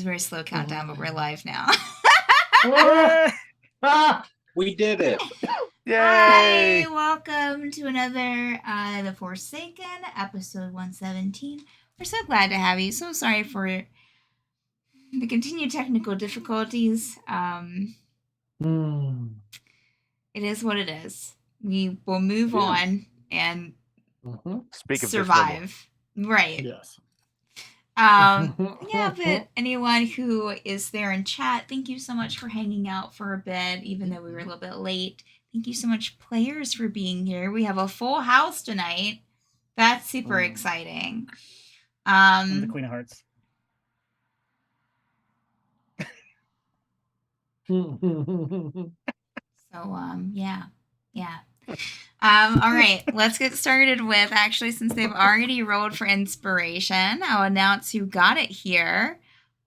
was a very slow countdown, but we're live now. We did it. Yay! Hi, welcome to another The Forsaken, episode 117. We're so glad to have you. So sorry for the continued technical difficulties. It is what it is. We will move on and survive. Right. Yes. Yeah, but anyone who is there in chat, thank you so much for hanging out for a bit, even though we were a little bit late. Thank you so much, players, for being here. We have a full house tonight. That's super exciting. I'm the Queen of Hearts. Yeah. All right, let's get started with, actually, since they've already rolled for inspiration, I'll announce who got it here.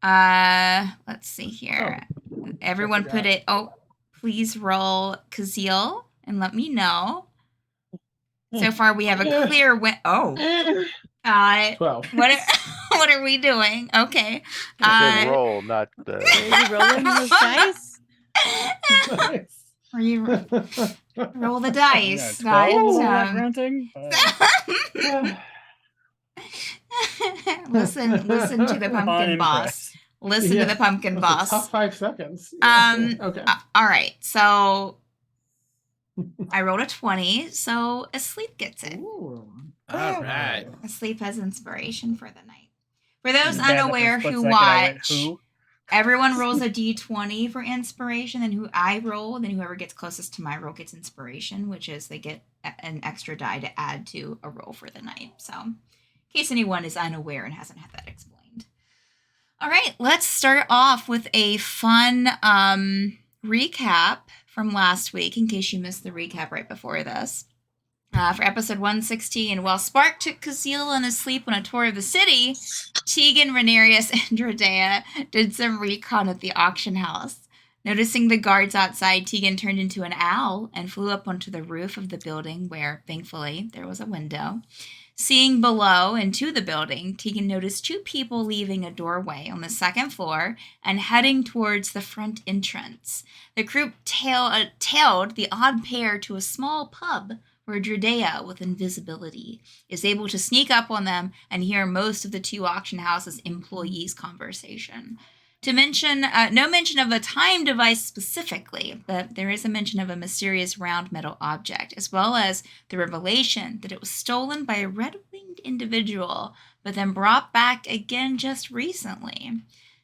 Let's see here. Everyone put it, please roll Kazeel and let me know. So far, we have a clear win. 12. What are we doing? Okay. Roll, not Are you rolling those dice? Nice. Are you roll the dice? Listen to the pumpkin boss. Listen to the pumpkin boss. Tough 5 seconds. Okay. All right. So I rolled a 20. So Asleep gets it. Ooh. All right. Asleep has inspiration for the night. For those unaware who watch, everyone rolls a d20 for inspiration, and who I roll, then whoever gets closest to my roll gets inspiration, which is they get an extra die to add to a roll for the night. So, in case anyone is unaware and hasn't had that explained. All right, let's start off with a fun recap from last week, in case you missed the recap right before this. For episode 116, while Spark took Kazeel and Asleep on a tour of the city, Tegan, Rhaenyra, and Dredea did some recon at the auction house. Noticing the guards outside, Tegan turned into an owl and flew up onto the roof of the building where, thankfully, there was a window. Seeing below and to the building, Tegan noticed 2 people leaving a doorway on the second floor and heading towards the front entrance. The group tailed the odd pair to a small pub where Dredea, with invisibility, is able to sneak up on them and hear most of the 2 auction house's employees' conversation. No mention of a time device specifically, but there is a mention of a mysterious round metal object, as well as the revelation that it was stolen by a red-winged individual, but then brought back again just recently.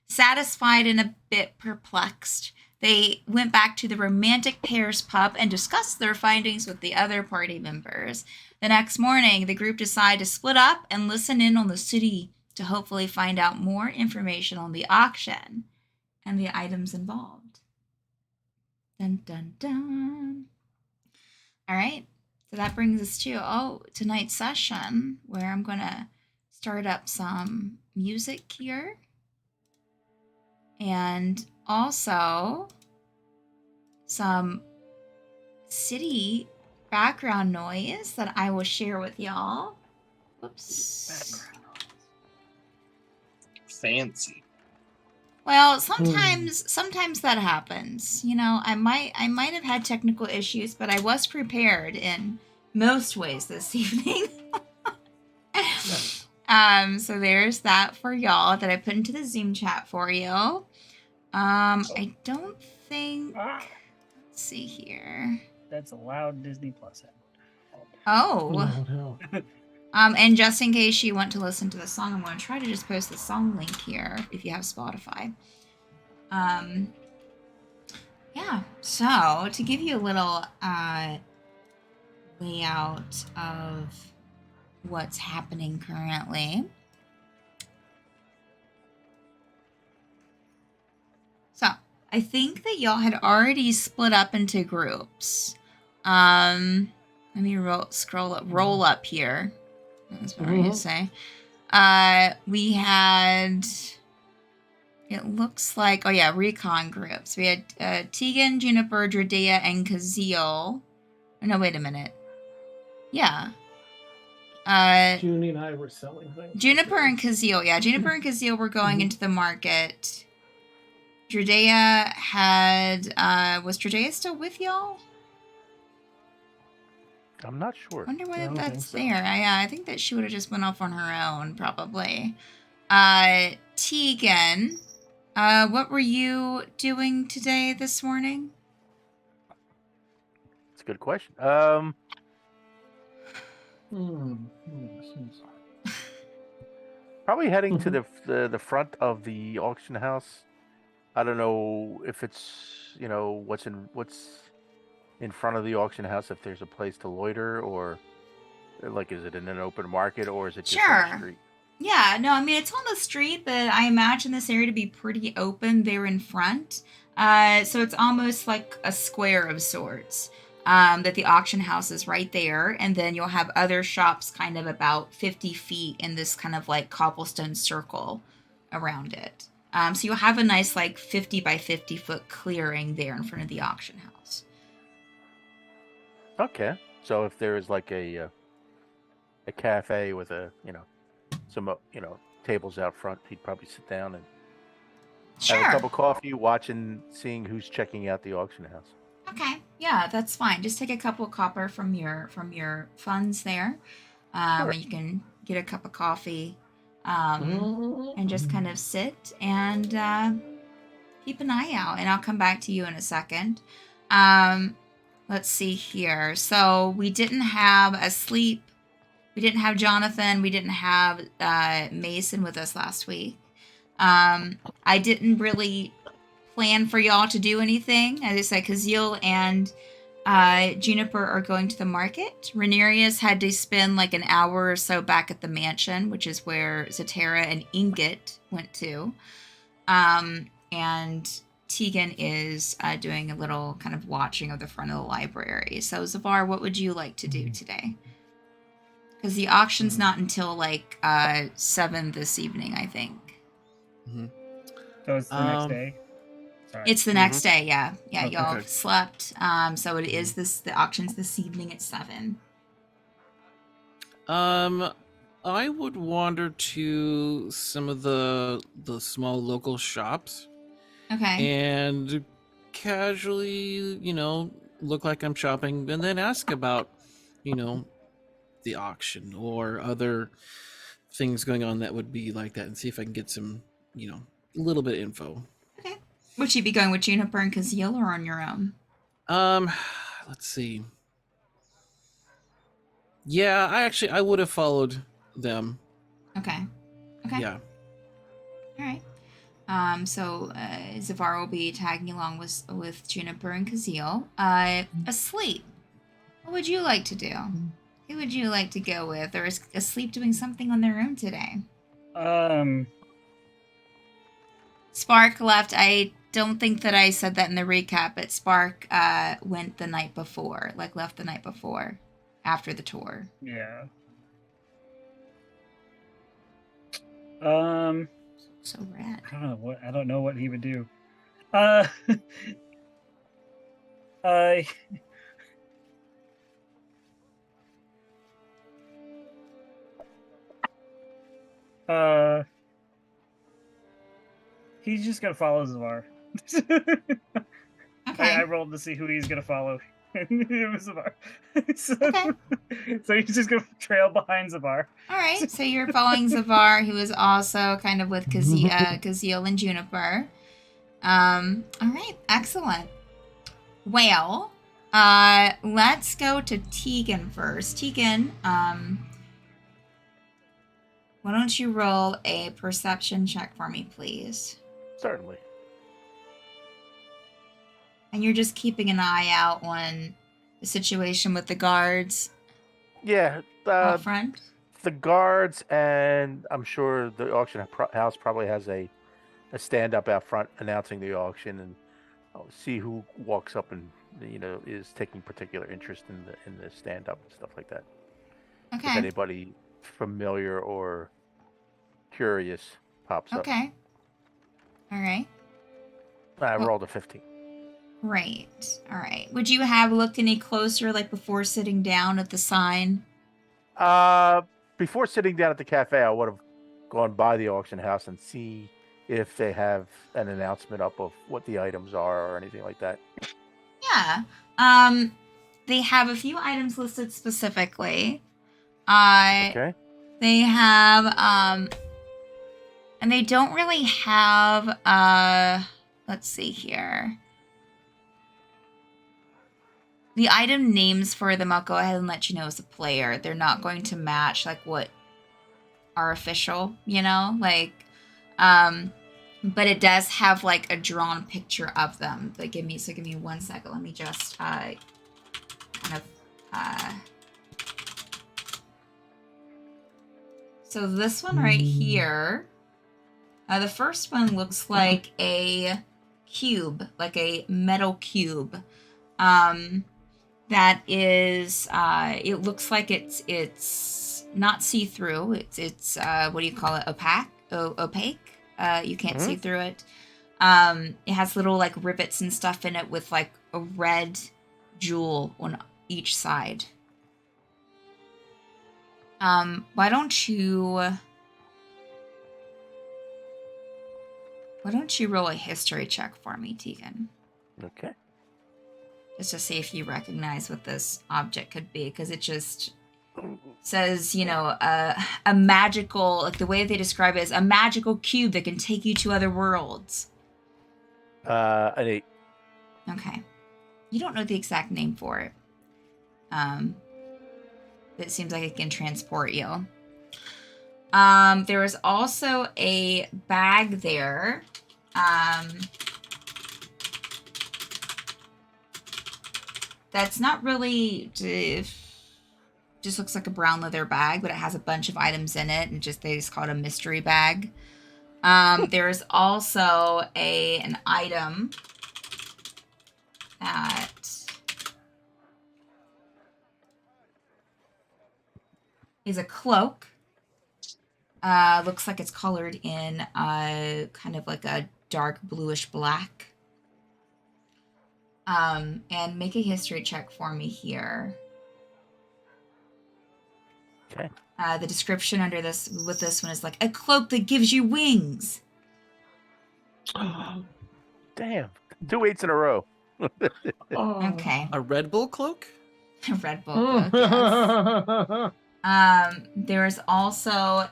Satisfied and a bit perplexed, they went back to the Romantic Pairs pub and discussed their findings with the other party members. The next morning, the group decided to split up and listen in on the city to hopefully find out more information on the auction and the items involved. Dun, dun, dun. All right, so that brings us to tonight's session, where I'm going to start up some music here. And also some city background noise that I will share with y'all. Whoops. Fancy. Well, sometimes that happens. You know, I might have had technical issues, but I was prepared in most ways this evening. So there's that for y'all that I put into the Zoom chat for you. I don't think. Let's see here. That's a loud Disney Plus ad. Oh. No. And just in case you want to listen to the song, I'm going to try to just post the song link here if you have Spotify. Yeah. So to give you a little layout of what's happening currently. So I think that y'all had already split up into groups. Let me roll up here. That's what I'm going to say. We had, it looks like, recon groups. We had Tegan, Juniper, Dredea, and Kazeel. Oh, no, wait a minute. Yeah. Junie and I were selling things. Juniper and Kazeel, yeah. Juniper and Kazeel were going into the market. Dredea had, was Dredea still with y'all? I'm not sure. I wonder I whether don't think that's so. there. I think that she would have just went off on her own, probably. Tegan, what were you doing today this morning? It's a good question. Probably heading to the front of the auction house. I don't know if it's what's in front of the auction house, if there's a place to loiter, or like is it in an open market, or is it just on the street? Yeah, no, I mean it's on the street, but I imagine this area to be pretty open there in front. So it's almost like a square of sorts. That the auction house is right there, and then you'll have other shops kind of about 50 feet in this kind of like cobblestone circle around it. So you'll have a nice like 50 by 50 foot clearing there in front of the auction house. Okay, so if there is like a cafe with some tables out front, he'd probably sit down and have a cup of coffee, seeing who's checking out the auction house. Okay, yeah, that's fine. Just take a couple of copper from your funds there, Sure. and you can get a cup of coffee, and just kind of sit and keep an eye out. And I'll come back to you in a second. Let's see here. So we didn't have Asleep. We didn't have Jonathan. We didn't have Mason with us last week. I didn't really plan for y'all to do anything. As I said, Kazeel and Juniper are going to the market. Rhaenyra's had to spend like an hour or so back at the mansion, which is where Zatara and Ingot went to. And Tegan is doing a little kind of watching of the front of the library. So Zavar, what would you like to do today? Because the auction's not until like 7 this evening, I think. So it's the next day. Sorry. It's the next day, yeah. Yeah, Okay. y'all slept. So it is the auction's this evening at 7. I would wander to some of the small local shops. Okay. And casually, look like I'm shopping, and then ask about, the auction or other things going on that would be like that, and see if I can get some, a little bit of info. Okay. Would you be going with Juniper and Kazeel or on your own? Let's see. Yeah, I would have followed them. Okay. Yeah. All right. So Zavar will be tagging along with Juniper and Kazeel. Asleep. What would you like to do? Who would you like to go with? Or is Asleep doing something on their own today? Spark left. I don't think that I said that in the recap, but Spark went the night before, left the night before, after the tour. Yeah. So rad. I don't know what he would do. He's just gonna follow Zavar. Okay. I rolled to see who he's gonna follow. It was Zavar. Okay. So he's just gonna trail behind Zavar. All right. So you're following Zavar, who is also kind of with Kazeel and Juniper. All right. Excellent. Well, let's go to Tegan first. Tegan, why don't you roll a perception check for me, please? Certainly. And you're just keeping an eye out on the situation with the guards Yeah. out front? The guards, and I'm sure the auction house probably has a stand up out front announcing the auction, and I'll see who walks up and is taking particular interest in the stand up and stuff like that. If Okay. anybody familiar or curious pops up. Okay. All right. I rolled a 15. Great. All right. Would you have looked any closer, before sitting down at the sign? Before sitting down at the cafe, I would have gone by the auction house and see if they have an announcement up of what the items are or anything like that. Yeah. They have a few items listed specifically. Okay. They have and they don't really have let's see here. The item names for them, I'll go ahead and let you know as a player. They're not going to match like what are official, you know? Like but it does have like a drawn picture of them. But give me 1 second. Let me just kind of so this one right here, the first one looks like a cube, like a metal cube. That is, it looks like it's not see-through. It's what do you call it? Opaque. You can't see through it. It has little like rivets and stuff in it with like a red jewel on each side. Why don't you roll a history check for me, Tegan? Okay. Just to see if you recognize what this object could be, because it just says, you know, a magical, like the way they describe it is a magical cube that can take you to other worlds. An 8. Okay. You don't know the exact name for it. It seems like it can transport you. There is also a bag there. That's not really, just looks like a brown leather bag, but it has a bunch of items in it, and they just call it a mystery bag. There's also an item that is a cloak. Looks like it's colored in kind of like a dark bluish black. And make a history check for me here. Okay. The description under this with this one is like a cloak that gives you wings. Damn. 2 8s in a row. Okay. A Red Bull cloak? A Red Bull cloak, yes. There is also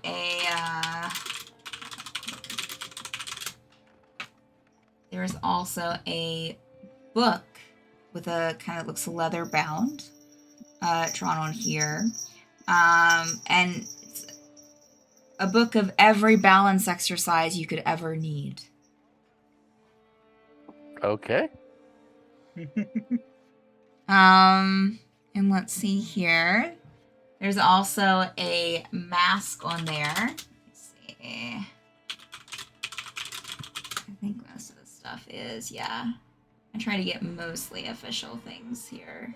a book with a kind of looks leather bound, drawn on here. And it's a book of every balance exercise you could ever need. Okay. And let's see here. There's also a mask on there. Let's see. I think most of the stuff is, yeah. I'm trying to get mostly official things here.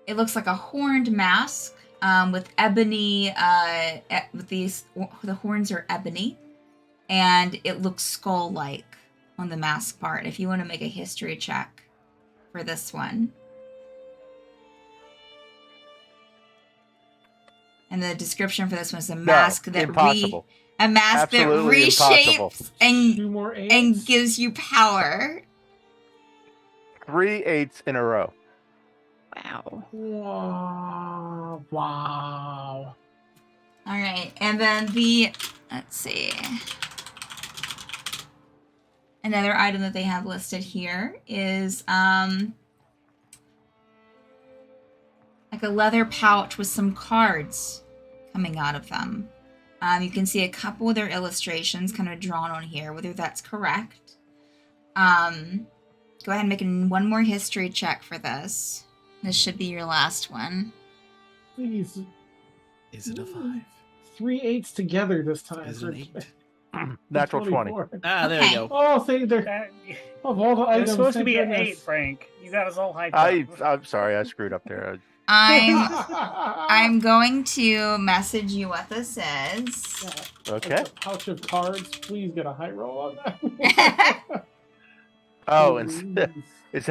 It looks like a horned mask with ebony, the horns are ebony, and it looks skull-like on the mask part. If you want to make a history check for this one. And the description for this one is a mask impossible. A mask Absolutely that reshapes impossible. and gives you power. 3 8s in a row. Wow. Wow. All right, and then let's see. Another item that they have listed here is like a leather pouch with some cards coming out of them. You can see a couple of their illustrations kind of drawn on here, whether that's correct. Go ahead and make one more history check for this. This should be your last one. Please. Is it a 5? 3 8s together this time. Is it an 8? Natural 20. Ah, there Okay. you go. Oh, see, there. Of all the It items, was supposed to thank be an goodness. 8, Frank. You got us all hyped up. I'm sorry, I screwed up there. I'm going to message you what this is. Okay. Like a pouch of cards. Please get a high roll on that. Oh, and Please. is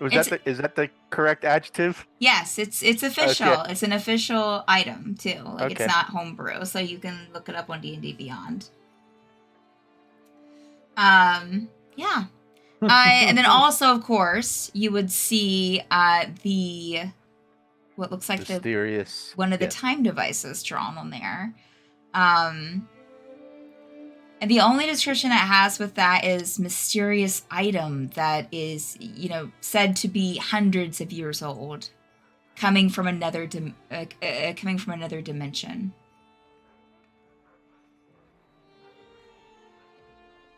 Is that the correct adjective? Yes, it's official. Okay. It's an official item too. Like it's Okay. not homebrew, so you can look it up on D&D Beyond. Yeah. And then also, of course, you would see the what looks like Mysterious. one of the time devices drawn on there. And the only description it has with that is mysterious item that is, said to be hundreds of years old, coming from another dimension.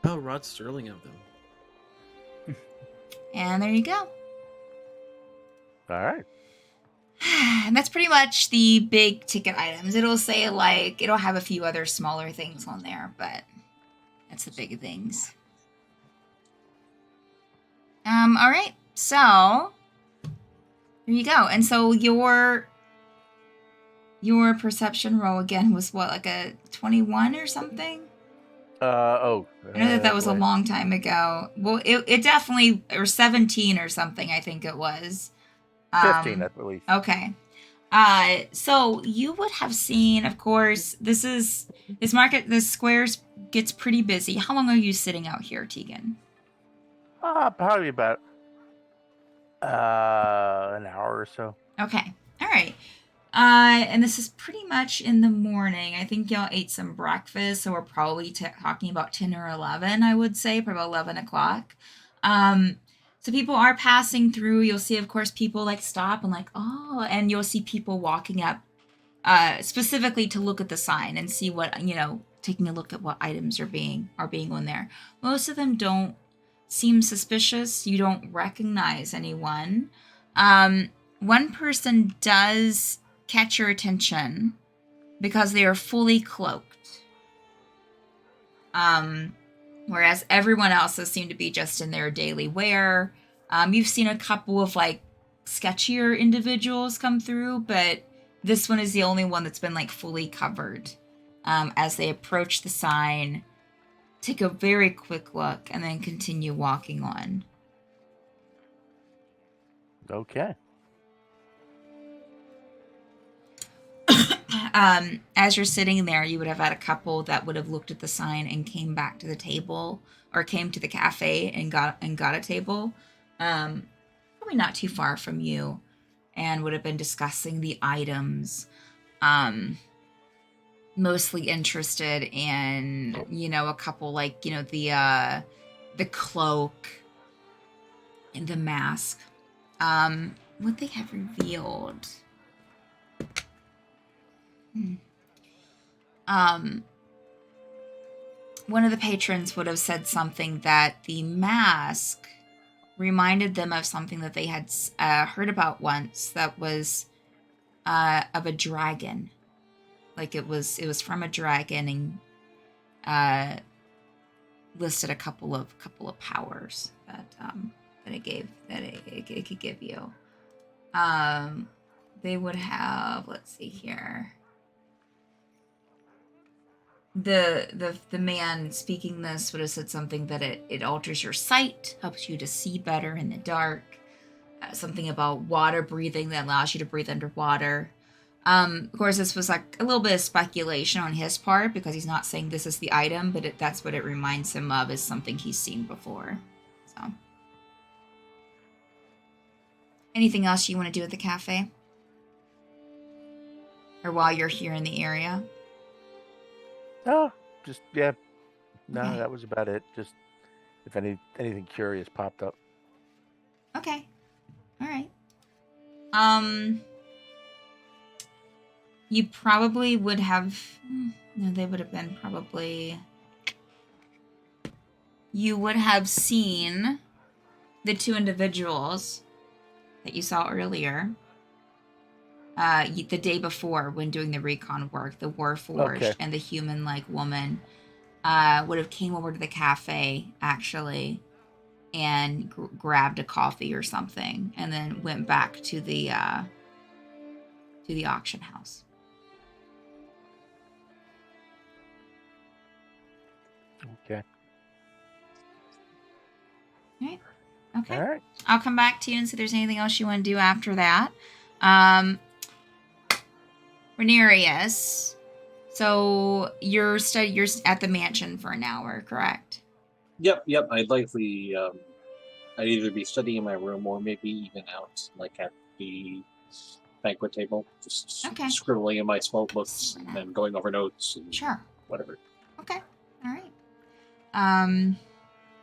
Oh, Rod Sterling of them. And there you go. All right. And that's pretty much the big ticket items. It'll say it'll have a few other smaller things on there, but that's the big things. All right. So there you go. And so your perception roll again was what, like a 21 or something? I know that was a long time ago. Well, it definitely, or 17 or something, I think it was. 15, I believe. Okay. So you would have seen, of course, this squares gets pretty busy. How long are you sitting out here, Tegan? Probably about an hour or so. Okay. All right. And this is pretty much in the morning. I think y'all ate some breakfast, so we're probably talking about 10 or 11, I would say, probably 11 o'clock. So people are passing through. You'll see, of course, people stop and and you'll see people walking up specifically to look at the sign and see what, taking a look at what items are being on there. Most of them don't seem suspicious. You don't recognize anyone. One person does catch your attention because they are fully cloaked. Whereas everyone else has seemed to be just in their daily wear. You've seen a couple of sketchier individuals come through, but this one is the only one that's been fully covered. As they approach the sign, take a very quick look, and then continue walking on. Okay. As you're sitting there, you would have had a couple that would have looked at the sign and came back to the table, or came to the cafe and got a table, probably not too far from you, and would have been discussing the items, mostly interested in, a couple the cloak and the mask. What they have revealed. One of the patrons would have said something that the mask reminded them of something that they had heard about once, that was of a dragon. It was from a dragon, and listed a couple of powers that it could give you. They would have, let's see here. The man speaking this would have said something that it alters your sight, helps you to see better in the dark. Something about water breathing that allows you to breathe underwater. Of course, this was a little bit of speculation on his part, because he's not saying this is the item, but that's what it reminds him of, is something he's seen before. So, anything else you want to do at the cafe? Or while you're here in the area? Oh, just, yeah. No, Okay. That was about it. Just if anything curious popped up. Okay. All right. You probably would have... No, they would have been probably... You would have seen the two individuals that you saw earlier the day before when doing the recon work, the Warforged and the human-like woman would have came over to the cafe, actually, and grabbed a coffee or something, and then went back to the auction house. Okay. Right? Okay. All right. I'll come back to you and see if there's anything else you want to do after that. Renarius, so you're at the mansion for an hour, correct? Yep. I'd likely, I'd either be studying in my room or maybe even out, like at the banquet table, just Okay. scribbling in my small books and going over notes and Sure. whatever. Okay. All right.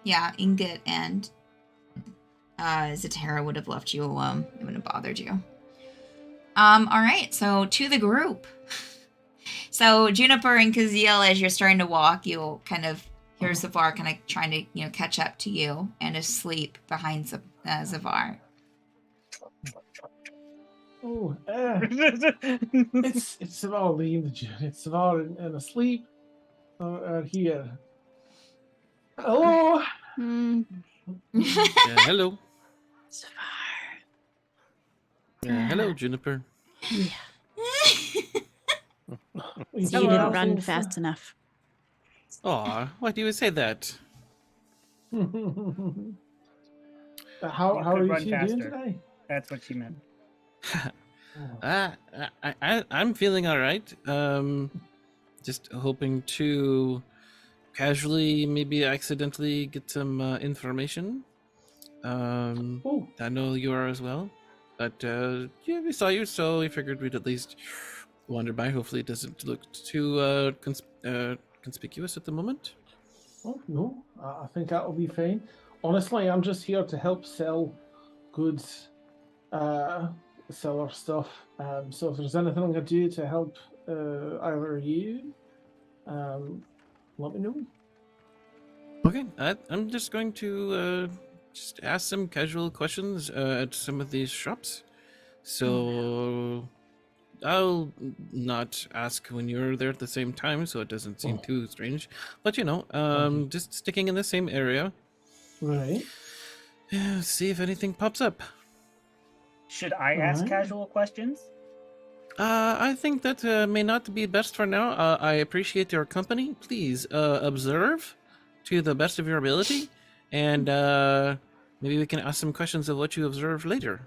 Yeah, Ingot and Zatara would have left you alone. It wouldn't have bothered you. All right, so to the group. So Juniper and Kazeel, as you're starting to walk, you'll kind of hear Zavar kind of trying to, catch up to you and asleep behind Zavar. Oh, it's about leaving, June. It's about and asleep here. Hello. Hello. Zavar. Hello, Juniper. You didn't run fast enough. Aw, why do you say that? How You are could you run doing faster. today? That's what she meant. I'm feeling all right. Just hoping to casually, maybe accidentally get some information. Oh, I know you are as well, but yeah, we saw you, so we figured we'd at least wander by. Hopefully, it doesn't look too conspicuous at the moment. oh no, I think that'll be fine. Honestly, I'm just here to help sell goods, sell our stuff. So if there's anything I can do to help either of you, let me know. Okay, I'm just going to just ask some casual questions at some of these shops. So I'll not ask when you're there at the same time, so it doesn't seem too strange. But just sticking in the same area. Right. Yeah, see if anything pops up. Should I ask Alright. casual questions? I think that may not be best for now. I appreciate your company. Please observe to the best of your ability, and maybe we can ask some questions of what you observe later.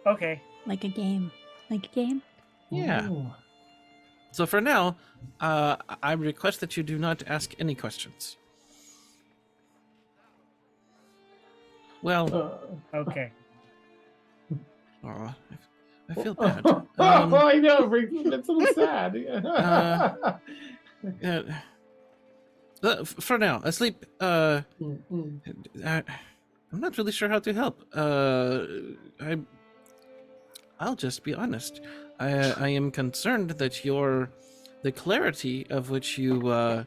Okay. Like a game. Yeah. Oh. So for now, I request that you do not ask any questions. Well, Okay. aw, I feel bad. I know, it's so sad. For now, asleep. Mm. I'm not really sure how to help. I'll just be honest. I am concerned that the clarity of which you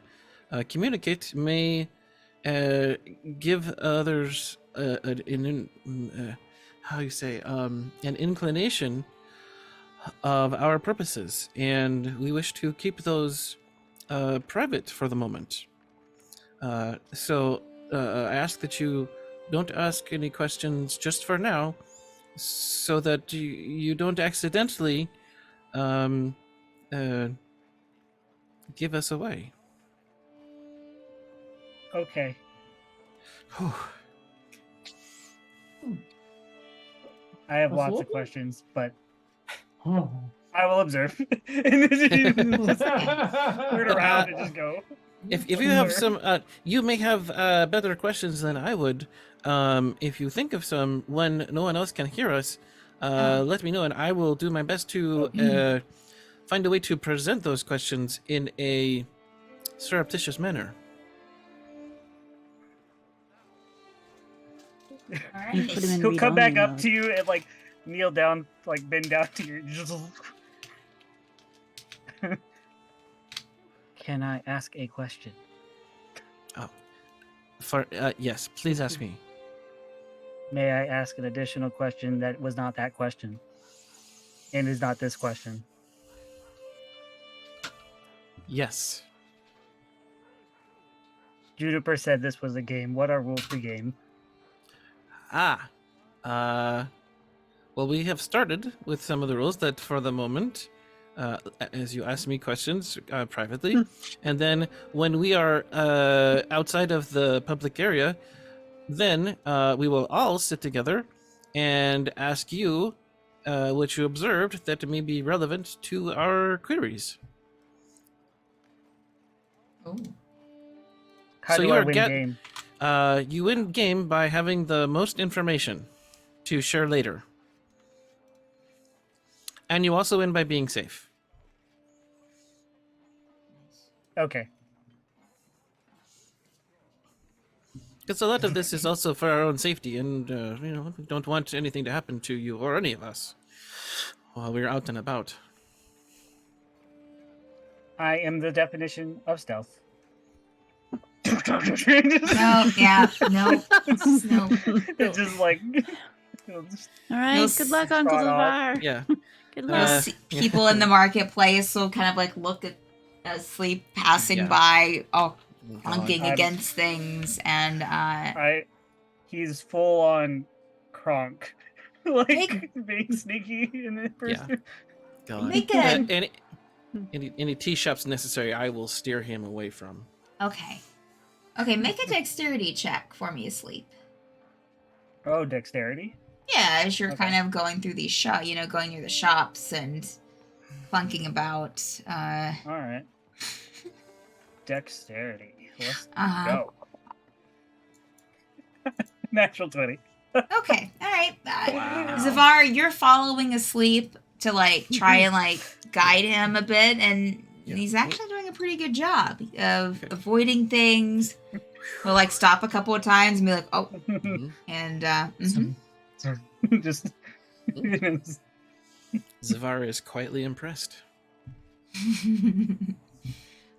communicate may give others an inclination of our purposes, and we wish to keep those private for the moment. So I ask that you don't ask any questions just for now, so that you don't accidentally give us away. Okay. I have lots of questions, but I will observe. And just turn around and just go. If you have some, you may have better questions than I would. If you think of some when no one else can hear us, let me know, and I will do my best to find a way to present those questions in a surreptitious manner. All You right. put him in He'll come back read-only up mode. to you and like kneel down, like bend down to your. Can I ask a question? Yes, please ask me. May I ask an additional question that was not that question? And is not this question? Yes. Juniper said this was a game. What are rules for the game? Well, we have started with some of the rules that for the moment, as you ask me questions privately, and then when we are outside of the public area, then we will all sit together and ask you what you observed that may be relevant to our queries. Oh. How So do you I are win game? You win game by having the most information to share later. And you also win by being safe. Okay. Because a lot of this is also for our own safety, and we don't want anything to happen to you or any of us while we're out and about. I am the definition of stealth. No, yeah, no, no. It's just like. All right. You'll Good luck, Uncle start off. Zavar. Yeah. Good You'll luck. see people in the marketplace will kind of like look at Sleep passing Yeah. by, God. clunking I'm- against things, and He's full on Kronk. Like Make- being sneaky in the person. God. Make a- Any tea shops necessary, I will steer him away from. okay, make a dexterity check for me, Sleep. Oh, dexterity. Yeah, as you're Okay. kind of going through these going near the shops and clunking about. Alright. Dexterity. Let's Uh-huh. go. Natural 20. Okay, all right. Wow. Zavar, you're following Asleep to like try and like guide him a bit, and Yeah. he's actually doing a pretty good job of Okay. avoiding things. He'll like stop a couple of times and be like, "Oh," Mhm. and Just. Zavar is quietly impressed.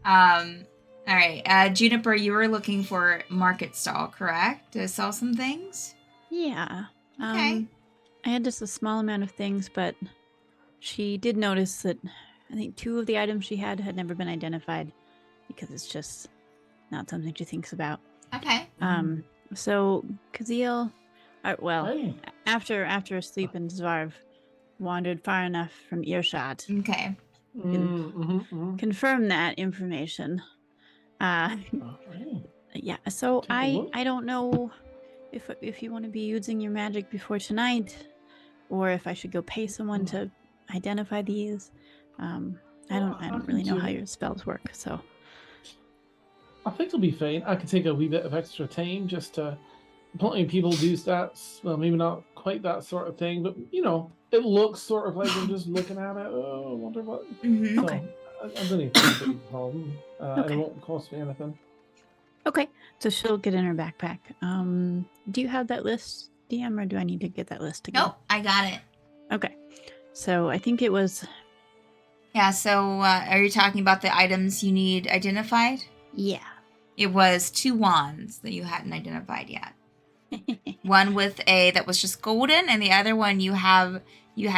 All right, Juniper, you were looking for market stall, correct? To sell some things. Yeah. Okay. I had just a small amount of things, but she did notice that I think 2 of the items she had never been identified because it's just not something she thinks about. Okay. So Kazil, well, Hey. after Sleep and Zvarv wandered far enough from earshot, Okay. confirm that information. Yeah, so Take a I look. don't know if you want to be using your magic before tonight, or if I should go pay someone to identify these. I don't really know how your spells work, so. I think it'll be fine. I could take a wee bit of extra time just to. Plenty of people do stats. Well, maybe not quite that sort of thing, but it looks sort of like I'm just looking at it. Oh, I wonder what. Mm-hmm. So, Okay. I don't even think it's a problem. Okay. It won't cost me anything. Okay, so she'll get in her backpack. Do you have that list, DM, or do I need to get that list again? Nope, I got it. Okay, so I think it was. Yeah. So, are you talking about the items you need identified? Yeah. It was 2 wands that you hadn't identified yet. One with that was just golden, and the other one you had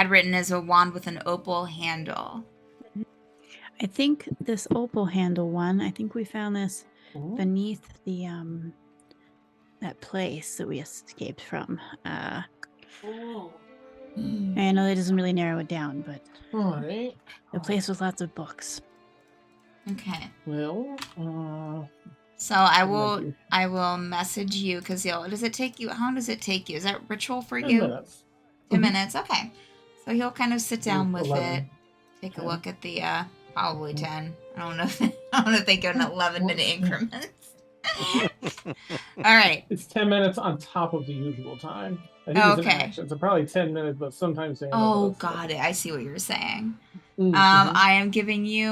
written as a wand with an opal handle. I think this opal handle one. I think we found this Ooh. beneath the that place that we escaped from. I know that doesn't really narrow it down, but All right. the place with lots of books. Okay. Well, So I will message you because does it take you? How long does it take you? Is that ritual for 10 you? minutes. 10 minutes. Okay. So he'll kind of sit down with 11, it, take a 10. look at the probably 10. I don't know. I want to think in 11-minute increments. All right. It's 10 minutes on top of the usual time. I think it's an Okay. action, so probably 10 minutes, but sometimes they end up Oh, with a- got it. I see what you're saying. Mhm. I am giving you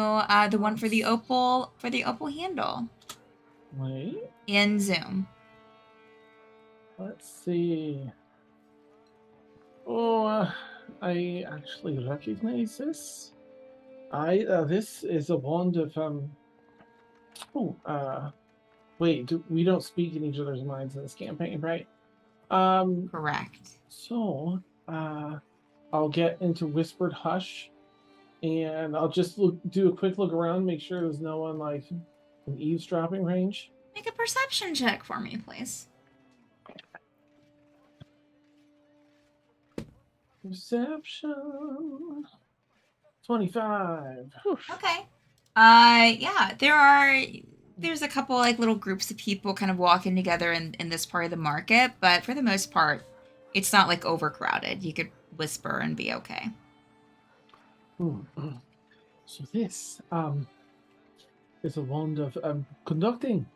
the one for the opal handle Wait, in Zoom. let's see. Oh, I actually recognize this. This is a wand of wait, we don't speak in each other's minds in this campaign, right? Correct. So, I'll get into Whispered Hush, and I'll just do a quick look around, make sure there's no one like in eavesdropping range. Make a perception check for me, please. Perception. 25. Okay. Yeah, there are there's a couple like little groups of people kind of walking together in this part of the market, but for the most part, it's not like overcrowded. You could whisper and be okay. So this is a wand of conducting,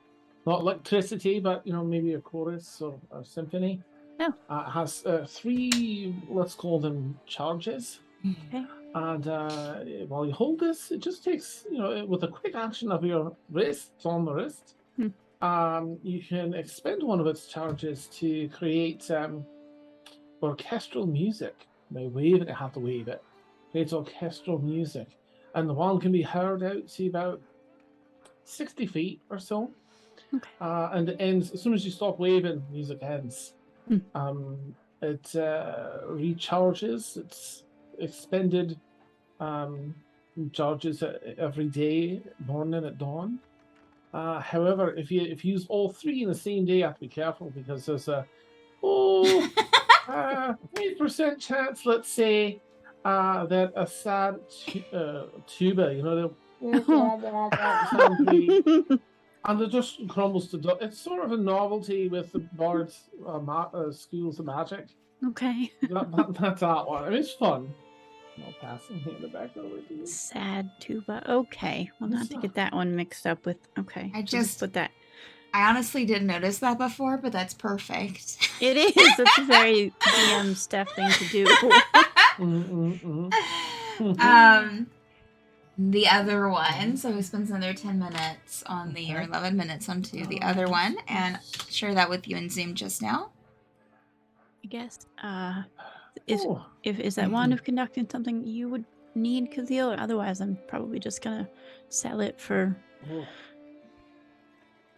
not electricity, but maybe a chorus or a symphony. Oh. It has 3, let's call them charges. Okay. And while you hold this, it just takes, with a quick action of your wrist, on the wrist, you can expend one of its charges to create orchestral music. Now wave it, you have to wave it. Creates orchestral music. And the wand can be heard out to about 60 feet or so. Okay. And it ends, as soon as you stop waving, music ends. It recharges, it's expended charges every day, morning at dawn. However, if you use all 3 in the same day, you have to be careful because there's a 8% chance, let's say, that a sad tuba, and it just crumbles to dust. It's sort of a novelty with the bards' schools of magic. Okay. That's that one. I mean, it's fun. I'll pass and hand it back over to you. Sad tuba. Okay. Well, not to get that one mixed up with. Okay. I so just put that. I honestly didn't notice that before, but that's perfect. It is. It's a very DM Steph thing to do. The other one, so we spend another 10 minutes on the, or 11 minutes onto the other one, and share that with you in Zoom just now. I guess. Is that wand of conducting something you would need, Kazeel, or otherwise I'm probably just gonna sell it for.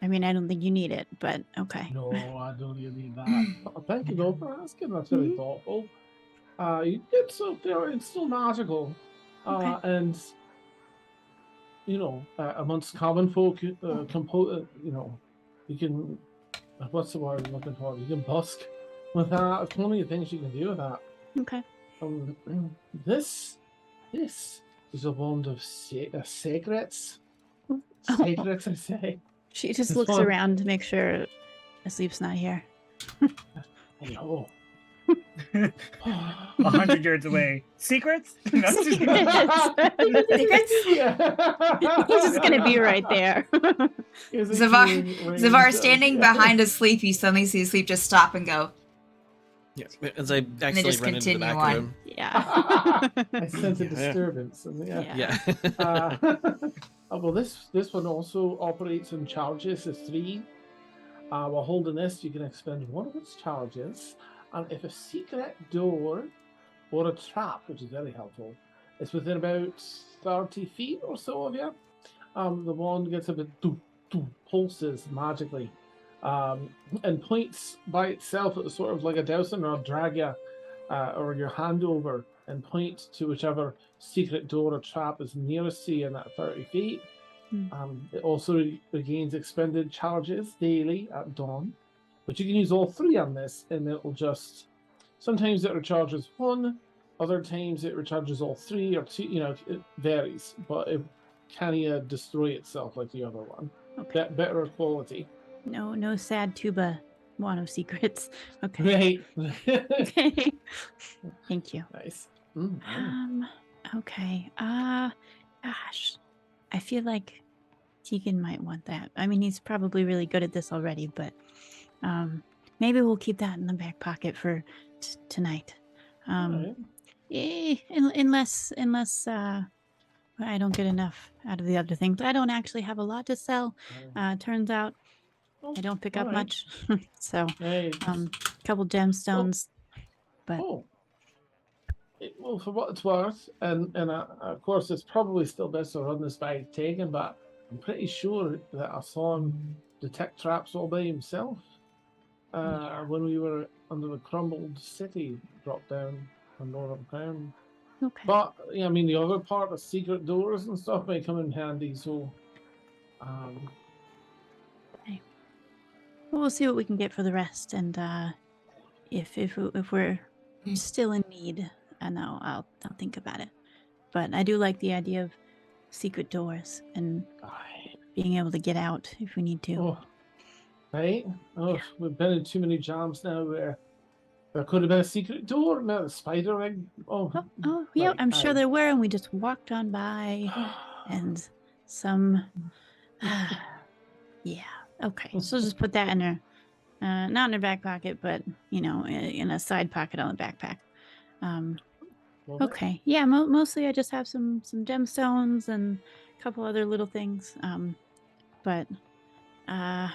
I mean, I don't think you need it, but okay. No, I don't really need that. Thank you though for asking. That's very thoughtful. It's still magical, and amongst common folk, you can. What's the word I'm looking for? You can busk with that. There's plenty of things you can do with that. Okay. This is a wand of secrets. Secrets, I say. She just It's looks fun. around to make sure Asleep's not here. Hello. 100 yards away. Secrets? No, just- Secrets? He's just gonna be right there. Zavar standing behind Asleep, you suddenly see Asleep just stop and go. Yeah, as I they accidentally just run into the continue back on. of him. Yeah. I sense a Yeah. disturbance. And Yeah. Well, this one also operates in charges as 3. While holding this, you can expend one of its charges, and if a secret door or a trap, which is very helpful, is within about 30 feet or so of you, the wand gets a bit pulses magically, and points by itself at sort of like a dowsing, or drag you or your hand over and point to whichever secret door or trap is nearest to you in that 30 feet. It also regains expended charges daily at dawn, but you can use all 3 on this, and it will just. Sometimes it recharges 1, other times it recharges all 3 or 2. It varies, but it can't destroy itself like the other one. Okay. Better quality. No sad tuba wand of secrets. Okay. Right. Okay. Thank you. Nice. Okay. Gosh. I feel like Tegan might want that. I mean, he's probably really good at this already, but maybe we'll keep that in the back pocket for tonight. Alright. Unless I don't get enough out of the other things. I don't actually have a lot to sell. Turns out I don't pick up alright. much. So, Nice. couple gemstones. But Well, for what it's worth, and of course, it's probably still best to run this by Tegan, but I'm pretty sure that I saw him detect traps all by himself when we were under the crumbled city, dropped down on Northern Crown. okay. But yeah, I mean, the other part, the secret doors and stuff, may come in handy. So, We'll see what we can get for the rest, and if we're still in need, I know I'll think about it. But I do like the idea of secret doors, and being able to get out if we need to. Oh, right? Oh, we've been in too many jams now where there could have been a secret door, now the spider ring. Oh, Yeah, right, I'm sure aye. there were, and we just walked on by, and some. Yeah. Okay. So just put that in her, not in her back pocket, but in a side pocket on the backpack. Love it. Okay. Yeah. Mostly, I just have some gemstones and a couple other little things. But I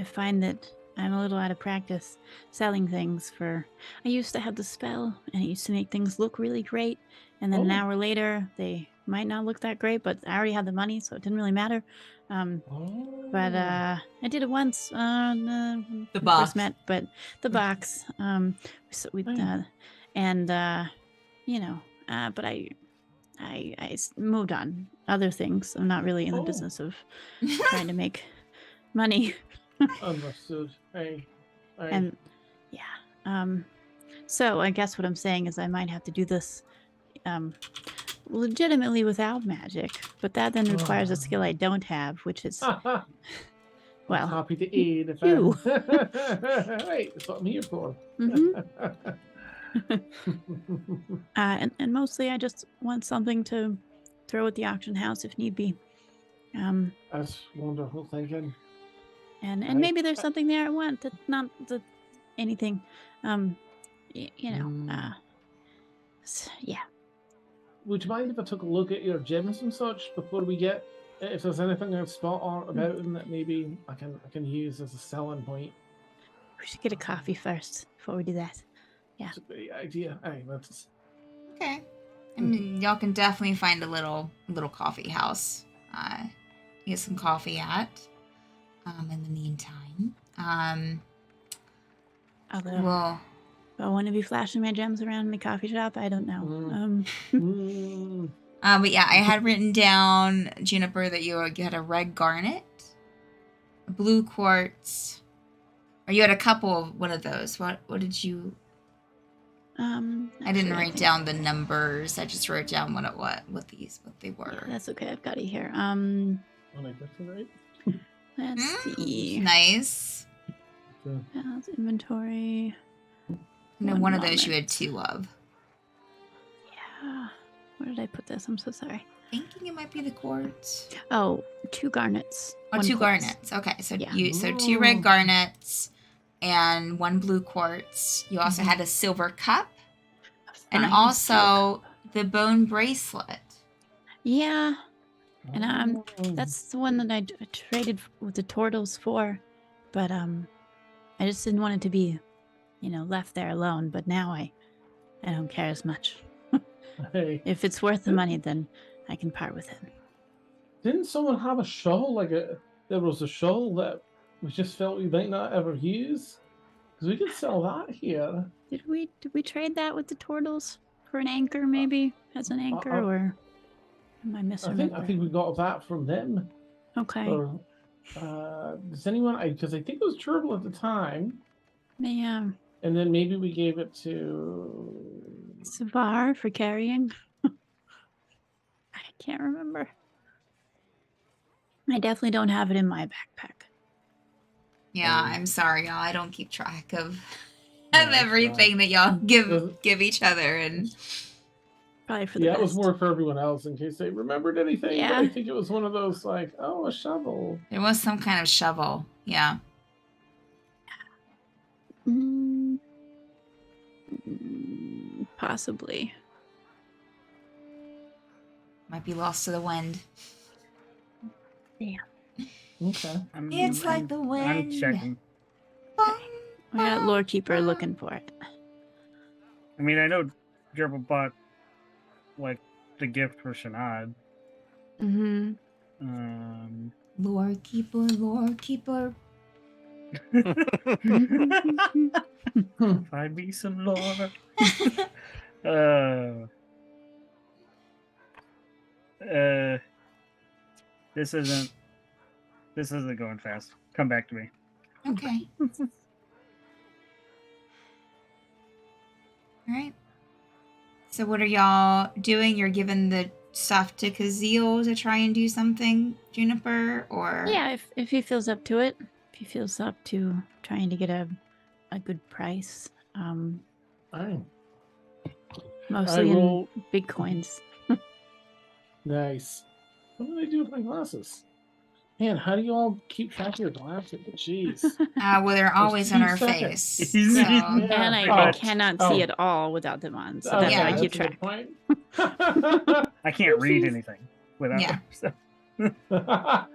find that I'm a little out of practice selling things. I used to have the spell, and it used to make things look really great, and then an Oh. hour later, they might not look that great, but I already had the money, so it didn't really matter. But Oh. I did it once when we box. first met, but the box. So we and but I moved on other things. I'm not really in the Oh. business of trying to make money. Understood. Aye. Aye. And so I guess what I'm saying is I might have to do this legitimately without magic, but that then requires a skill I don't have, which is I'm well, happy to aid if you. Right, that's what I'm here for. And mostly I just want something to throw at the auction house if need be. That's wonderful thinking. And Right. maybe there's something there I want that not that anything. Yeah. Would you mind if I took a look at your gems and such before we get? If there's anything I spot art about them that maybe I can use as a selling point. We should get a coffee first before we do that. Yeah. That's a great idea. Aye, let's. Okay. And y'all can definitely find a little coffee house. Get some coffee at. In the meantime. Although Well, if I want to be flashing my gems around in the coffee shop, I don't know. but yeah, I had written down, Juniper, that you had a red garnet, a blue quartz, or you had a couple of one of those. What did you? I didn't write down the numbers. I just wrote down what they were. Yeah, that's okay. I've got it here. Right? Let's see. Nice. How's inventory? And then one of those you had two of. Yeah. Where did I put this? I'm so sorry. Thinking it might be the quartz. Oh, 2 garnets. Oh, 1 2 quartz. garnets. Okay, so Yeah. so 2 red garnets and 1 blue quartz. You also had a silver cup and Fine, also the bone bracelet. Yeah. And that's the one that I traded with the turtles for, but I just didn't want it to be, left there alone. But now I don't care as much. Hey, If it's worth the money, then I can part with it. didn't someone have a shovel? There was a shovel that we just felt we might not ever use, because we could sell that here. Did we trade that with the turtles for an anchor, maybe as an anchor, or am I misremembering? I think we got that from them. Okay. Or, does anyone? Because I think it was Turtle at the time, Yeah. and then maybe we gave it to. Savar for carrying. I can't remember. I definitely don't have it in my backpack. Yeah, I'm sorry, y'all. I don't keep track of Yeah, everything that y'all give each other, and Probably for the Yeah, best. it was more for everyone else in case they remembered anything. But Yeah. I think it was one of those a shovel. there was some kind of shovel. Yeah. Possibly. Might be lost to the wind. Okay. It's like the wind. I'm checking. We got Lorekeeper looking for it. I mean, I know Gerbil bought the gift for Shanad. Mm-hmm. Lore keeper. Find me some lore. This isn't going fast. Come back to me. Okay. All right. So what are y'all doing? You're giving the stuff to Kazeel to try and do something, Juniper? Or Yeah, if he feels up to it, if he feels up to trying to get a good price, Fine. mostly will- in big coins. Nice. What do they do with my glasses? Man, how do you all keep track of your glasses? Jeez. well, they're always in 2 our seconds. face. Yeah. So, And pretty I much. cannot Oh. see at all without them on, so Okay, that's how I Yeah. keep that's a good track. point. I can't read Oopsies. anything without Yeah. them. So.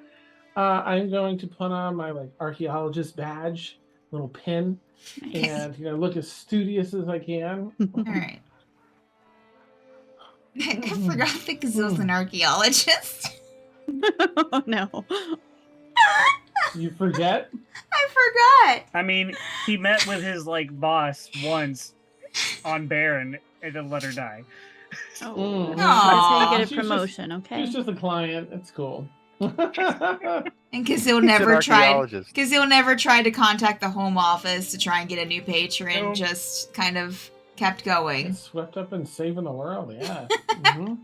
I'm going to put on my archaeologist badge, little pin, okay. and look as studious as I can. All right. I forgot that Kazeel's an archaeologist. Oh no. You forget? I forgot. I mean, he met with his boss once on Baron and then let her die. Oh, Mm. that's how you Aw. get a She was just- promotion, okay? He's just a client. It's cool. And Kazeel He's an never tried. archaeologist. Kazeel never tried to contact the home office to try and get a new patron. Nope. Just kind of kept going. Gets swept up in saving the world. Yeah. Mhm.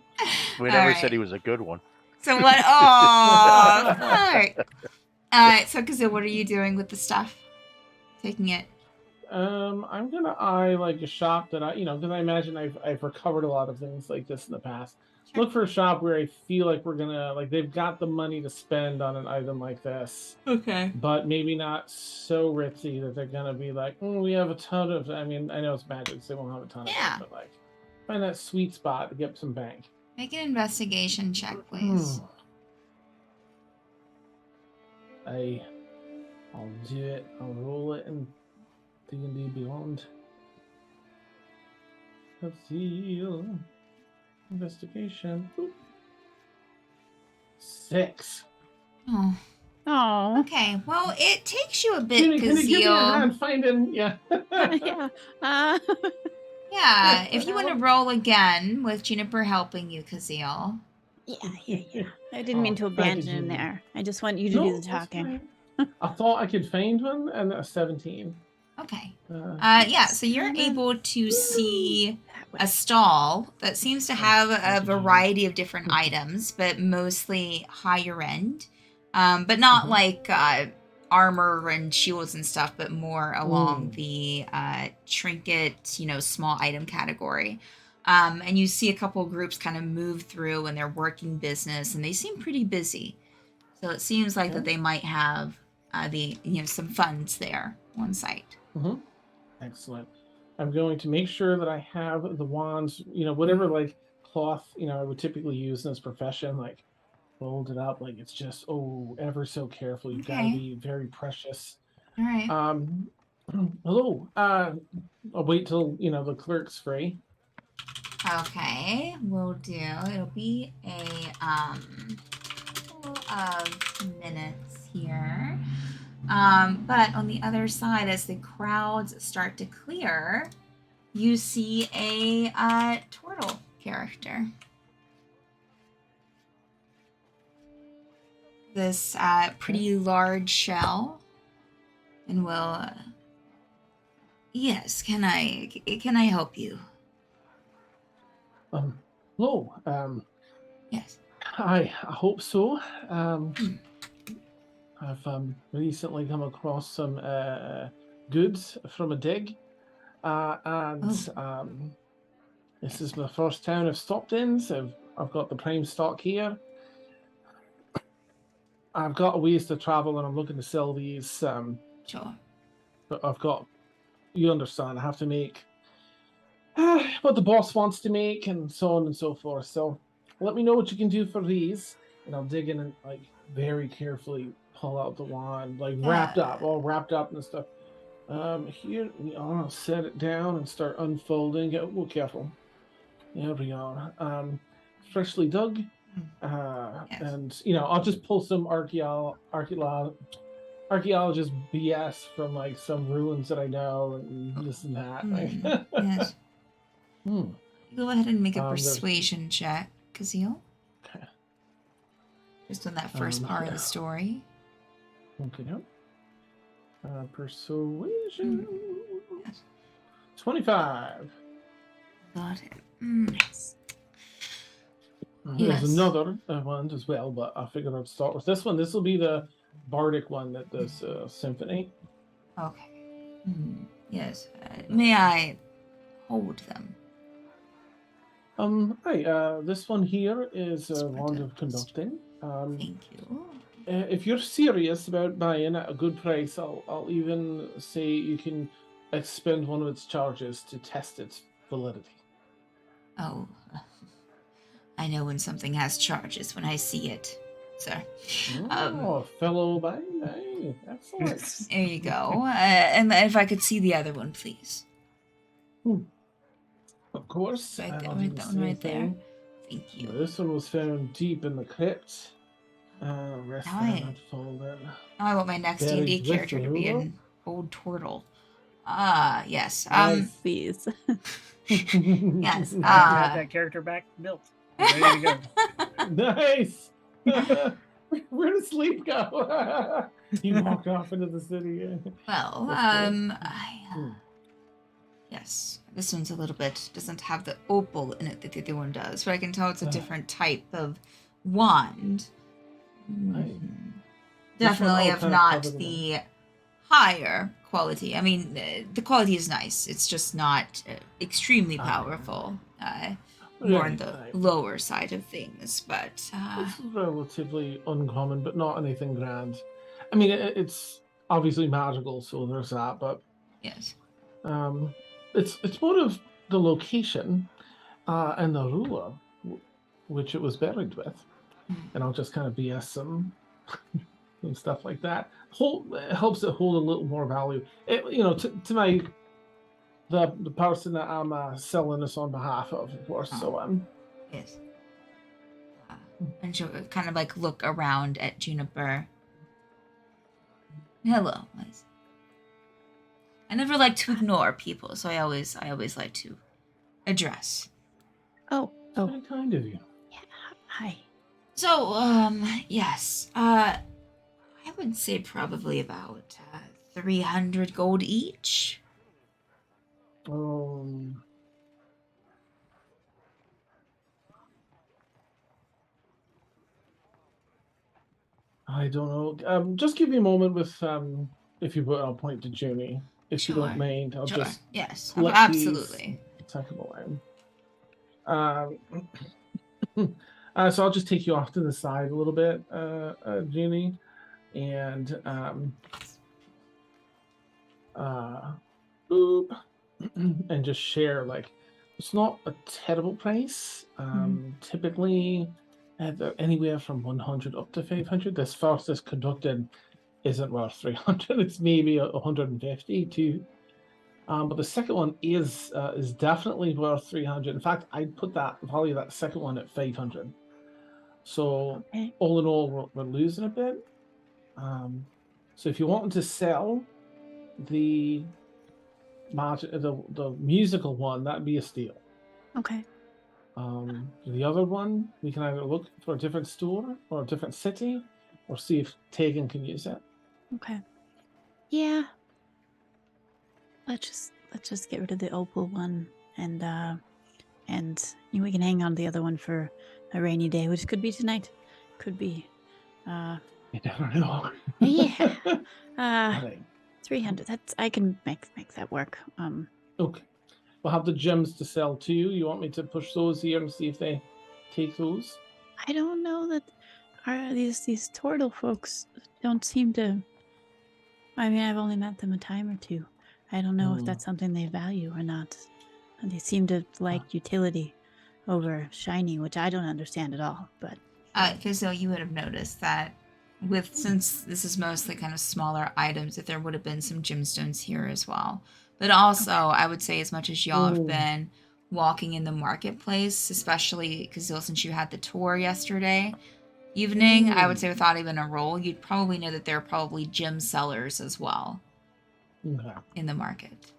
We All never right. said he was a good one. So what? Oh, all right. So Kazeel, what are you doing with the stuff? Taking it. I'm gonna eye a shop that because I imagine I've recovered a lot of things like this in the past. Sure. Look for a shop where I feel like we're gonna they've got the money to spend on an item like this, Okay. but maybe not so ritzy that they're gonna be we have a ton of. I mean, I know it's magic, so they won't have a ton Yeah. of it, but find that sweet spot to get some bank. Make an investigation check, please. I'll do it. I'll roll it in D&D Beyond. Let's see. Investigation. Boop. 6. Oh. Oh. Okay. Well, it takes you a bit, Can you give me a Kazeel. hand finding? Yeah. Yeah. Yeah. If you want to roll again with Juniper helping you, Kazeel. Yeah. I didn't mean to Oh, thank you, abandon him Julie. there. I just want you to No, do the that's talking. fine. I thought I could find one, and a 17. Okay. Uh, Yeah. So you're able to see a stall that seems to have a variety of different items, but mostly higher end. But not armor and shields and stuff, but more along the trinket, small item category. And you see a couple of groups kind of move through and they're working business and they seem pretty busy. So it seems like that they might have some funds there on site. Excellent. I'm going to make sure that I have the wands, whatever cloth, I would typically use in this profession, folded up, it's just ever so careful. You've got to Okay. be very precious. All right. Hello. I'll wait till the clerk's free. Okay, we'll do. It'll be a couple of minutes here. But on the other side, as the crowds start to clear, you see a turtle character. This pretty large shell, and will. Yes, can I help you? Hello. Yes. I hope so. I've recently come across some goods from a dig, and this is my first town I've stopped in, so I've got the prime stock here. I've got a ways to travel, and I'm looking to sell these. Sure. But I've got, you understand, I have to make what the boss wants to make, and so on and so forth. So let me know what you can do for these, and I'll dig in and very carefully pull out the wand, all wrapped up and stuff. Here we are. I'll set it down and start unfolding. Get careful. There we are. Freshly dug. Yes. And I'll just pull some archaeologist BS from some ruins that I know and this and that. Yes. Go ahead and make a There's- persuasion check, Kazeel. Okay. Just on that first part of yeah. the story. Okay. Persuasion. Yes. 25. Got it. Nice. There's Yes. another one as well, but I figured I'd start with this one. This will be the bardic one that does symphony. Okay. Yes. May I hold them? Hi. This one here is a wand of Splendid. conducting. Thank you. If you're serious about buying at a good price, I'll even say you can expend one of its charges to test its validity. Oh, I know when something has charges when I see it, sir. Fellow buy. Hey, excellent. There you go. And if I could see the other one, please. Of course. Right there, I'll do right, the that one same right there. thing. Thank you. This one was found deep in the crypt. Rest Now there, not fold in. Now I want my next Buried D&D with character the to be ruler? an old turtle. Ah, yes. Please. Yes. I have that character back built. Ready to go. Nice. Where did sleep go? He walked off into the city. Well, Hmm. yes, this one's a little bit doesn't have the opal in it that the other one does, but I can tell it's a different type of wand. Right. Definitely This one all of kind of not covered in the higher quality. I mean, the quality is nice. It's just not extremely powerful. More on the Right. lower side of things, but This is relatively uncommon, but not anything grand. I mean, it's obviously magical, so there's that. But yes. it's more of the location and the ruler, which it was buried with, and I'll just kind of BS some and stuff like that. It helps it hold a little more value. To my the person that I'm selling this on behalf of course. So Yes. And she'll kind of like look around at Juniper. Hello, Liz. I never like to ignore people, so I always like to address. Oh, very kind of you. yeah. Hi. So, yes. I would say probably about 300 gold each. I don't know. Just give me a moment with if you will, I'll point to Junie. If you don't Sure. mind, I'll Sure. just Yes. collect Absolutely. these, take them away. So I'll just take you off to the side a little bit, Junie, and boop, and just share. Like, it's not a terrible price. Typically, anywhere from 100 up to 500. This fastest conducted isn't worth 300. It's maybe 150 too. But the second one is definitely worth 300. In fact, I'd put that value that second one at 500. So all in all, we're losing a bit. So if you wanted to sell the musical one, that'd be a steal. Okay. The other one, we can either look for a different store or a different city, or see if Tegan can use it. Okay. Yeah. Let's just get rid of the opal one, and we can hang on to the other one for a rainy day, which could be tonight, could be. You never know. Yeah. Right. 300. I can make that work. Okay. We'll have the gems to sell too. You want me to push those here and see if they take those? I don't know that these turtle folks don't seem to. I mean, I've only met them a time or two. I don't know if that's something they value or not. And they seem to like utility over shiny, which I don't understand at all. But Fizzle, you would have noticed that since this is mostly kind of smaller items, that there would have been some gemstones here as well. But also, I would say as much as y'all have been walking in the marketplace, especially because since you had the tour yesterday evening, I would say without even a roll, you'd probably know that there are probably gem sellers as well in the market.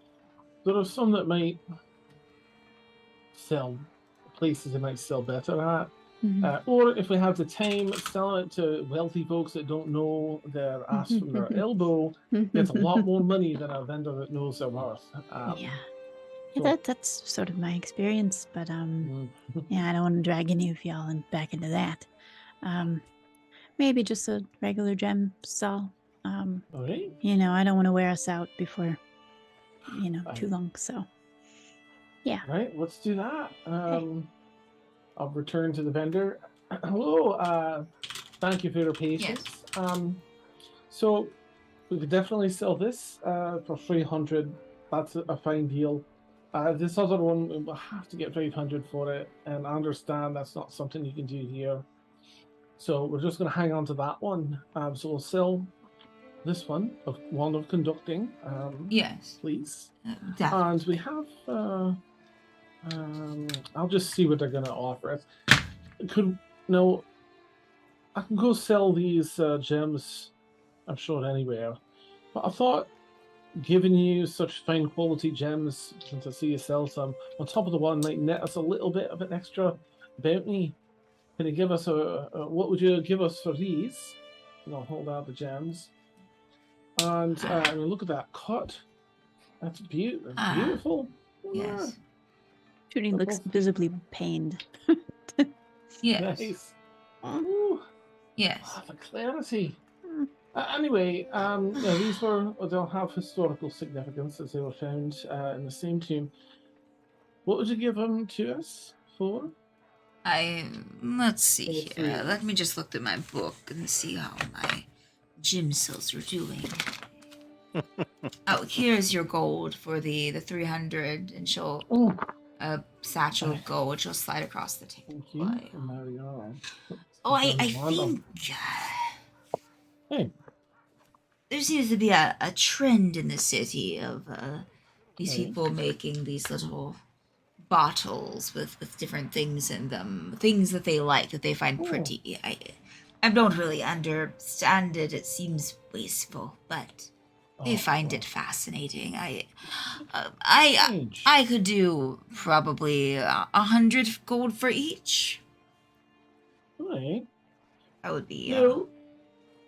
There are some that might sell places they might sell better at. Or if we have the time, selling it to wealthy folks that don't know their ass from their elbow gets a lot more money than a vendor that knows their worth. yeah, So- that's sort of my experience, but yeah, I don't want to drag any of y'all back into that. Maybe just a regular gem stall. All right. You know, I don't want to wear us out before, too Aye. long. So, yeah. Right, let's do that. I'll return to the vendor. Hello, thank you for your patience. So we could definitely sell this for 300. That's a fine deal. This other one, we'll have to get 500 for it, and I understand that's not something you can do here. So we're just going to hang on to that one. So we'll sell this one of Wand of Conducting. Yes. Please. Definitely. And we have. I'll just see what they're going to offer us. I can go sell these gems, I'm sure, anywhere. But I thought, giving you such fine quality gems, and to see you sell some, on top of the one, might net us a little bit of an extra bounty. Can you give us what would you give us for these? And I'll hold out the gems. And I mean, look at that cut. That's beautiful. Yes. Judy looks visibly pained. Yes. Nice. Yes. The clarity. Anyway, these they'll have historical significance as they were found in the same tomb. What would you give them to us for? Let's see here. Let me just look through my book and see how my gem sales are doing. Oh, here's your gold for the 300, and she'll a satchel of gold. She'll slide across the table. Thank you. And there we are. Oh, I think Hey. there seems to be a trend in the city of these people making these little bottles with different things in them, things that they like, that they find pretty. I don't really understand it. It seems wasteful, but I find it fascinating. I could do probably 100 gold for each. Right. That would be.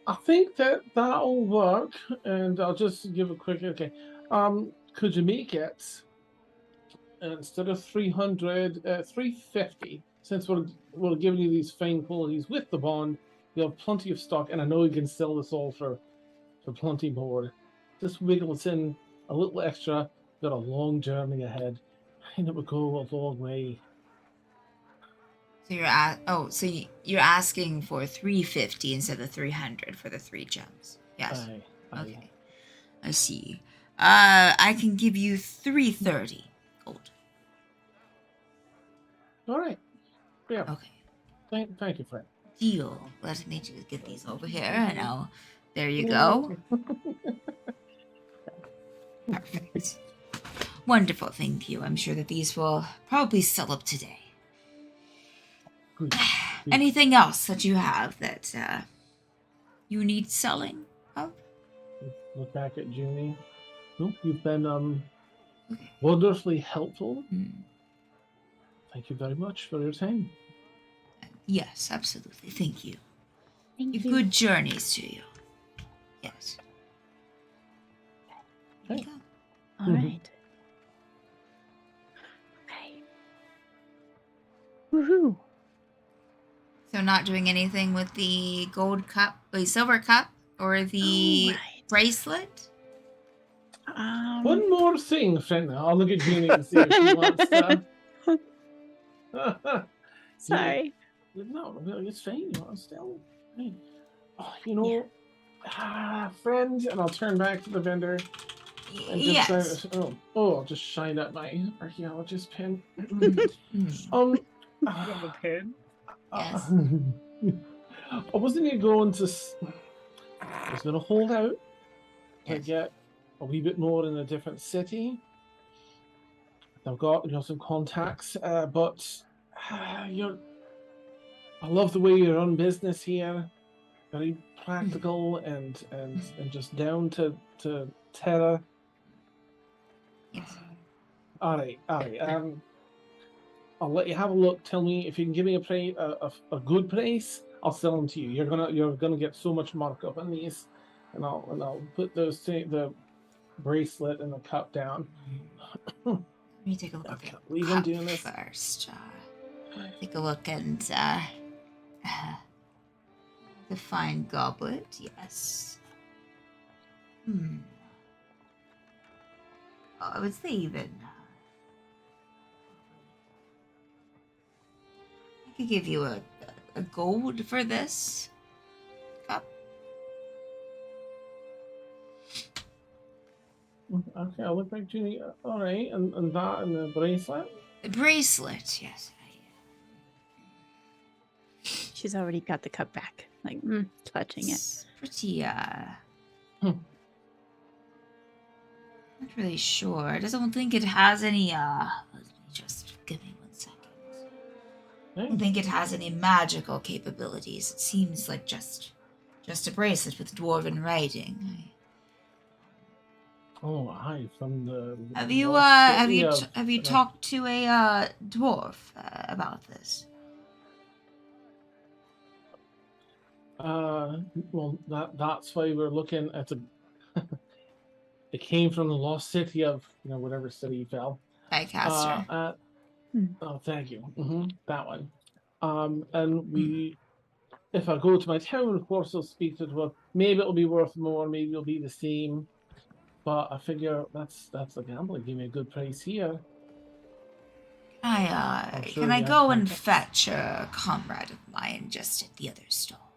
I think that'll work, and I'll just give a quick. Okay. Could you make it instead of 300, 350? Since we're giving you these fine qualities with the bond, you have plenty of stock, and I know you can sell this all for plenty more. Just wiggle it in a little extra. Got a long journey ahead, and it would go a long way. So you're asking for 350 instead of 300 for the 3 gems. Yes. Aye. Okay. I see. I can give you 330 gold. All right. Yeah. Okay. Thank you, friend. Deal. Let me just get these over here, and there you go. Perfect. Wonderful. Thank you. I'm sure that these will probably sell up today. Good. Anything else that you have that you need selling of? Look back at Junie. Nope, you've been wonderfully helpful. Thank you very much for your time. Yes, absolutely. Thank you. Thank you. Good journeys to you. Yes. Okay. All right. Okay. Woohoo! So not doing anything with the gold cup, the silver cup, or the bracelet? One more thing, friend. I'll look at Junie and see if she wants to. Sorry. No, it's fine. It's still fine. Friend, and I'll turn back to the vendor. And just I'll just shine up my archaeologist pin. The pin. Yes. I wasn't going to. I was going to hold out to get a wee bit more in a different city. I've got some contacts, but I love the way you run business here. Very practical and just down to terror. Yes. All right. I'll let you have a look. Tell me if you can give me a good price. I'll sell them to you. You're gonna get so much markup on these, and I'll put the bracelet and the cup down. Let me take a look I at can't the believe I'm cup doing this. first. Take a look and the fine goblet. Yes. Oh, I would say even. I could give you a gold for this cup. Okay, I'll look back, Junie. All right, and that and the bracelet. The bracelet, yes. She's already got the cup back, like clutching it. It's pretty, Hmm. not really sure. I don't think it has any, let me just, give me 1 second. I don't think it has any magical capabilities. It seems like just a bracelet with dwarven writing. Oh, hi, from the. Have you talked to a dwarf about this? Well, that's why we're looking at the. It came from the lost city of whatever city fell. Dicaster. Oh, thank you. That one. And we, if I go to my town, of course, I'll speak to it. Well, maybe it'll be worth more. Maybe it'll be the same. But I figure that's a gamble. Give me a good price here. Can I go and fetch a comrade of mine just at the other stall?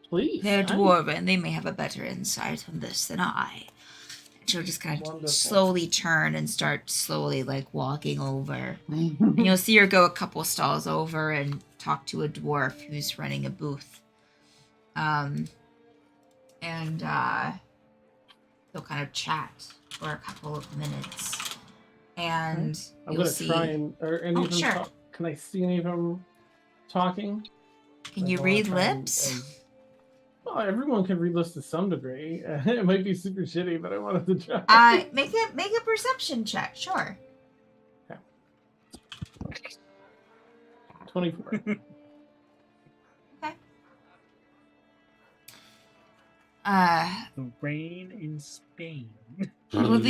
Please. They're dwarven. They may have a better insight on this than I. And she'll just kind of Wonderful. slowly turn and start slowly walking over. And you'll see her go a couple stalls over and talk to a dwarf who's running a booth. They'll kind of chat for a couple of minutes. And I'm you'll gonna see. try and any of them sure. can I see any of them talking? Can you read lips? Well, everyone can read lips to some degree. It might be super shitty, but I wanted to try. Make a perception check, sure. 24. Okay. The rain in Spain. Well,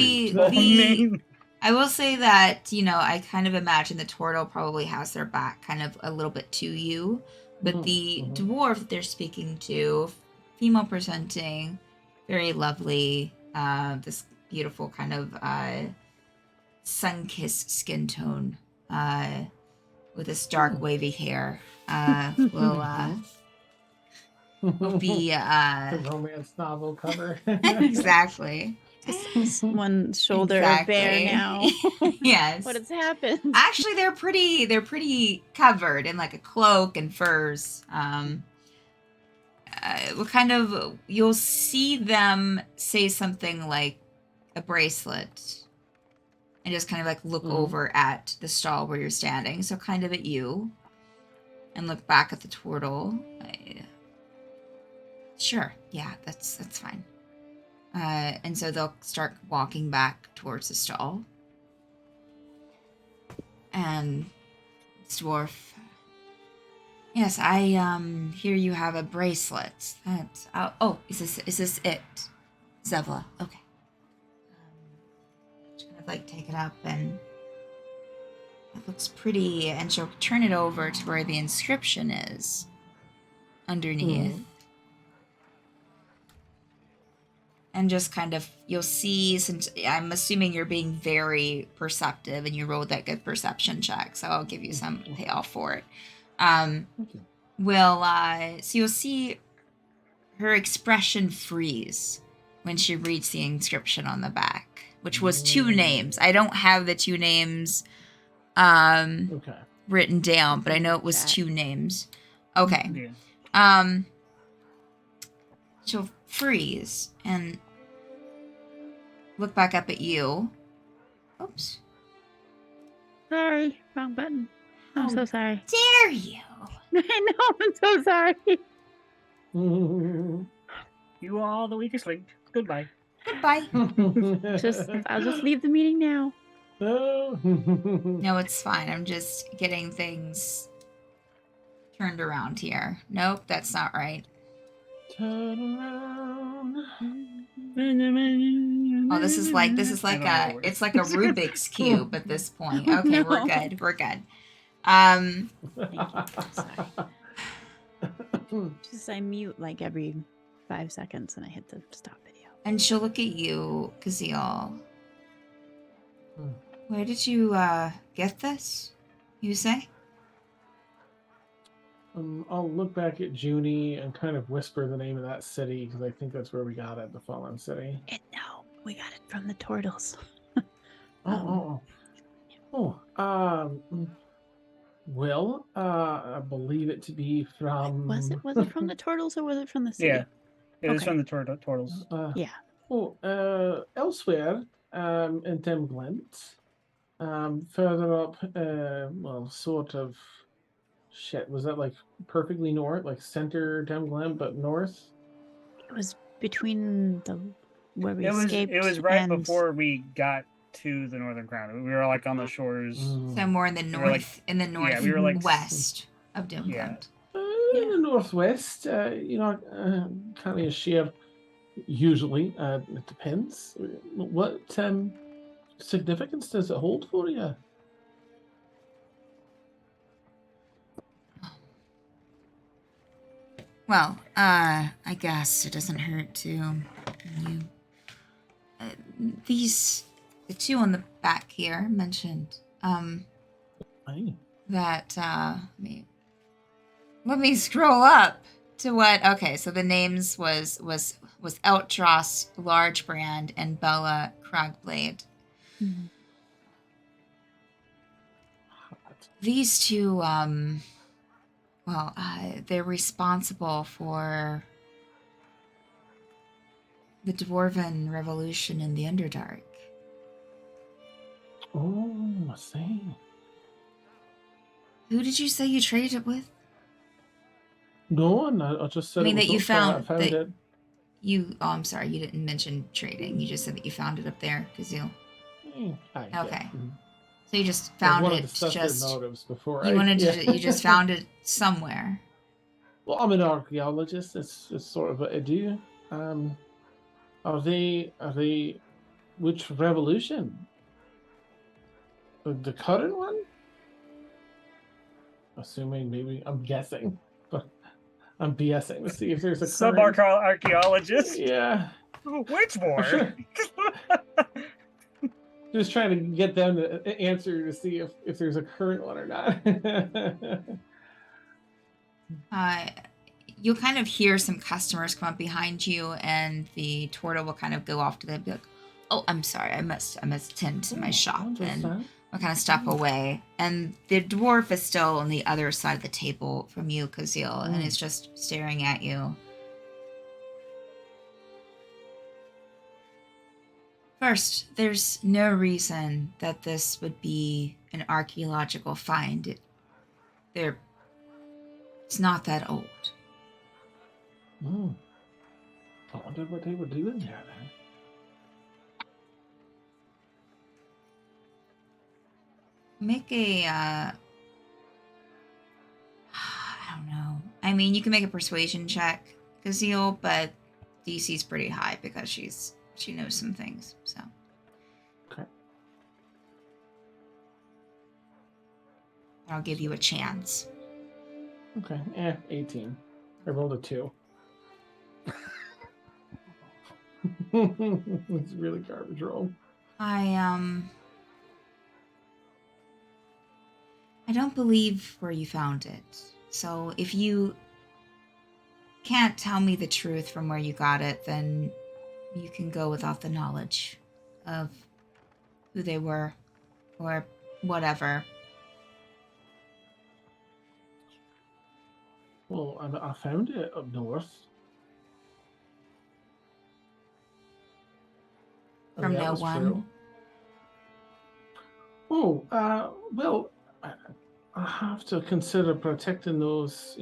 I will say that, I kind of imagine the turtle probably has their back kind of a little bit to you, but the dwarf that they're speaking to, female presenting, very lovely, this beautiful kind of sun-kissed skin tone, with this dark wavy hair, will be The romance novel cover. exactly. Just one shoulder of bear now. Yes. What has happened? Actually, they're pretty covered in like a cloak and furs. You'll see them say something like a bracelet, and just kind of look over at the stall where you're standing. So kind of at you, and look back at the turtle. Sure, yeah, that's fine. And so they'll start walking back towards the stall. And dwarf, yes, I hear you have a bracelet. Is this it, Zevla? Okay. Just kind of take it up, and it looks pretty. And she'll turn it over to where the inscription is underneath. And just kind of, you'll see, since I'm assuming you're being very perceptive and you rolled that good perception check, so I'll give you some payoff for it. So you'll see her expression freeze when she reads the inscription on the back, which was 2 names. I don't have the 2 names written down, but I know it was 2 names. Okay. Yeah. She'll freeze and look back up at you. Oops. Sorry, wrong button. I'm so sorry. Dare you? I know, I'm so sorry. You are all the weakest link. Goodbye. Goodbye. I'll just leave the meeting now. No, it's fine. I'm just getting things turned around here. Nope, that's not right. Turn around. Oh, this is like I don't know the words. it's like a Rubik's cube at this point. Oh, Okay, we're no. good. We're good. Thank you. Sorry. Just I mute like every 5 seconds and I hit the stop video. And she'll look at you, Kazeel. Hmm. Where did you get this? You say? I'll look back at Junie and kind of whisper the name of that city because I think that's where we got it, the Fallen City. No, we got it from the turtles. Well, I believe it to be from. Was it from the turtles or was it from the city? Yeah, it was Okay. from the turtles. Yeah. Elsewhere, in Demglint, further up, well, sort of. Shit, was that like perfectly north, like center Demglint, but north? It was between the where we It escaped. was right and... before we got to the Northern Crown. We were like on the shores. So more in the We north, were like- in the yeah, we were like- northwest of Dimgland. Yeah. In the northwest, kind of share. Usually, it depends. What significance does it hold for you? Well, I guess it doesn't hurt to you. The two on the back here mentioned, Aye. that, let me scroll up to what, okay, so the names was Eltros, Largebrand, and Bella Cragblade. Mhm. These two, they're responsible for the Dwarven Revolution in the Underdark. Oh, I see. Who did you say you traded with? No one. I just said. I mean, it that you was up there. I found found that it. you. Oh, I'm sorry, you didn't mention trading. You just said that you found it up there, Kazeel. Aye, Okay. Mhm. So you just I found wanted it. to suss their Just motives before. you just found it somewhere. Well, I'm an archaeologist. It's sort of what I do. Are they? Which revolution? The current one? Assuming, maybe I'm guessing, but I'm BSing to see if there's a Sub current. archaeologist. Yeah, Which war? Sure. Just trying to get them to answer to see if there's a current one or not. You'll kind of hear some customers come up behind you, and the turtle will kind of go off to them, be like, "Oh, I'm sorry, I must tend to my shop," and I'll kind of step away. And the dwarf is still on the other side of the table from you, Kazeel, and is just staring at you. First, there's no reason that this would be an archaeological find. It's not that old. I wonder what they were doing there then. Make a, I don't know. I mean, you can make a persuasion check, Kazeel, but DC's pretty high because she knows some things, so. Okay. I'll give you a chance. Okay, 18. I rolled a 2. It's really garbage roll. I don't believe where you found it. So if you can't tell me the truth from where you got it, then you can go without the knowledge of who they were or whatever. Well, I found it up north. From that no was one? true. Oh, well, I have to consider protecting those,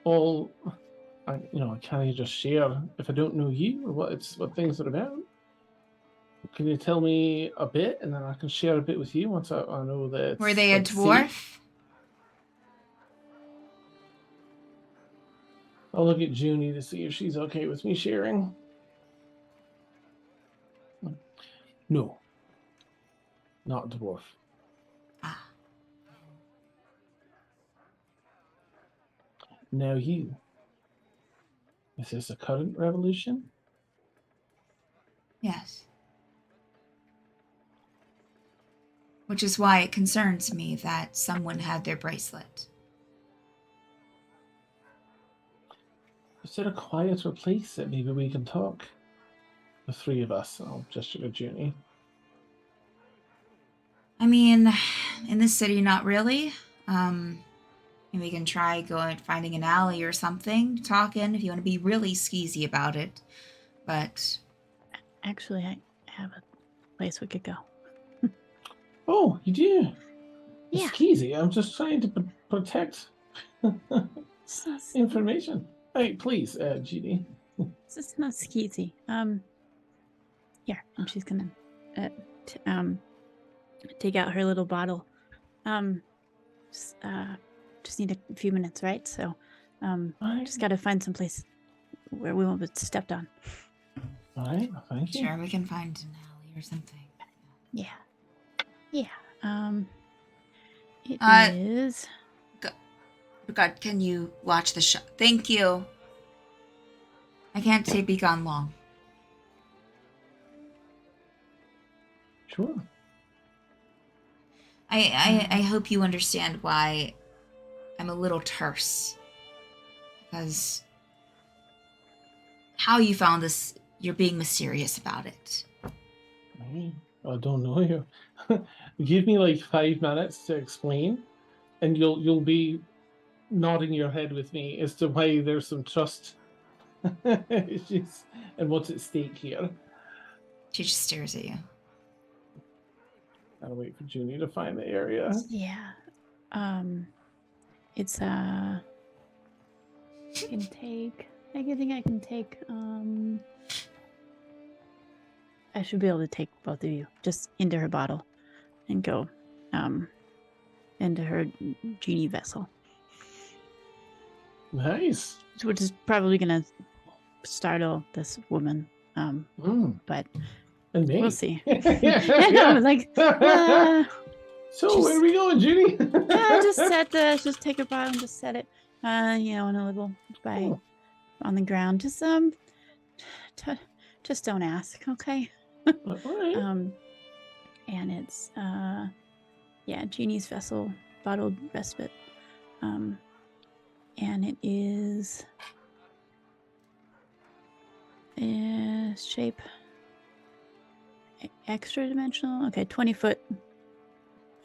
all, I can't just share if I don't know you or what things are about. Can you tell me a bit, and then I can share a bit with you once I know that. Were they a dwarf? I'll look at Junie to see if she's okay with me sharing. No. Not dwarf. Ah. Now you. Is this a current revolution? Yes. Which is why it concerns me that someone had their bracelet. Is there a quieter place that maybe we can talk? The three of us. I'll gesture to Junie. I mean, in this city, not really. Maybe we can try finding an alley or something, talking if you want to be really skeezy about it. But Actually, I have a place we could go. Oh, you do? Yeah. It's easy. I'm just trying to protect information. Hey, please, Junie. It's not skeezy. Here, she's gonna take out her little bottle. Just need a few minutes, right? So, just gotta find some place where we won't get stepped on. All right, thank you. sure, we can find an alley or something. Yeah. It is. God, can you watch the show? Thank you. I can't be gone long. Sure. I hope you understand why I'm a little terse. Because how you found this, you're being mysterious about it. I don't know you. Give me like 5 minutes to explain, and you'll be nodding your head with me as to why there's some trust issues and what's at stake here. She just stares at you. I'll wait for Junie to find the area. Yeah. It's I think I can take I should be able to take both of you just into her bottle and go into her genie vessel. Nice. Which is probably gonna startle this woman. But and me. We'll see. I know, like so where are we going, Junie? just take her bottle and just set it in a little on the ground. Just don't ask, okay? All right. And it's Genie's vessel, bottled respite. And it is shape extra dimensional. Okay, 20 foot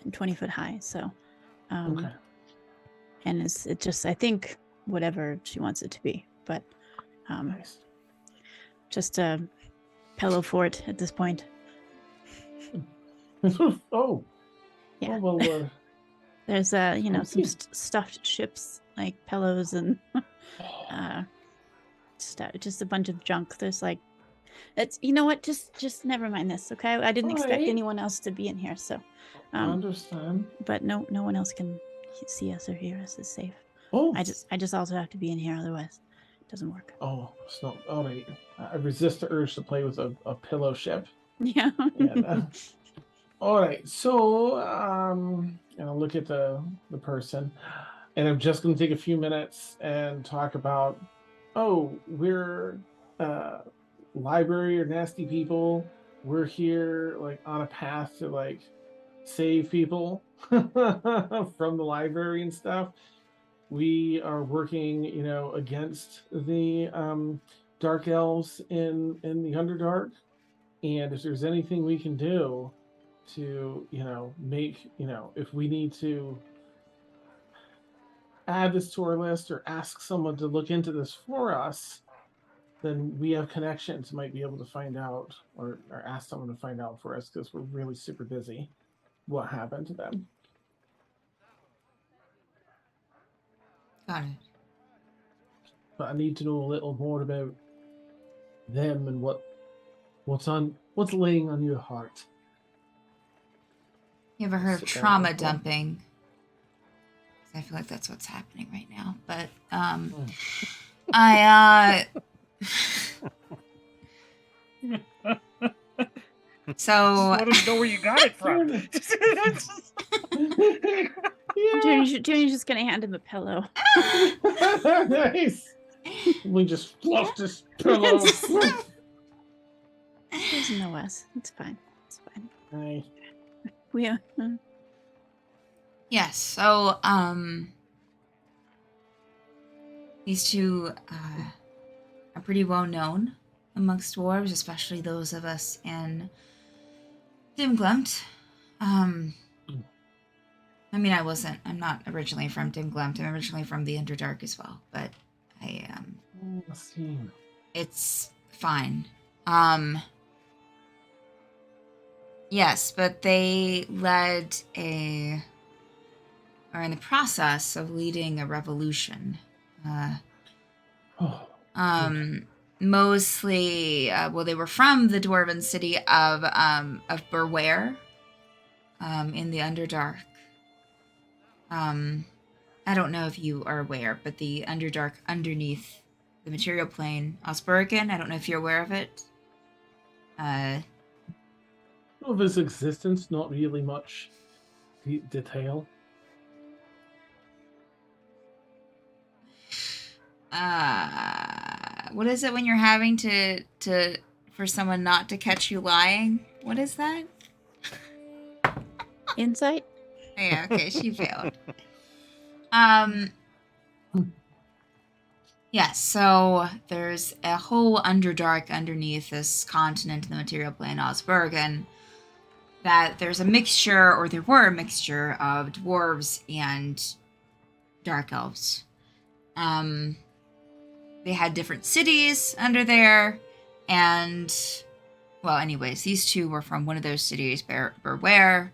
and 20 foot high. So, Okay. And it's just I think whatever she wants it to be, but Nice. just a pillow fort at this point. Oh. Yeah. Oh, well, There's some Okay. stuffed ships like pillows and just a bunch of junk. There's like it's what just never mind this, okay? I didn't expect Alright. anyone else to be in here, so I understand. but no one else can see us or hear us. Is safe. Oh. I just also have to be in here, otherwise it doesn't work. Oh, it's not. All right. I resist the urge to play with a pillow ship. Yeah. And, all right. So, and I'll look at the person, and I'm just going to take a few minutes and talk about. Oh, we're library or nasty people. We're here like on a path to like save people from the library and stuff. We are working, against the dark elves in the Underdark, and if there's anything we can do to, make, if we need to add this to our list or ask someone to look into this for us, then we have connections, might be able to find out or ask someone to find out for us because we're really super busy what happened to them. Got it. But I need to know a little more about them and what's laying on your heart. You ever heard of Sit down trauma with them. dumping? I feel like that's what's happening right now. But I so Want to know where you got it from? Yeah. Junie's just gonna hand him a pillow. Nice. We just fluffed his pillow. There's no us. It's fine. It's fine. Nice. We yes, so these two are pretty well known amongst dwarves, especially those of us in Dimglumt. I mean, I'm not originally from Dimglumt. I'm originally from the Underdark as well, but it's fine. Yes, but they are in the process of leading a revolution. Mostly, they were from the dwarven city of Berware, in the Underdark. I don't know if you are aware, but the Underdark underneath the material plane, Osbergen, I don't know if you're aware of it. Of his existence, not really much detail. What is it when you're having to for someone not to catch you lying? What is that? Insight? Yeah, okay, she failed. Yes, so there's a whole Underdark underneath this continent in the material plane, Osbergen, that there's a mixture, or there were a mixture, of dwarves and dark elves. They had different cities under there, and, well, anyways, these two were from one of those cities, Berware,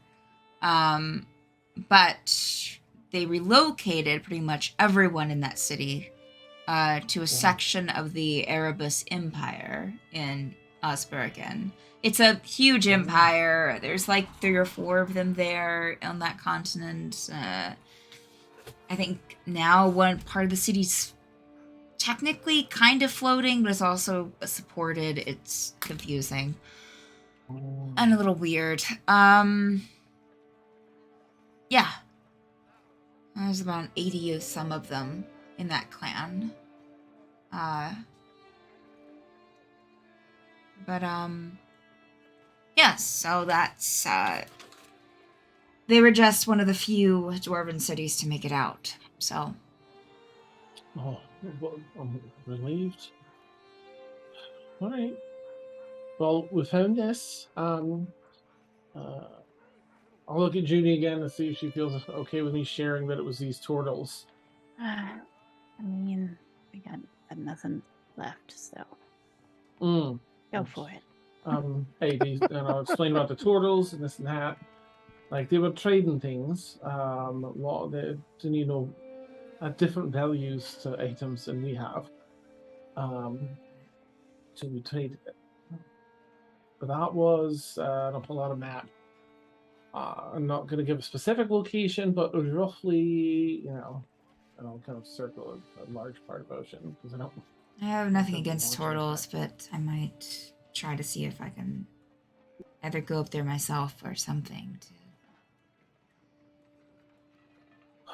but they relocated pretty much everyone in that city to a section of the Erebus Empire in Osbergen. It's a huge empire. There's like 3 or 4 of them there on that continent. I think now one part of the city's technically kind of floating, but it's also supported. It's confusing and a little weird. Yeah. There's about 80 of some of them in that clan. Yes, so that's, they were just one of the few dwarven cities to make it out, so. Oh, well, I'm relieved. All right. Well, we found this. I'll look at Junie again and see if she feels okay with me sharing that it was these turtles. I mean, we got nothing left, so go for it. Hey, and I'll explain about the turtles and this and that. Like, they were trading things. A lot of the, at different values to items than we have. So we traded it. But that was an awful lot of map. I'm not going to give a specific location, but it was roughly, kind of circle a large part of ocean. Because I have nothing against turtles, but I might try to see if I can either go up there myself or something.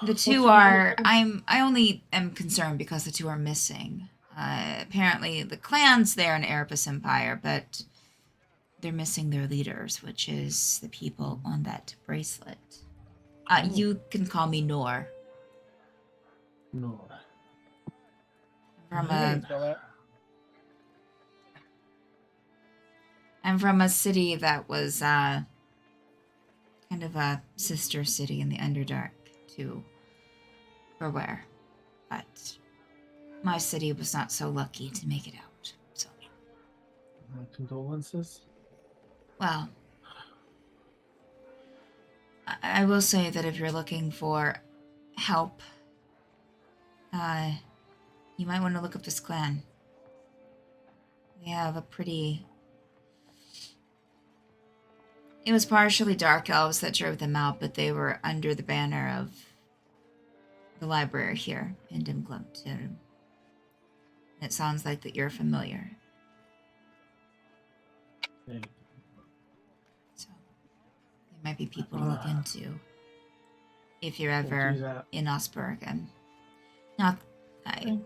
The two are, I only am concerned because the two are missing. Apparently the clan's there in Erebus Empire, but they're missing their leaders, which is the people on that bracelet. You can call me Nor. Nor. I'm from a city that was kind of a sister city in the Underdark to Berware, but my city was not so lucky to make it out. So, my condolences. Well, I will say that if you're looking for help, you might want to look up this clan. They have a pretty... It was partially dark elves that drove them out, but they were under the banner of the library here in Dimglumt. It sounds like that you're familiar. Okay. So there might be people to look into if you're We'll ever do that. in Osberg. And not, I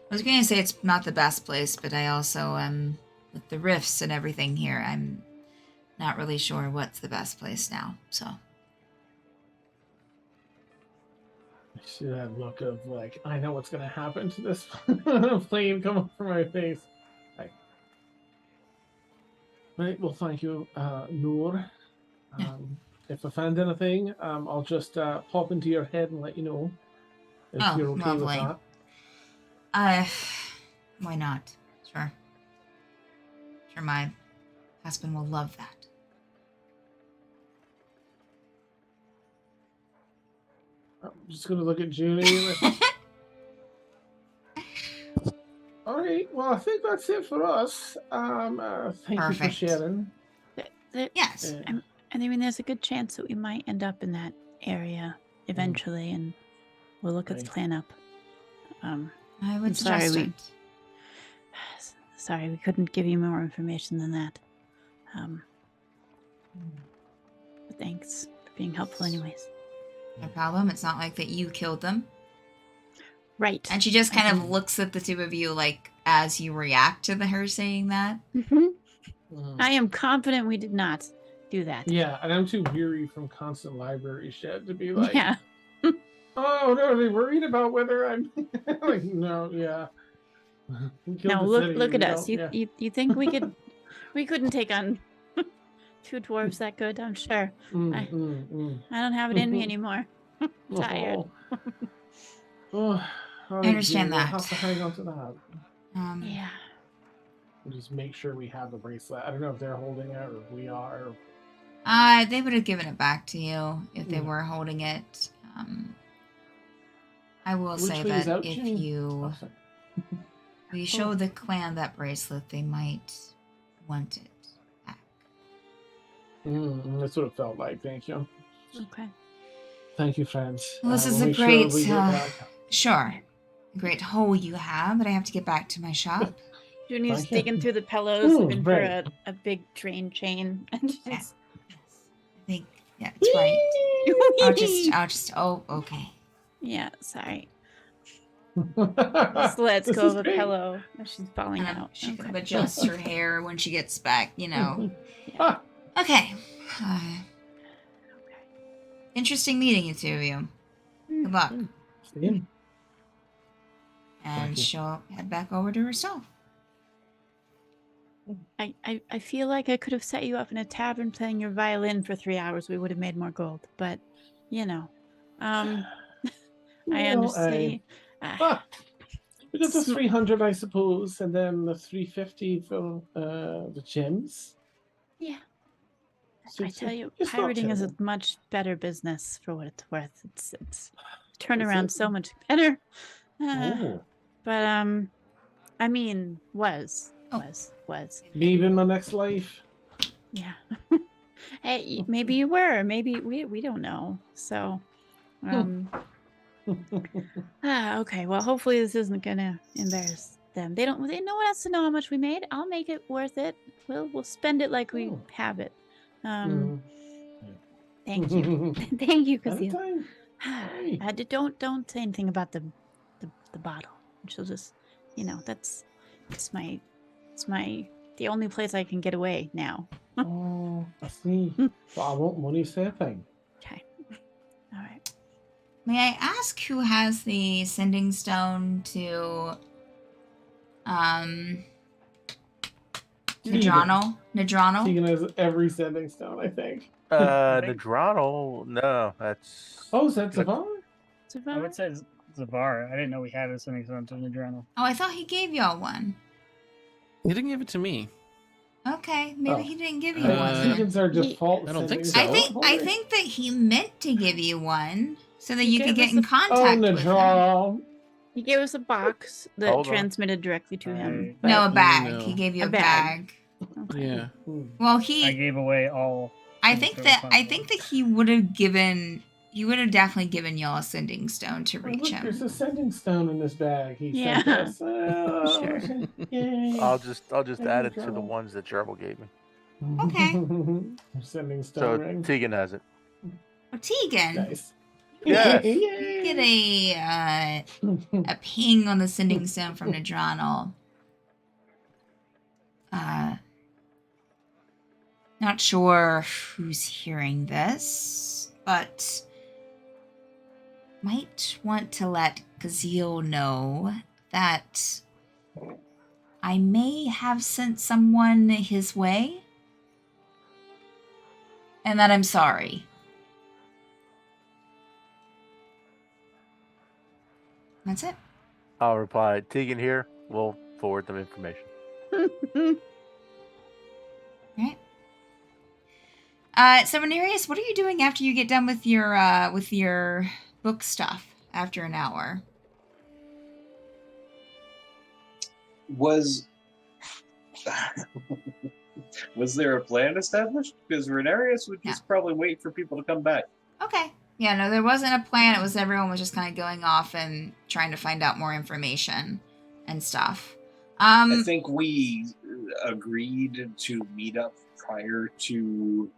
was going to say it's not the best place, but I also am with the rifts and everything here. I'm not really sure what's the best place now. So I see that look of like, I know what's gonna happen to this flame come up from my face. Right, well, thank you, Noor. If I find anything, I'll just pop into your head and let you know if Oh, you're okay lovely. with that. Why not? Sure. Sure, my husband will love that. I'm just gonna look at Julie. All right, well, I think that's it for us. Thank you for Perfect. sharing. Yes. I mean, there's a good chance that we might end up in that area eventually, and we'll look at the Right. plan up. I would I'm sorry suggest we- it. Sorry, we couldn't give you more information than that. But thanks for being helpful, anyways. No problem. It's not like that you killed them. Right. And she just kind of Mhm. looks at the two of you like as you react to her saying that. I am confident we did not do that. Yeah, and I'm too weary from constant library shit to be like, Yeah. oh, no, are they worried about whether I'm like, no, yeah. We killed No, the look city, at we us. don't- You think we could we couldn't take on two dwarves that good, I'm sure. I don't have it in me anymore. Tired. Oh, I understand We'll that. have to hang on to that. Yeah. We'll just make sure we have the bracelet. I don't know if they're holding it or if we are. They would have given it back to you if they Yeah. were holding it. I will Which say way is that out, if Jimmy? you Oh, sorry. show the clan that bracelet, they might want it back. That's what it felt like. Thank you. Okay. Thank you, friends. Well, this is we'll a make sure great, we get back. Sure. A great hole you have, but I have to get back to my shop. Junie's Thank you. digging through the pillows, looking for right. a big train chain. And Yeah. just, Yes. I think, yeah, it's right. I'll just, oh, okay. Yeah, sorry. Just Just lets go of a pillow as she's falling Kind of, out. she kind of Okay. adjusts her hair when she gets back, you know. Ah, Okay. Interesting meeting you two of you. Good luck. Same. And Thank you. she'll head back over to herself. I feel like I could have set you up in a tavern playing your violin for 3 hours. We would have made more gold, but you know, I Well, understand. We got the Sm- 300, I suppose, and then the 350 for the gems. Yeah, So I it's- tell you, it's not pirating is a terrible. much better business for what it's worth. It's turn Is around it? so much better. Oh, But I mean, was maybe in my next life. yeah. Hey, maybe you were, maybe we don't know. So, okay. Well, hopefully this isn't gonna embarrass them. They no one has to know how much we made. I'll make it worth it. We'll spend it like we Oh. have it. Mm. Thank you, thank you, Kazil. Anytime. Hey. Don't say anything about the bottle. She'll just, that's the only place I can get away now. Oh, I see. But I won't money say a thing. Okay. All right. May I ask who has the sending stone to Nadrano? Nadrano? Tegan has every sending stone, I think. Nadrano, no, that's. Oh, is that Zavon? I would say Zavar. I didn't know we had a sending stone to Nadrano. Oh, I thought he gave y'all one. He didn't give it to me. Okay, maybe Oh. he didn't give you Uh, one. Tegan's our default. I don't think sending so. stone I holder. think that he meant to give you one so that He you could gave get us in a- contact Oh, with him. Nadral. He gave us a box that Hold on. transmitted directly to him. Right. but- No, a bag. No. He gave you A a bag. bag. Okay. Yeah. Hmm. Well, I gave away all. I things think that that were I think that he would have given he would have definitely given y'all a sending stone to Oh, reach look, him. there's a sending stone in this bag. He Yeah. sent us. Sure. Yay. I'll just There add you it to the go. ones that Gerbil gave me. Okay. Sending So stone ring. Tegan has it. Oh, Tegan, Nice. Yes. you get a ping on the sending stone from Nadranal. Not sure who's hearing this, but might want to let Kazeel know that I may have sent someone his way, and that I'm sorry. That's it. I'll reply, Tegan here. We'll forward them information. Right. So Venarius, what are you doing after you get done with your book stuff after an hour? Was there a plan established? Because Renarius would just probably wait for people to come back. Okay. Yeah, no, there wasn't a plan. It was everyone was just kind of going off and trying to find out more information and stuff. I think we agreed to meet up prior to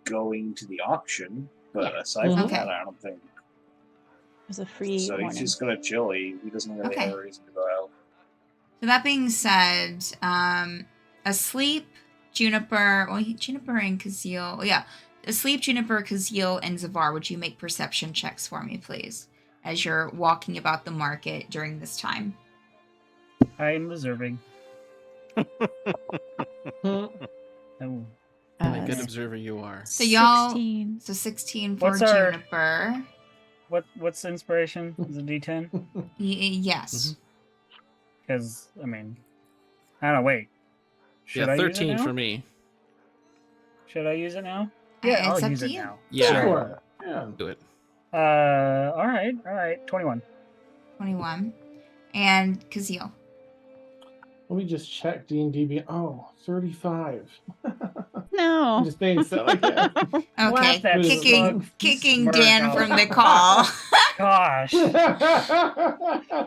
going to the auction, but aside from Okay. that, I don't think. It was a free So warning. he's just gonna chill. He doesn't really have a reason to go out. So that being said, Asleep, Juniper, Juniper and Kazeel. Yeah, Asleep, Juniper, Kazeel, and Zavar, would you make perception checks for me, please, as you're walking about the market during this time? I'm observing. Oh. What a good observer you are. So y'all, 16. so 16 for What's our- Juniper. What's the inspiration? Is it D10? Yes. Because I mean, I don't know. Wait. Should Yeah, I 13 use it for now? me. Should I use it now? Yeah, It's I'll up use to it you. now. Yeah, Sure. Yeah. do it. All right. 21. 21. And Kazeel. Let me just check D&D. Oh, 35. No. I'm just being silly. Yeah. Okay, Laugh at kicking smug Dan smirk from off. the call. Gosh.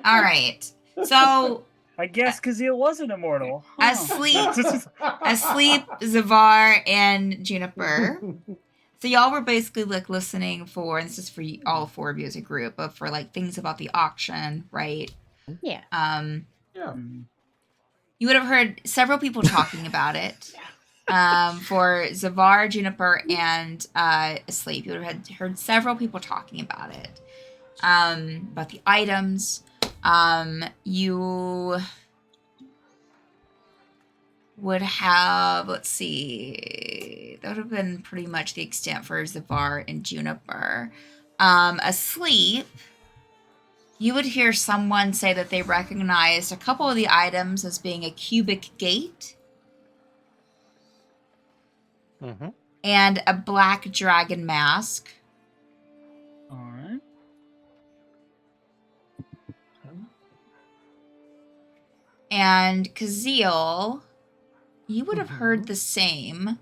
All right. So I guess Kazeel wasn't immortal. Huh. Asleep, Zavar, and Juniper. So y'all were basically like listening for, and this is for all four of you as a group, but for like things about the auction, right? Yeah. Yeah. You would have heard several people talking about it. For Zavar, Juniper, and Asleep, you would have heard several people talking about it. About the items. You would have, let's see, that would have been pretty much the extent for Zavar and Juniper. Asleep, you would hear someone say that they recognized a couple of the items as being a cubic gate and a black dragon mask. All right. And Kazeel, you would have heard the same.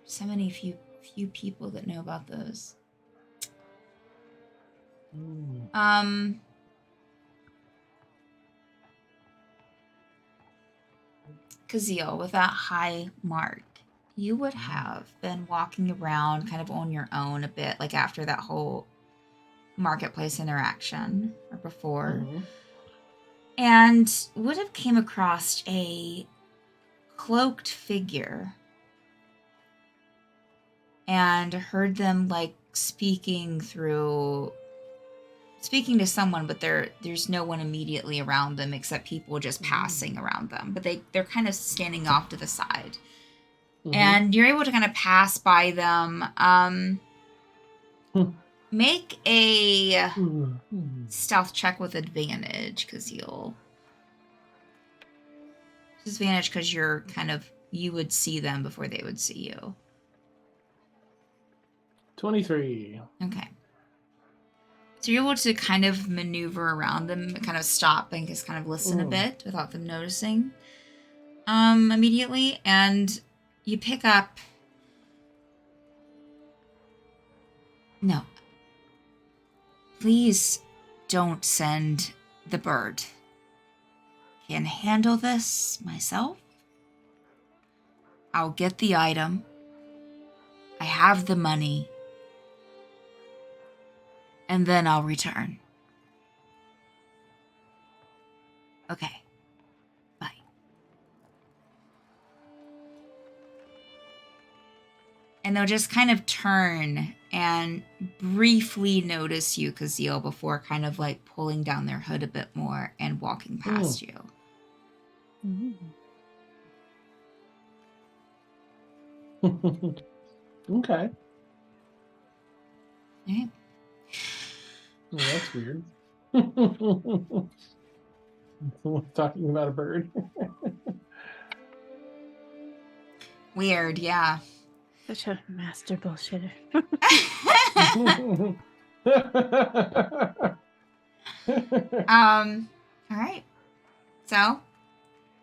So many few people that know about those. Kazeel, with that high mark, you would have been walking around kind of on your own a bit, like after that whole marketplace interaction or before. And would have came across a cloaked figure and heard them like speaking to someone, but there's no one immediately around them except people just passing around them, but they're kind of standing off to the side. And you're able to kind of pass by them. Make a stealth check with advantage, Kazeel. Disadvantage because you would see them before they would see you. 23. Okay. So you're able to kind of maneuver around them, kind of stop and just kind of listen a bit without them noticing immediately. And you pick up No. Please don't send the bird. Can handle this myself. I'll get the item. I have the money. And then I'll return. Okay. Bye. And they'll just kind of turn and briefly notice you, Kazeel, before kind of like pulling down their hood a bit more and walking past you. Okay. Right. Well, that's weird. Someone's talking about a bird. Weird, yeah. Such a master bullshitter. All right. So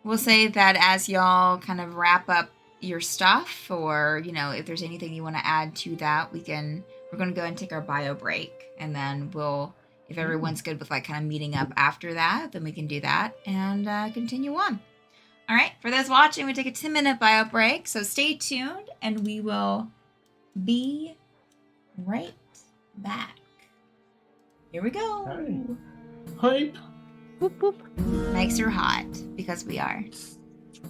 we'll say that as y'all kind of wrap up your stuff, or, you know, if there's anything you want to add to that, we're going to go and take our bio break, and then we'll, if everyone's good with like kind of meeting up after that, then we can do that and continue on. All right. For those watching, we take a 10-minute bio break. So stay tuned and we will be right back. Here we go. Hype. Boop, boop. Mics are hot because we are.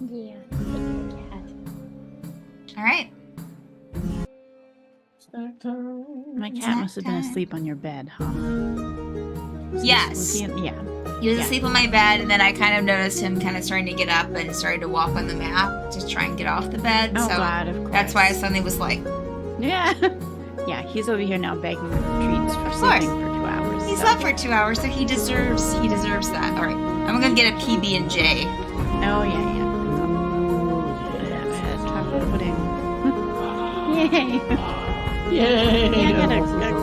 Yeah. All right. Snack time. My cat must have been asleep on your bed, huh? Yes. Was he yeah. He was asleep on my bed, and then I kind of noticed him kind of starting to get up and started to walk on the mat to try and get off the bed. Oh, so God, of course. that's why I suddenly was like, Yeah. Yeah, he's over here now begging treats for sleeping for 2 hours. he so. slept for 2 hours, so he deserves that. All right, I'm gonna get a PB and J. Oh, yeah. Chocolate pudding. Yay. Yay! Yeah, I got an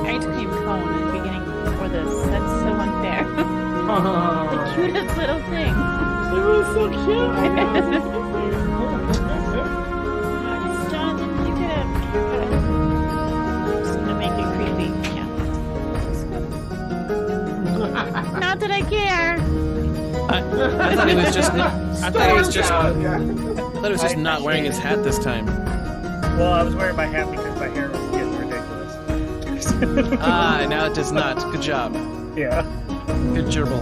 ice cream cone at the beginning before this. That's so unfair. The cutest little thing. It was so cute. Jonathan, you could have just to make it creepy. Yeah. Not that I care. I thought it was just. I thought it was just not wearing his hat this time. Well, I was wearing my hat because my hair was getting ridiculous. Now it does not. Good job. Yeah. Good gerbil.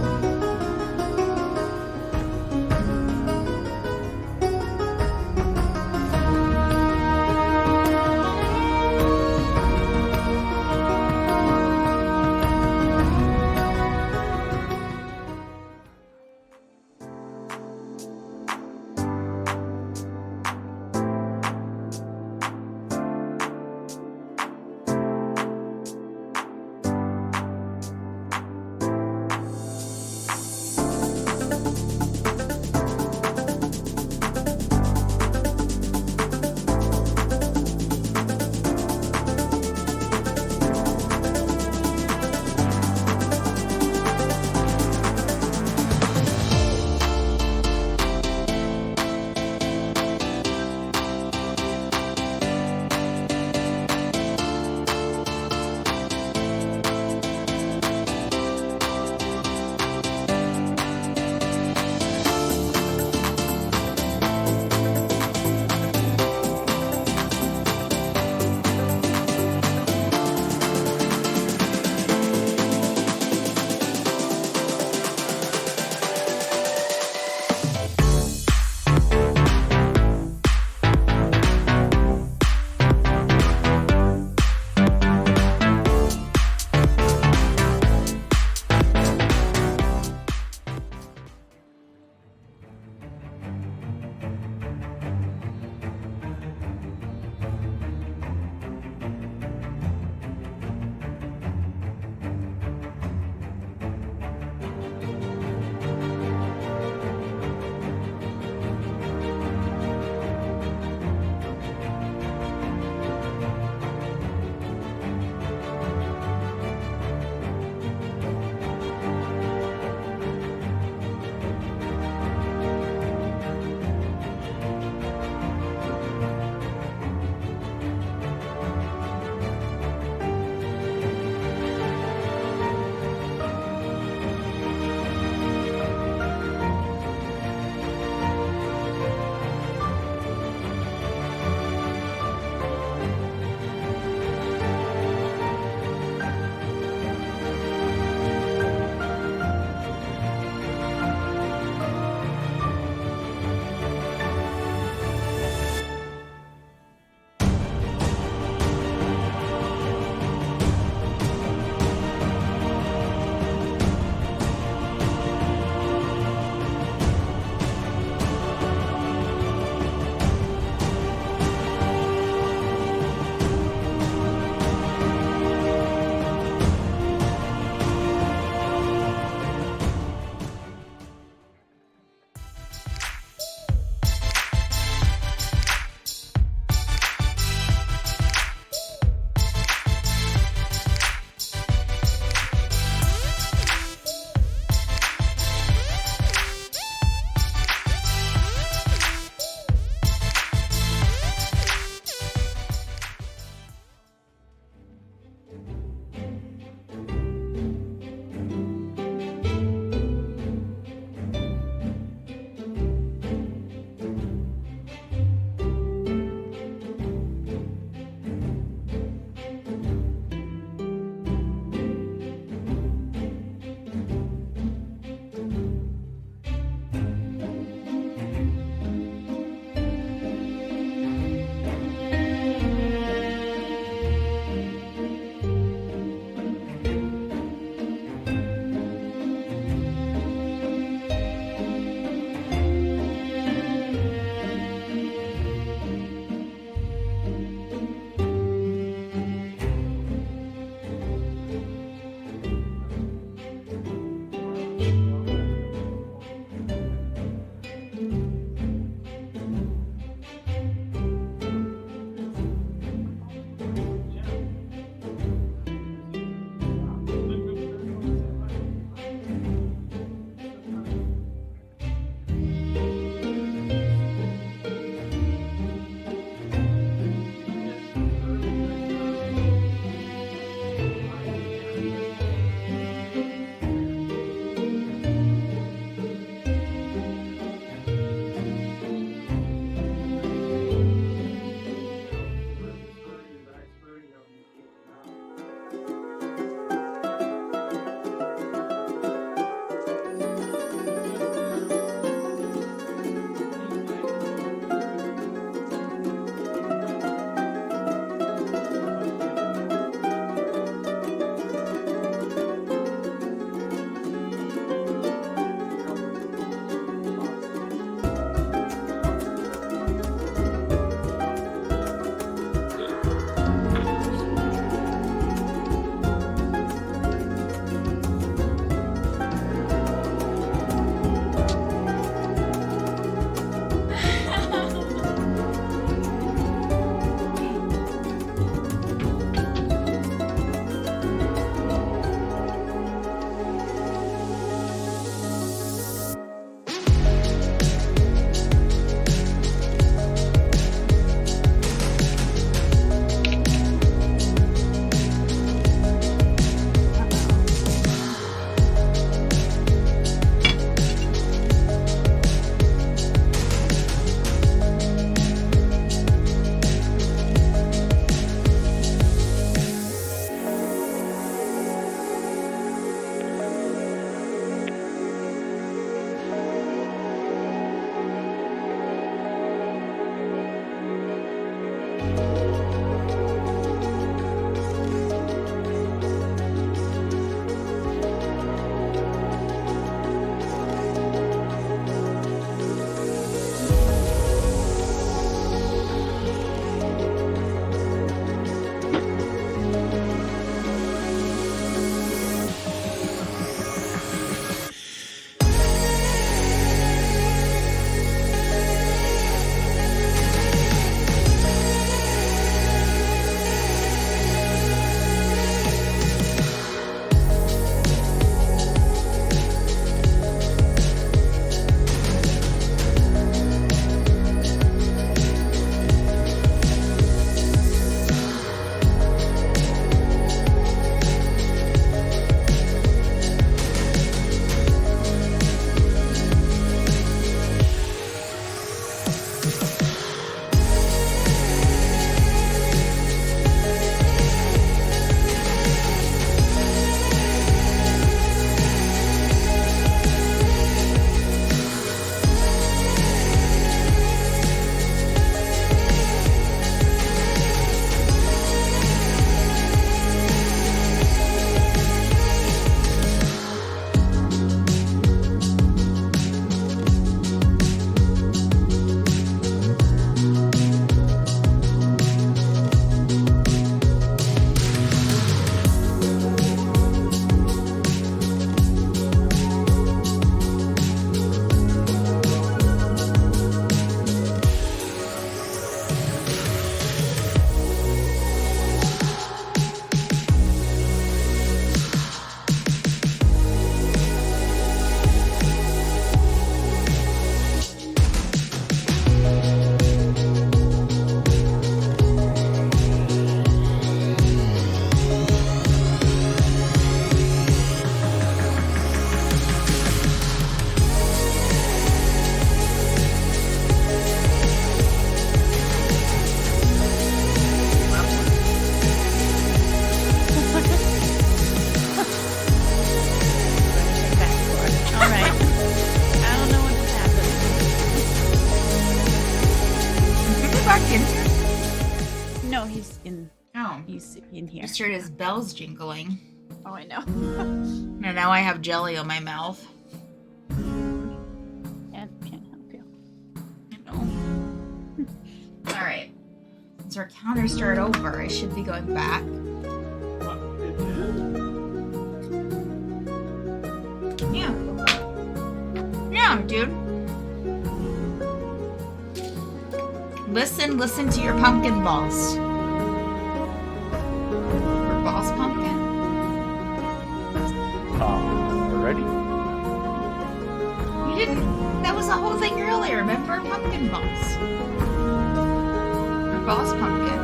He's in. Oh, He's in here. just heard his bells jingling. Oh, I know. And now I have jelly on my mouth. Can't help you. I know. All right. Since our counter started over, I should be going back. Yeah. Yeah, dude. Listen to your pumpkin balls. Or boss pumpkin. Already? You didn't. That was the whole thing earlier. Remember pumpkin balls? Or boss pumpkin.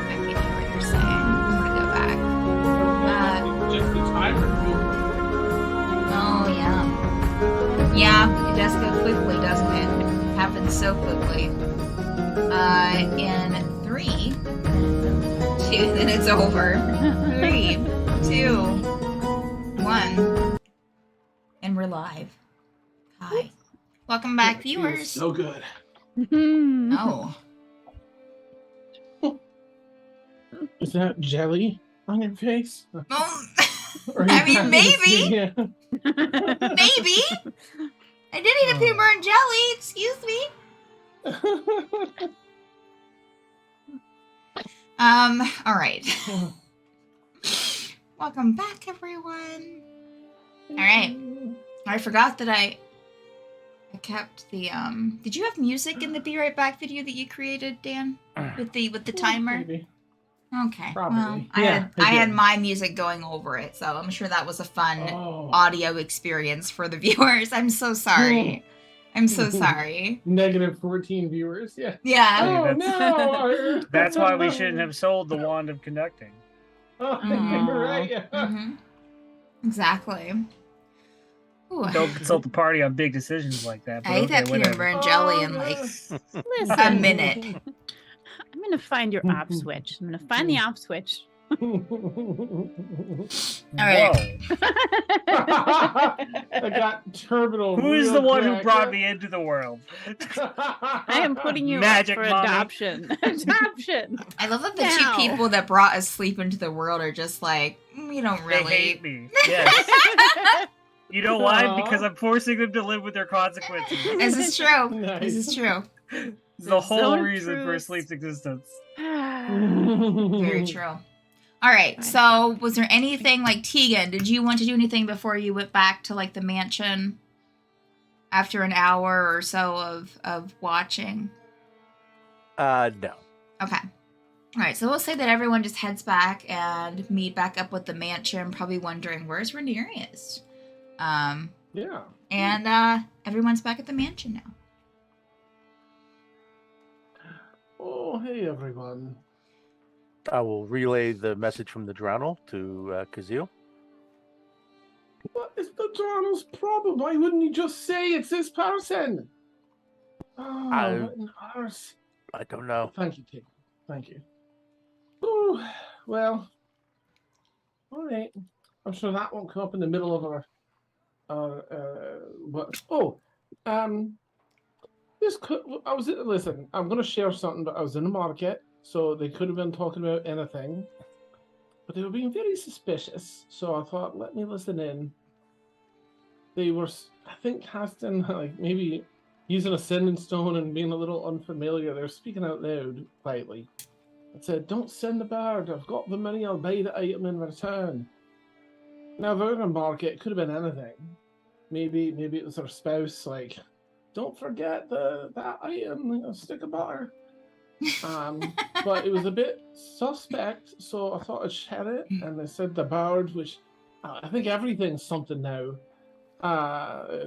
I can hear what you're saying. I'm gonna go back. Just the timer. Oh yeah. Yeah, it does go quickly, doesn't it? It happens so quickly. In 3, 2, then it's over. 3, 2, 1. And we're live. Hi. Welcome back, viewers. So good. Oh. Is that jelly on your face? Oh. Or I you mean, can't maybe. see it? Maybe. I did eat a peanut butter and jelly. Excuse me. All right. Welcome back, everyone. All right. I forgot that I kept the Did you have music in the Be Right Back video that you created, Dan? With the timer? Maybe. Okay. Probably. Well, Yeah, I had did. my music going over it, so I'm sure that was a fun Oh. audio experience for the viewers. I'm so sorry. I'm so sorry. Negative 14 viewers. Yeah. Yeah. Oh that's- no! That's why we shouldn't have sold the wand of conducting. Oh, Aw. you're right. Yeah. Mhm. Exactly. Ooh. Don't consult the party on big decisions like that. But I ate that okay, peanut whatever. butter and jelly in Oh, like Listen. a minute. I'm gonna find your off switch. I'm gonna find the off switch. All right. Whoa. I got terminal. Who's real the one who quick. brought me into the world? I am putting you Magic up for mommy. adoption. Adoption. I love that the Now. two people that brought us sleep into the world are just like, you don't They really. hate me. Yes. You know why? Aw. Because I'm forcing them to live with their consequences. This is true. Nice. This is true. It's the The whole zone of reason for truth. sleep's existence. Very true. All right. Fine. So, was there anything like Tegan? Did you want to do anything before you went back to like the mansion after an hour or so of watching? No. Okay. All right. So we'll say that everyone just heads back and meet back up with the mansion, probably wondering where's Rhaenyra. Yeah. And everyone's back at the mansion now. Oh, hey everyone. I will relay the message from the Drownal to Kazil. What is the Donald's problem? Why wouldn't you just say it's this person? Oh, I- what an arse. I don't know. Thank you, Kate. Thank you. Oh, well. All right. I'm sure that won't come up in the middle of our. What? Oh, this could. I was listen. I'm gonna share something, but I was in the market, so they could have been talking about anything, but they were being very suspicious. So I thought, let me listen in. They were, I think, casting like maybe using a sending stone and being a little unfamiliar. They're speaking out loud quietly. It said, "Don't send the bird. I've got the money. I'll buy the item in return." Now they're in a market. It could have been anything. Maybe it was her spouse. Like, don't forget that item, a stick of butter. But it was a bit suspect, so I thought I'd share it. And they said the bird, which I think everything's something now.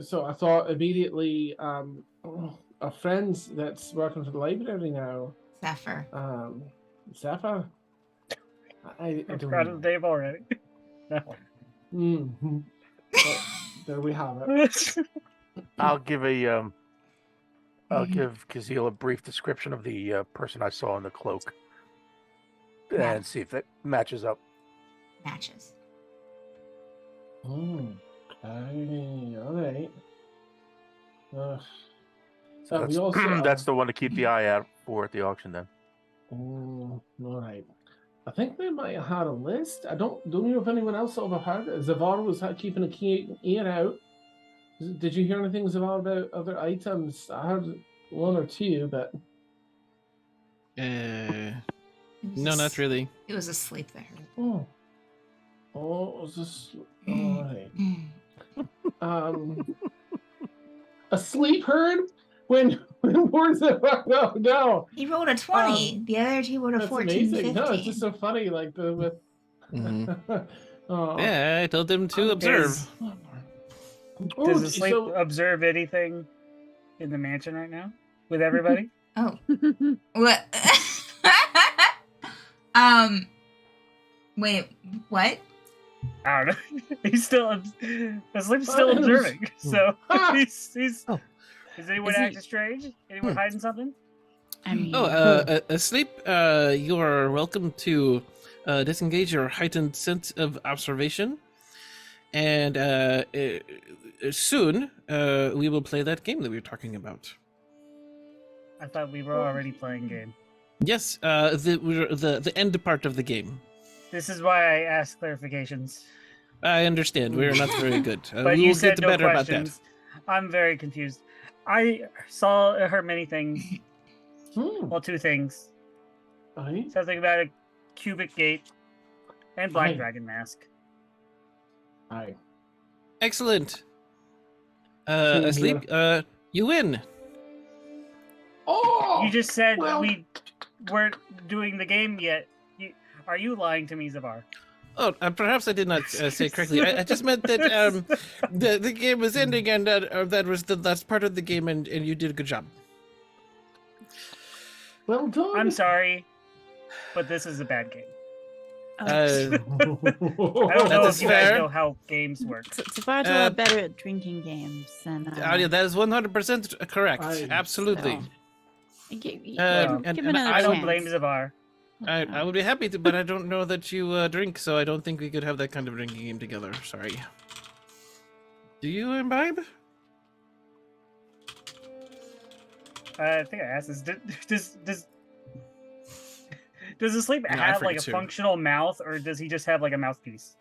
So I thought immediately, a friend that's working for the library now, Zephyr. Zephyr. I I'm don't proud know. of Dave already. No. Mm-hmm. But there we have it. I'll give I'll give Kazil a brief description of the person I saw in the cloak, Yeah. and see if it matches up. Matches. Okay, all right. So we also, that's the one to keep the eye out for at the auction then? Oh, all right. I think they might have had a list. I don't know if anyone else overheard it. Zavar was keeping a key ear out. Did you hear anything, Zavar, about other items? I heard one or two, but No, not really. It was asleep there. oh, it was just all right. A sleep herd when Warzone. No. He rolled a 20. The other two rolled a That's 14, amazing. 15. No, it's just so funny. Like the with. Mhm. Oh. Yeah, I told them to observe. Oh, Does the sleep so- observe anything in the mansion right now with everybody? Oh. What? Wait, what? I don't know. He's still the sleep's still Well, it was- observing. So Ah! he's. Oh. Is anyone Is he- acting strange? Anyone hiding something? I mean, Asleep, you are welcome to disengage your heightened sense of observation. And soon, we will play that game that we were talking about. I thought we were already playing game. Yes, the end part of the game. This is why I ask clarifications. I understand. We're not very good. But We you will said get no better about that. questions. I'm very confused. I heard many things. Well, two things. Aye. Something about a cubic gate and Black Aye. Dragon Mask. Aye. Excellent. Same Asleep, you win. Oh. You just said well- we weren't doing the game yet. Are you lying to me, Zavar? Oh, perhaps I did not say correctly. I just meant that the game was ending, and that was the last part of the game, and you did a good job. Well done. I'm sorry, but this is a bad game. Uh, I don't That know is if you guys fair. know how games work. Safar's a lot better at drinking games than. yeah, that is 100% correct. I- Absolutely. Give and another I don't chance. blame Zavar. I would be happy to, but I don't know that you drink, so I don't think we could have that kind of drinking game together. Sorry. Do you imbibe? I think I asked this. Does the sleep No, I have like a forget too. functional mouth, or does he just have like a mouthpiece?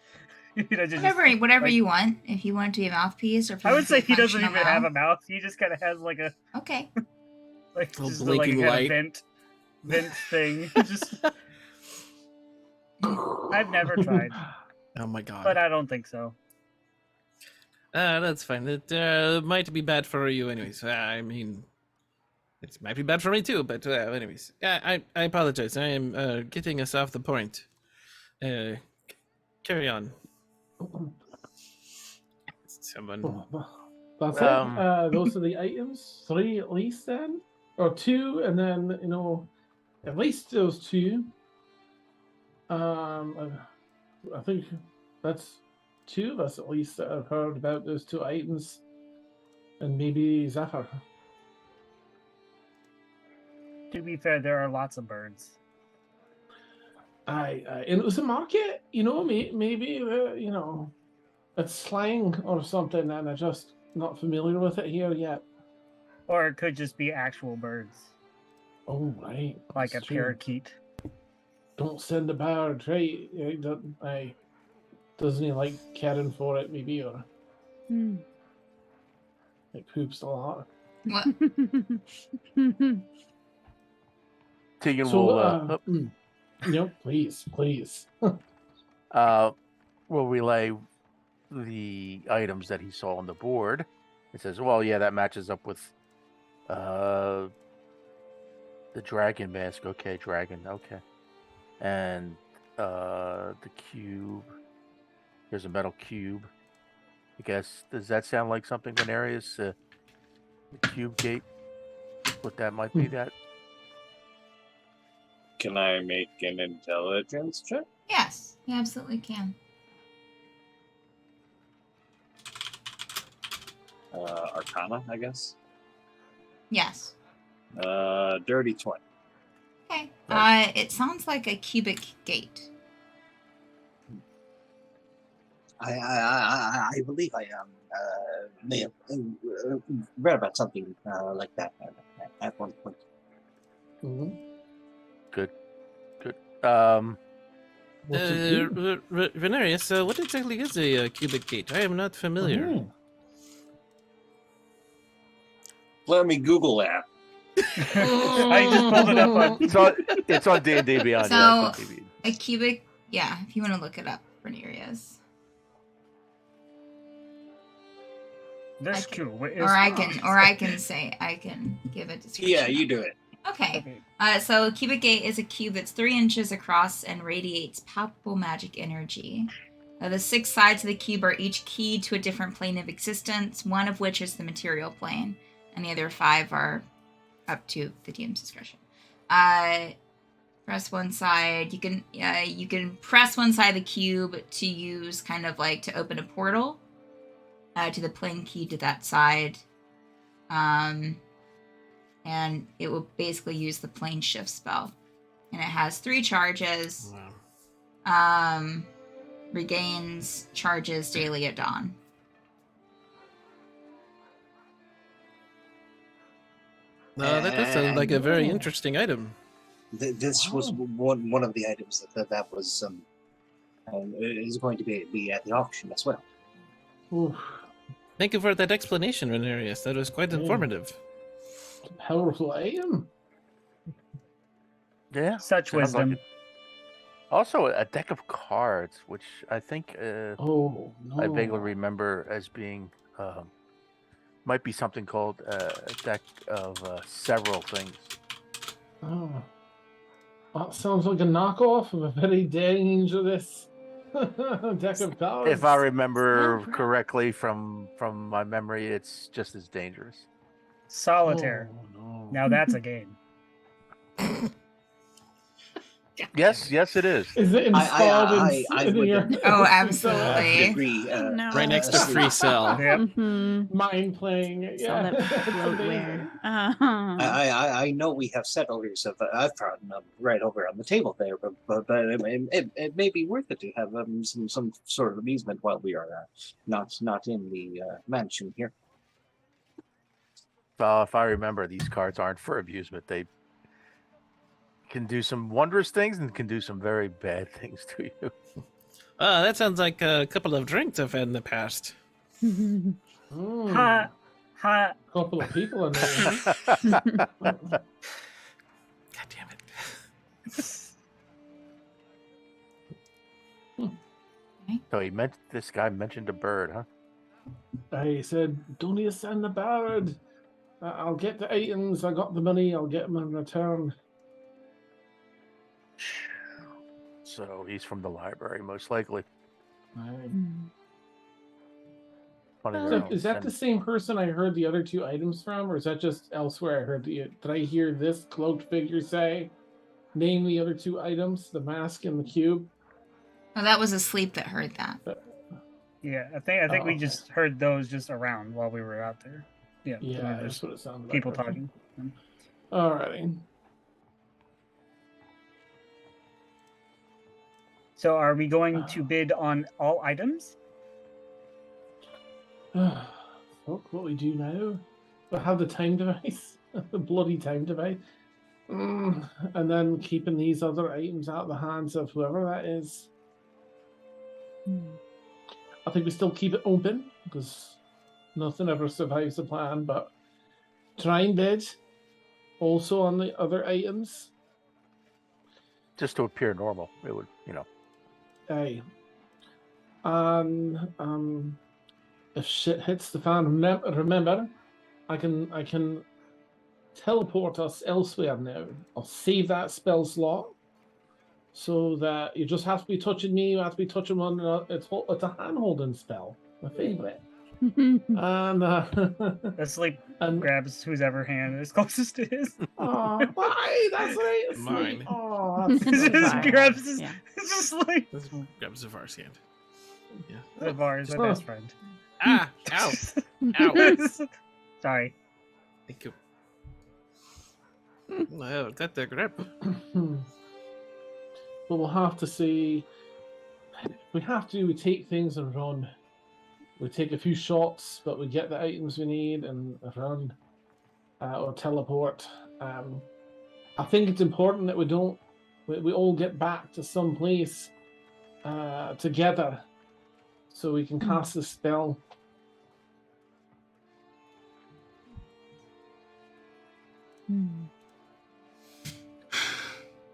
Whatever like- you want. If you want to be a mouthpiece, or if you I want would to be say he doesn't functional even have a mouth. mouth. He just kind of has like a Okay. like Oh, just a, blinking kind of light. vent thing. Just I've never tried, Oh my god. but I don't think so. That's fine. It might be bad for you, anyways. I mean, it might be bad for me too. But anyways, I apologize. I am getting us off the point. Carry on. Someone. That's Um, it. Those are the items. 3 at least, then, or 2, and then at least those 2. I think that's 2 of us at least that have heard about those 2 items, and maybe Zephyr. To be fair, there are lots of birds. And it was a market, maybe it's slang or something, and I'm just not familiar with it here yet. Or it could just be actual birds, Oh, right. like that's a true. parakeet. Don't send a bird, right? Doesn't he like caring for it, maybe, or Hmm. like poops a lot? What? Tegan So, will please. will relay the items that he saw on the board. It says, "Well, yeah, that matches up with the dragon mask. Okay, dragon. Okay, and the cube. There's a metal cube. I guess does that sound like something Venarius? The cube gate. What that might be? That Can I make an intelligence check? Yes, you absolutely can. Arcana, I guess. Yes. Dirty 20. Okay. It sounds like a cubic gate. I believe I may have read about something like that at one point. Mhm. Good. What's it do? Venarius, what exactly is a cubic gate? I am not familiar. Oh. Let me Google that. I just pulled it up on. It's on D&D Beyond. So, yeah, it's on D&D. A cubic, yeah, if you want to look it up, Renarius. This I can- cube is. Or I can give a description. Yeah, you do it. Okay. So a cubic gate is a cube that's 3 inches across and radiates palpable magic energy. The 6 sides of the cube are each keyed to a different plane of existence, one of which is the material plane, and the other 5 are up to the DM's discretion. Press one side. You can press one side of the cube to use kind of like to open a portal to the plane key to that side. And it will basically use the plane shift spell. And it has 3 charges. Wow. Regains charges daily at dawn. That does sound like a very interesting item. This was one of the items that was is going to be at the auction as well. Oof. Thank you for that explanation, Renarius. That was quite informative. Powerful item. Yeah. Such sounds like wisdom. it. Also, a deck of cards, which I think Oh no. I vaguely remember as being might be something called a deck of several things. Oh. That sounds like a knockoff of a very dangerous deck of cards. If I remember Oh, correctly from my memory, it's just as dangerous. Solitaire. Oh, no. Now that's a game. Yes, it is. Is it installed I in would- your Oh, I absolutely. agree. No. Right next to free cell. Yep. Mm-hmm. mind playing? It's all that That's bloatware. amazing. I know we have settlers of Ephron right over on the table there, but it may be worth it to have some sort of amusement while we are not in the mansion here. If I remember, these cards aren't for amusement. They can do some wondrous things and can do some very bad things to you. That sounds like a couple of drinks I've had in the past. Mm. Ha ha. Couple of people in there. God damn it. So this guy mentioned a bird, huh? I said, "Don't you send the bird? I'll get the items. I got the money. I'll get them in return." So he's from the library, most likely. Aye. Funny Well, they So don't is that send- the same person I heard the other 2 items from, or is that just elsewhere? I heard did I hear this cloaked figure say, "Name the other 2 items: the mask and the cube"? Oh, that was asleep that heard that. Yeah, I think Oh, we okay. just heard those just around while we were out there. Yeah. Yeah, we were that's just what it sounded like. people Okay. talking. Alrighty. So are we going to bid on all items? Fuck, what we do now? We have the time device, the bloody time device, and then keeping these other items out of the hands of whoever that is. I think we still keep it open because nothing ever survives the plan. But try and bid also on the other items. just to appear normal. It would, Aye. And if shit hits the fan, remember, I can teleport us elsewhere now. I'll save that spell slot so that you just have to be touching me. You have to be touching one another. It's a hand holding spell, my favorite. And Asleep and grabs whose ever hand is closest to his. oh, why? That's right. it's Mine. like, oh, that's Just Fine. grabs his, Yeah. it's just like This grabs Zavar's hand. Zavar is my Oh. best friend. Ah! Ow! Ow! Sorry. Thank you. Well, got the grip. But we'll have to see. We take things and run. We take a few shots, but we get the items we need and run or teleport. I I think it's important that we all get back to some place together so we can cast the spell.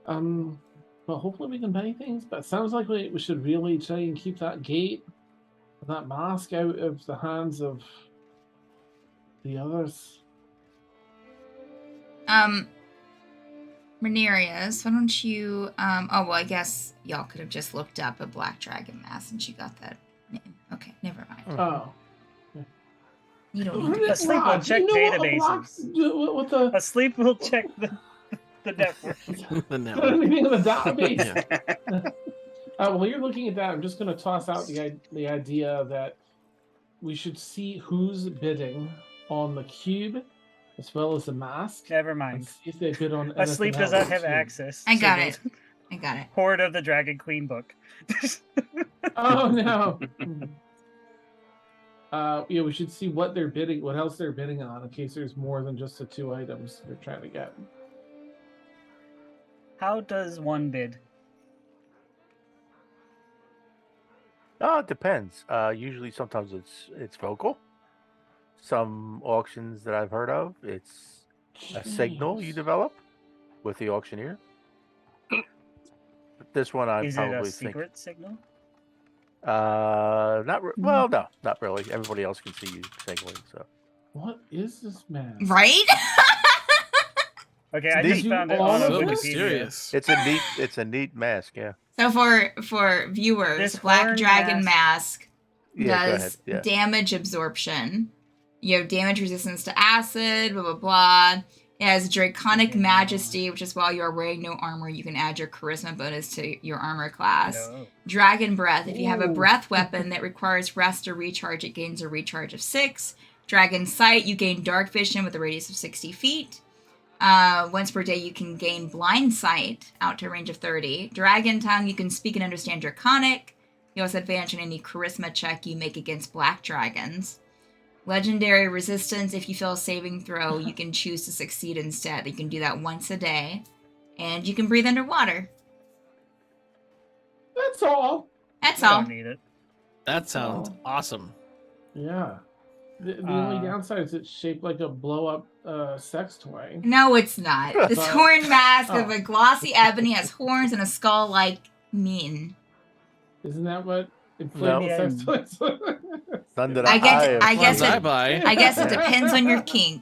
Well, hopefully we can buy things, but it sounds like we should really try and keep that gate, that mask out of the hands of the others. Rhaenyra, why don't you, oh, well, I guess y'all could have just looked up a black dragon mask and she got that name. Okay, never mind. Oh. You don't need to. A sleep will check databases. What the? A sleep will check the network. The network. Anything in the database? Yeah. While you're looking at that, I'm just going to toss out the idea that we should see who's bidding on the cube as well as the mask. Never And mind. see if they bid on A sleep anything does not else, have too. access. I to got the it. I got it. Horde of the Dragon Queen book. Oh no. Yeah, we should see what they're bidding, what else they're bidding on, in case there's more than just the 2 items they're trying to get. How does one bid? Oh, it depends. Usually, sometimes it's vocal. Some auctions that I've heard of, it's a signal you Jeez. develop with the auctioneer. But this one, I Is it a probably think. secret signal? Well, no, not really. Everybody else can see you signaling. So What is this man? Right? Okay, I Did just you found it all on of So this? Wikipedia. mysterious. it's a neat mask. Yeah. So for viewers, This Black horn Dragon Mask Yeah. Go ahead. does Yeah. damage absorption. You have damage resistance to acid, blah, blah, blah. It has Draconic Majesty, which is while you are wearing no armor, you can add your charisma bonus to your armor class. No. Dragon Breath. If you have a Ooh. breath weapon that requires rest or recharge, it gains a recharge of 6. Dragon Sight, you gain dark vision with a radius of 60 feet. Once per day, you can gain blind sight out to a range of 30. Dragon Tongue, you can speak and understand Draconic. You also have advantage on any charisma check you make against black dragons. Legendary Resistance, if you fail a saving throw, you can choose to succeed instead. You can do that once a day. And you can breathe underwater. That's all. That's I all. don't need it. That sounds Oh. awesome. Yeah. The only Uh, downside is it's shaped like a blow-up sex toy. No, it's not. This But- horn mask of Oh. a glossy ebony has horns and a skull like mane. Isn't that what inflatable No. sex toys? None that I guess- have I guess seen. Ones I buy. I guess it depends on your kink.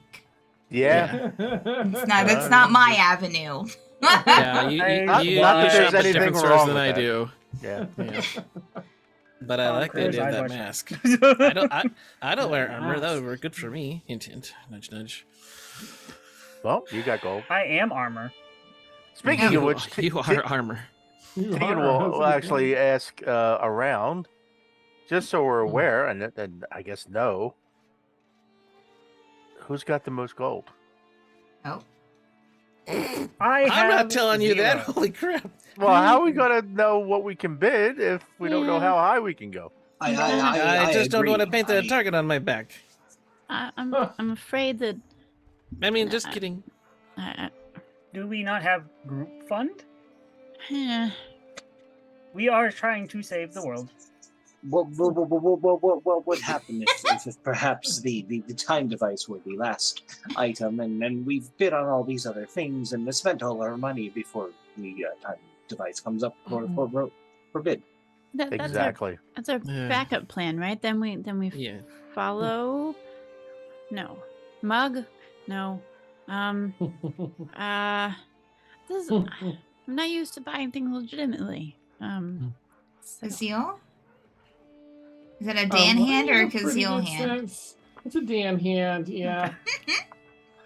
Yeah. It's not, that's not my avenue. Yeah, you, Not- you, not you that there's shop at anything different wrong stores than with I that. do. Yeah. Yeah. But I Tom like the Cruise idea of that eyebrow mask. shot. I don't wear armor. That would work good for me. Hint, hint. Nudge, nudge. Well, you got gold. I am armor. Speaking you, of which, you are armor. Tegan will actually ask around, just so we're aware, and I guess know, who's got the most gold? Oh. I'm I'm not telling you that. Holy crap. Well, how are we gonna know what we can bid if we don't know Yeah. how high we can go? I just don't want to agree. paint a target on my back. I'm afraid that I mean, just kidding. Do we not have group fund? eh, We are trying to save the world. What would happen if perhaps the time device were the last item, and we've bid on all these other things and spent all our money before the time device comes up for bid? that's Exactly. our Yeah. backup plan, right? Then we Yeah. follow. No, mug. No. This is, I'm not used to buying things legitimately. So, Kazeel? Is that a Dan hand or a Pretty Kazeel good hand? sense. It's a Dan hand, yeah.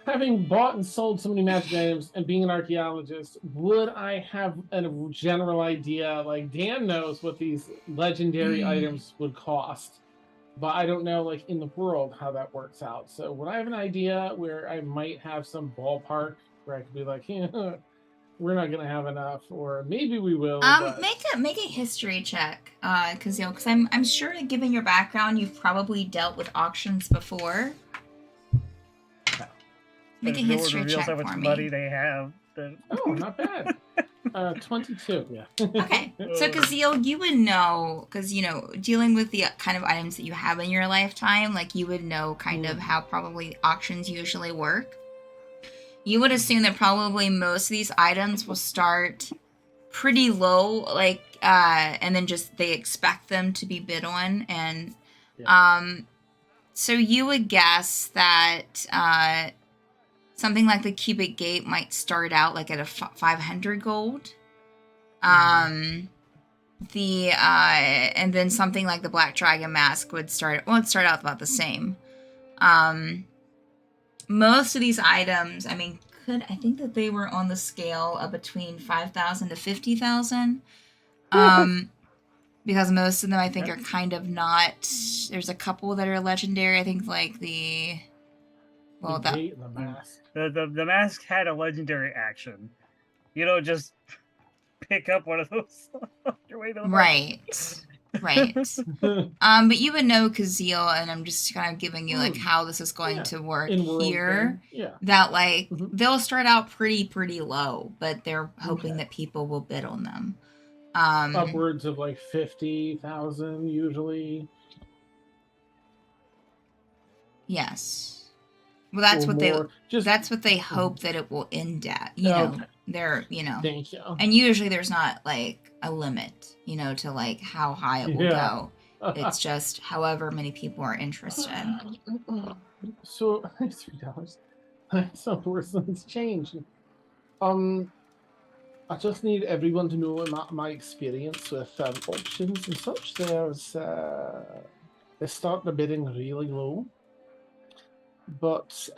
Having bought and sold so many magic items and being an archaeologist, would I have a general idea? Like, Dan knows what these legendary items would cost, but I don't know, like, in the world how that works out. So would I have an idea where I might have some ballpark where I could be like, yeah, we're not going to have enough, or maybe we will. but... Make a history check, Kazeel, because I'm sure that given your background, you've probably dealt with auctions before. Make a If no one history reveals check how much for money me. they have, then. Oh, not bad. 22. Yeah. Okay, so Kazeel, you would know, because dealing with the kind of items that you have in your lifetime, like you would know kind of how probably auctions usually work. You would assume that probably most of these items will start pretty low, like, and then just they expect them to be bid on, and so you would guess that something like the cubic gate might start out like at a 500 gold. And then something like the Black Dragon Mask would start out about the same. Most of these items, I think that they were on the scale of between 5,000 to 50,000. Because most of them I think are kind of not. There's a couple that are legendary. I think like the mask. The mask had a legendary action. You don't just pick up one of those on your way to the market. Right. But you would know, Kazeel, and I'm just kind of giving you like how this is going to work here. Yeah. That like they'll start out pretty low, but they're hoping that people will bid on them. Upwards of like 50,000 usually. Yes. Well, that's what that's what they hope that it will end at. They're Thank you. And usually there's not like a limit, to like how high it will go. It's just however many people are interested. So $3. That's not worse than it's changed. I just need everyone to know my experience with auctions and such. They start the bidding really low, but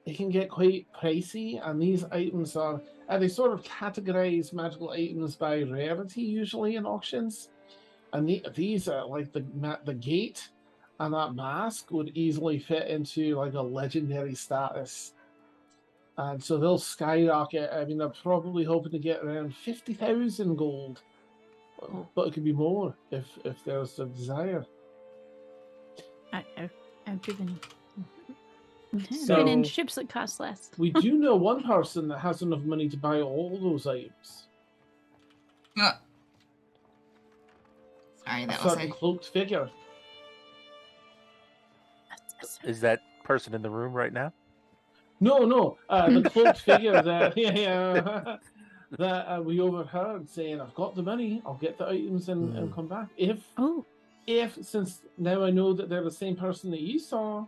it can get quite pricey, and these items are they sort of categorize magical items by rarity usually in auctions, and these are like the gate and that mask would easily fit into like a legendary status. And so they'll skyrocket. I mean, they're probably hoping to get around 50,000 gold, but it could be more if there's a desire. I've driven in ships that cost less. We do know one person that has enough money to buy all those items. Sorry, that a was certain cloaked figure. Is that person in the room right now? No. The cloaked figure that that we overheard saying, "I've got the money. I'll get the items and come back." If since now I know that they're the same person that you saw,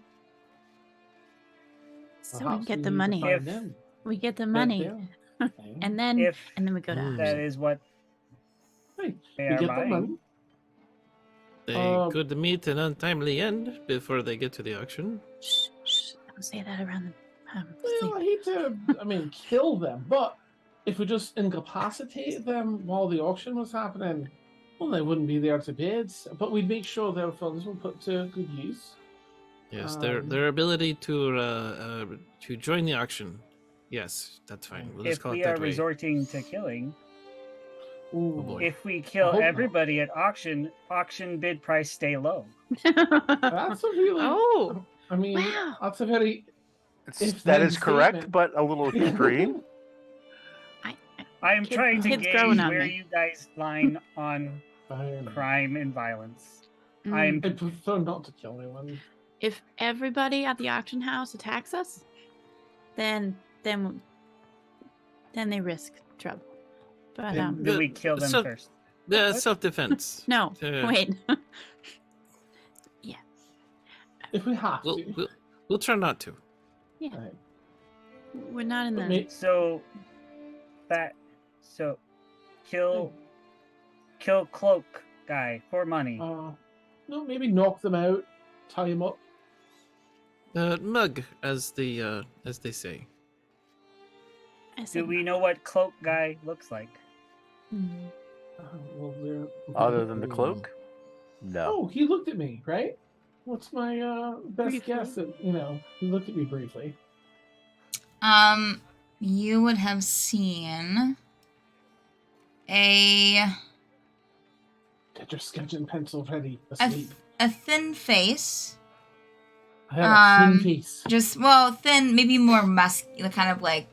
so we get the money. We get the money, and then we go to. That is what we get the money. They could meet an untimely end before they get to the auction. Shh, don't say that around them. Well, I hate to, kill them, but if we just incapacitate them while the auction was happening, well, they wouldn't be there to bid. But we'd make sure their funds were put to good use. Yes, their ability to join the auction. Yes, that's fine. We'll just if call we it that are way. resorting to killing, Ooh. boy. if we kill everybody at auction bid price stay low. That's a really. Oh, I mean, wow. That's a very. That is correct, but a little extreme. I am trying to gauge where you guys line on crime and violence. I prefer not to kill anyone. If everybody at the auction house attacks us, then they risk trouble. But do we kill them first? Yeah, self-defense. No, wait. Yeah. If we have to, we'll try not to. Yeah. We're not in the. So kill cloak guy for money. No, maybe knock them out, tie him up. Mug, as they say. Do we know what cloak guy looks like? Other than the cloak? No. Oh, he looked at me, right? What's my best guess? At, he looked at me briefly. You would have seen Get your sketch and pencil ready. Asleep. A thin face. I have a thin face. Thin, maybe more muscular, kind of like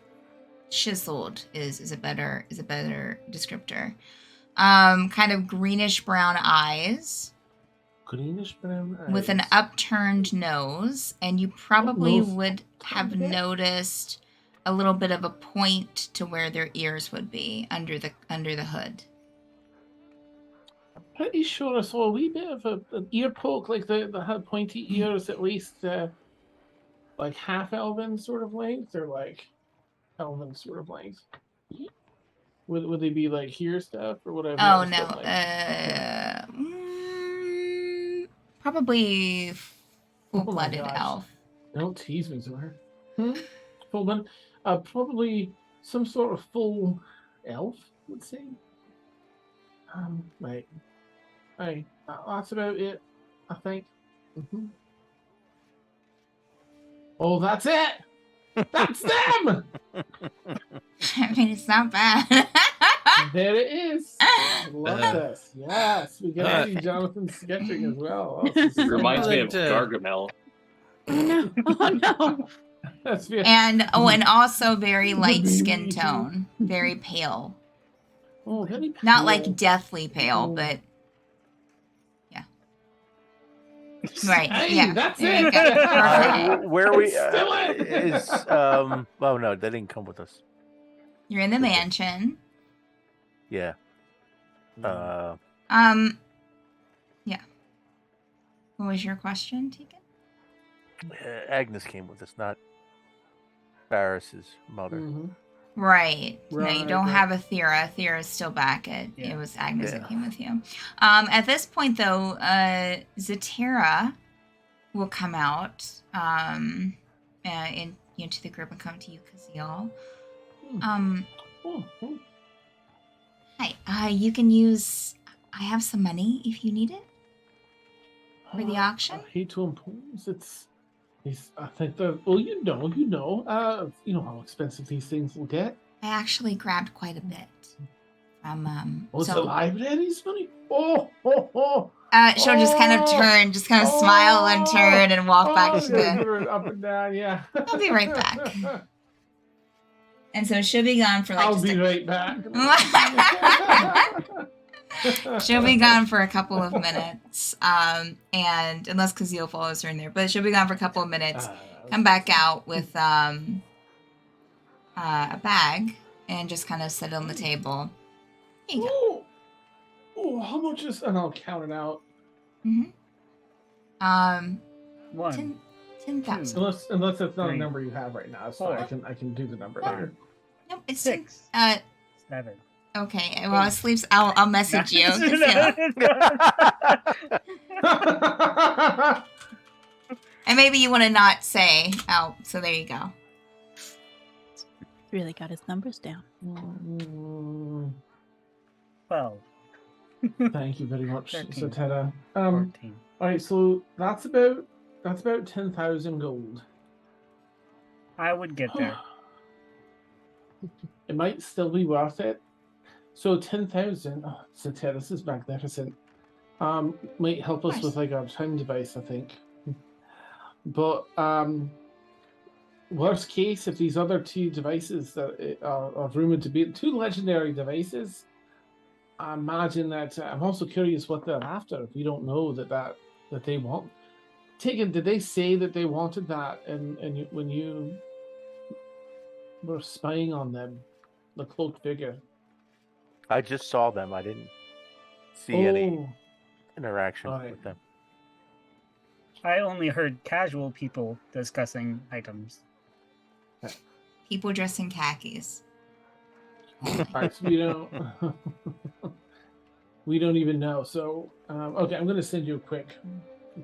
chiseled is a better descriptor. Kind of greenish brown eyes Greenish brown eyes. with an upturned nose, and you probably nose would have upturned a bit. noticed a little bit of a point to where their ears would be under the hood. Pretty sure I saw a wee bit of an ear poke, like they had pointy ears, at least like half elven sort of length, or like elven sort of length. Would they be like here stuff or whatever? Oh no, probably full-blooded gosh. elf. Don't tease me, Zora. Full blood. Probably some sort of full elf, would say. Right. That's about it, I think. Oh, that's it! That's them! I mean, it's not bad. There it is. I love this. Yes, we get to see Jonathan sketching as well. Oh, this is so Reminds me of But, Gargamel. No. Oh no. That's and also very light skin tone, very pale. Oh, very Not pale. like deathly pale, Oh. but yeah. Right. Hey, yeah. that's there you it. go. Perfect. Where we Still it. is oh no, they didn't come with us. You're in the mansion. Yeah. Yeah. What was your question, Tegan? Agnes came with us, not Barris's mother. Mhm. Right. No, you Right, don't right. have a Thera. Thera's still back. It Yeah. was Agnes Yeah. that came with you. At this point, though, Zatera will come out into the group and come to you, Kaziel. Oh, oh. Hi. You can use. I have some money if you need it for the auction. I hate to impose. It's. I think that. Well, you know. You know how expensive these things will get. I actually grabbed quite a bit from. Oh, it's the So library's money. Oh. she'll just kind of turn, just kind of smile and turn and walk back to yeah, the. give her an up and down. Yeah. I'll be right back. And so she'll be gone for like I'll just be a right back. She'll be gone for a couple of minutes, and unless Kaziel follows her in there, but she'll be gone for a couple of minutes. Come back out with a bag and just kind of sit on the table. Here you go. Oh, how much is? And I'll count it out. Mm-hmm. 1. 10,000. Unless it's not a 3, number you have right now, so 4, I can do the number 5, later. Nope, it's 6, 10. 7. Okay. Well, it sleeps. I'll message you. Kaziel. And maybe you want to not say out. So there you go. Really got his numbers down. 12. Thank you very much, 13, Zatera. 14. All right, so that's about 10,000 gold. I would get there. It might still be worth it. So 10,000. Oh, Zatera, this is magnificent. Might help us Nice. with like our time device, I think. But worst case, if these other two devices that are rumored to be two legendary devices, I imagine that I'm also curious what they're after. If we don't know that they want. Tegan, did they say that they wanted that? And when you were spying on them, the cloaked figure. I just saw them. I didn't see any Oh, interaction Alright. with them. I only heard casual people discussing items. People dressed in khakis. alright, so we don't even know. So okay, I'm gonna send you a quick.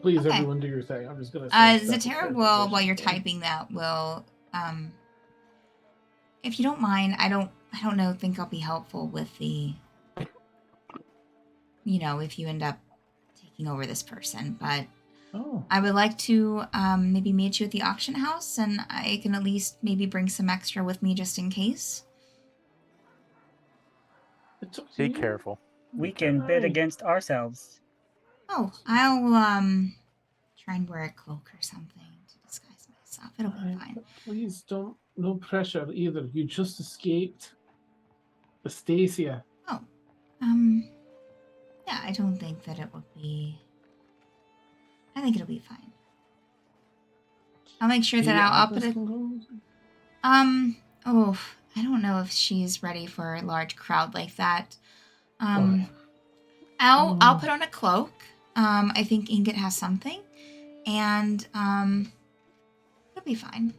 Please, Okay. everyone, do your thing. I'm just gonna. send stuff with Zatera will, clarification. while you're typing that, will, if you don't mind, I don't think I'll be helpful with the, if you end up taking over this person, but Oh, I would like to maybe meet you at the auction house, and I can at least maybe bring some extra with me just in case. it's up to Be you. careful. We can bid against ourselves. Oh, I'll try and wear a cloak or something to disguise stuff. It'll be Alright, fine. but please don't. No pressure either. You just escaped Astasia. Oh, yeah, I don't think that it would be. I think it'll be fine. I'll make sure that I'll put it. Oh, I don't know if she's ready for a large crowd like that. I'll put on a cloak. I think Ingot has something, and it'll be fine.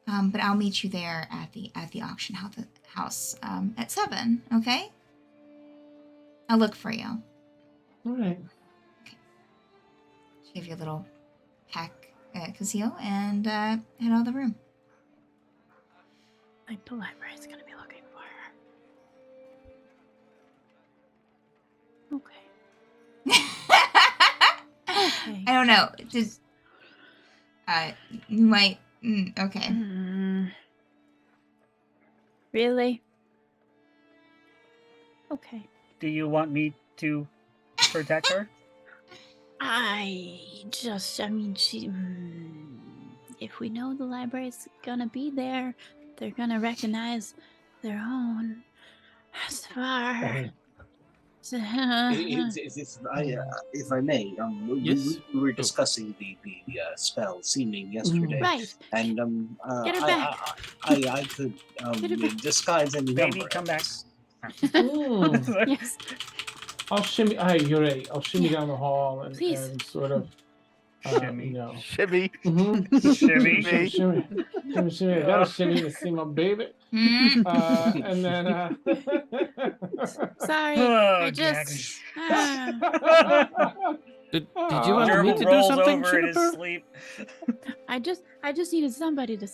But I'll meet you there at the auction house at 7. Okay. I'll look for you. All right. Give you a little peck, Kazeel, and head out of the room. Like the library's gonna be looking for her. Okay. Okay. I don't know. Just you might. Okay. Really? Okay. Do you want me to protect her? I mean, if we know the library's gonna be there, they're gonna recognize their own. As far. If I may, Yes? we were discussing the spell seeming yesterday, Right. and Get her back. I could Get her back. disguise any Baby, number. come back. Yes. I'll shimmy. You're right. I'll shimmy down the hall and sort of. Shimmy. You know. Shimmy. Shimmy. Shimmy. I gotta shimmy to see my baby. Mm. And then. Sorry. Oh, I just. Did you want me Gerbil to do rolls something, over in his Jennifer? sleep. I just needed somebody to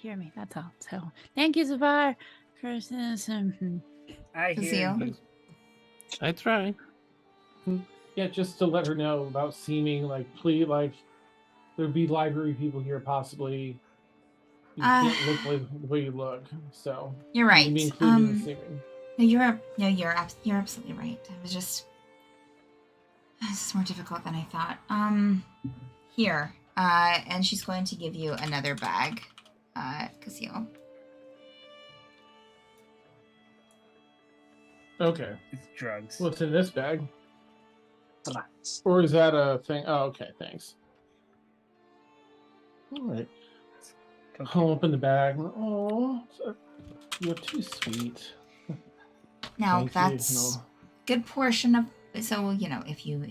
hear me. That's all. So thank you, Zavar, for this. I hear Kazeel? you. I try. Yeah, just to let her know about seeming like there'd be library people here possibly. You can't look like the way you look, so You're right. you be included in seeming. No, you're absolutely right. I was just. This is more difficult than I thought. Here. And she's going to give you another bag, Kazeel. Okay. It's drugs. What's in this bag? Rats. Or is that a thing? Oh, okay, thanks. All right. I'll open the bag. Oh, you're too sweet. Now Thank you. that's good portion of. So if you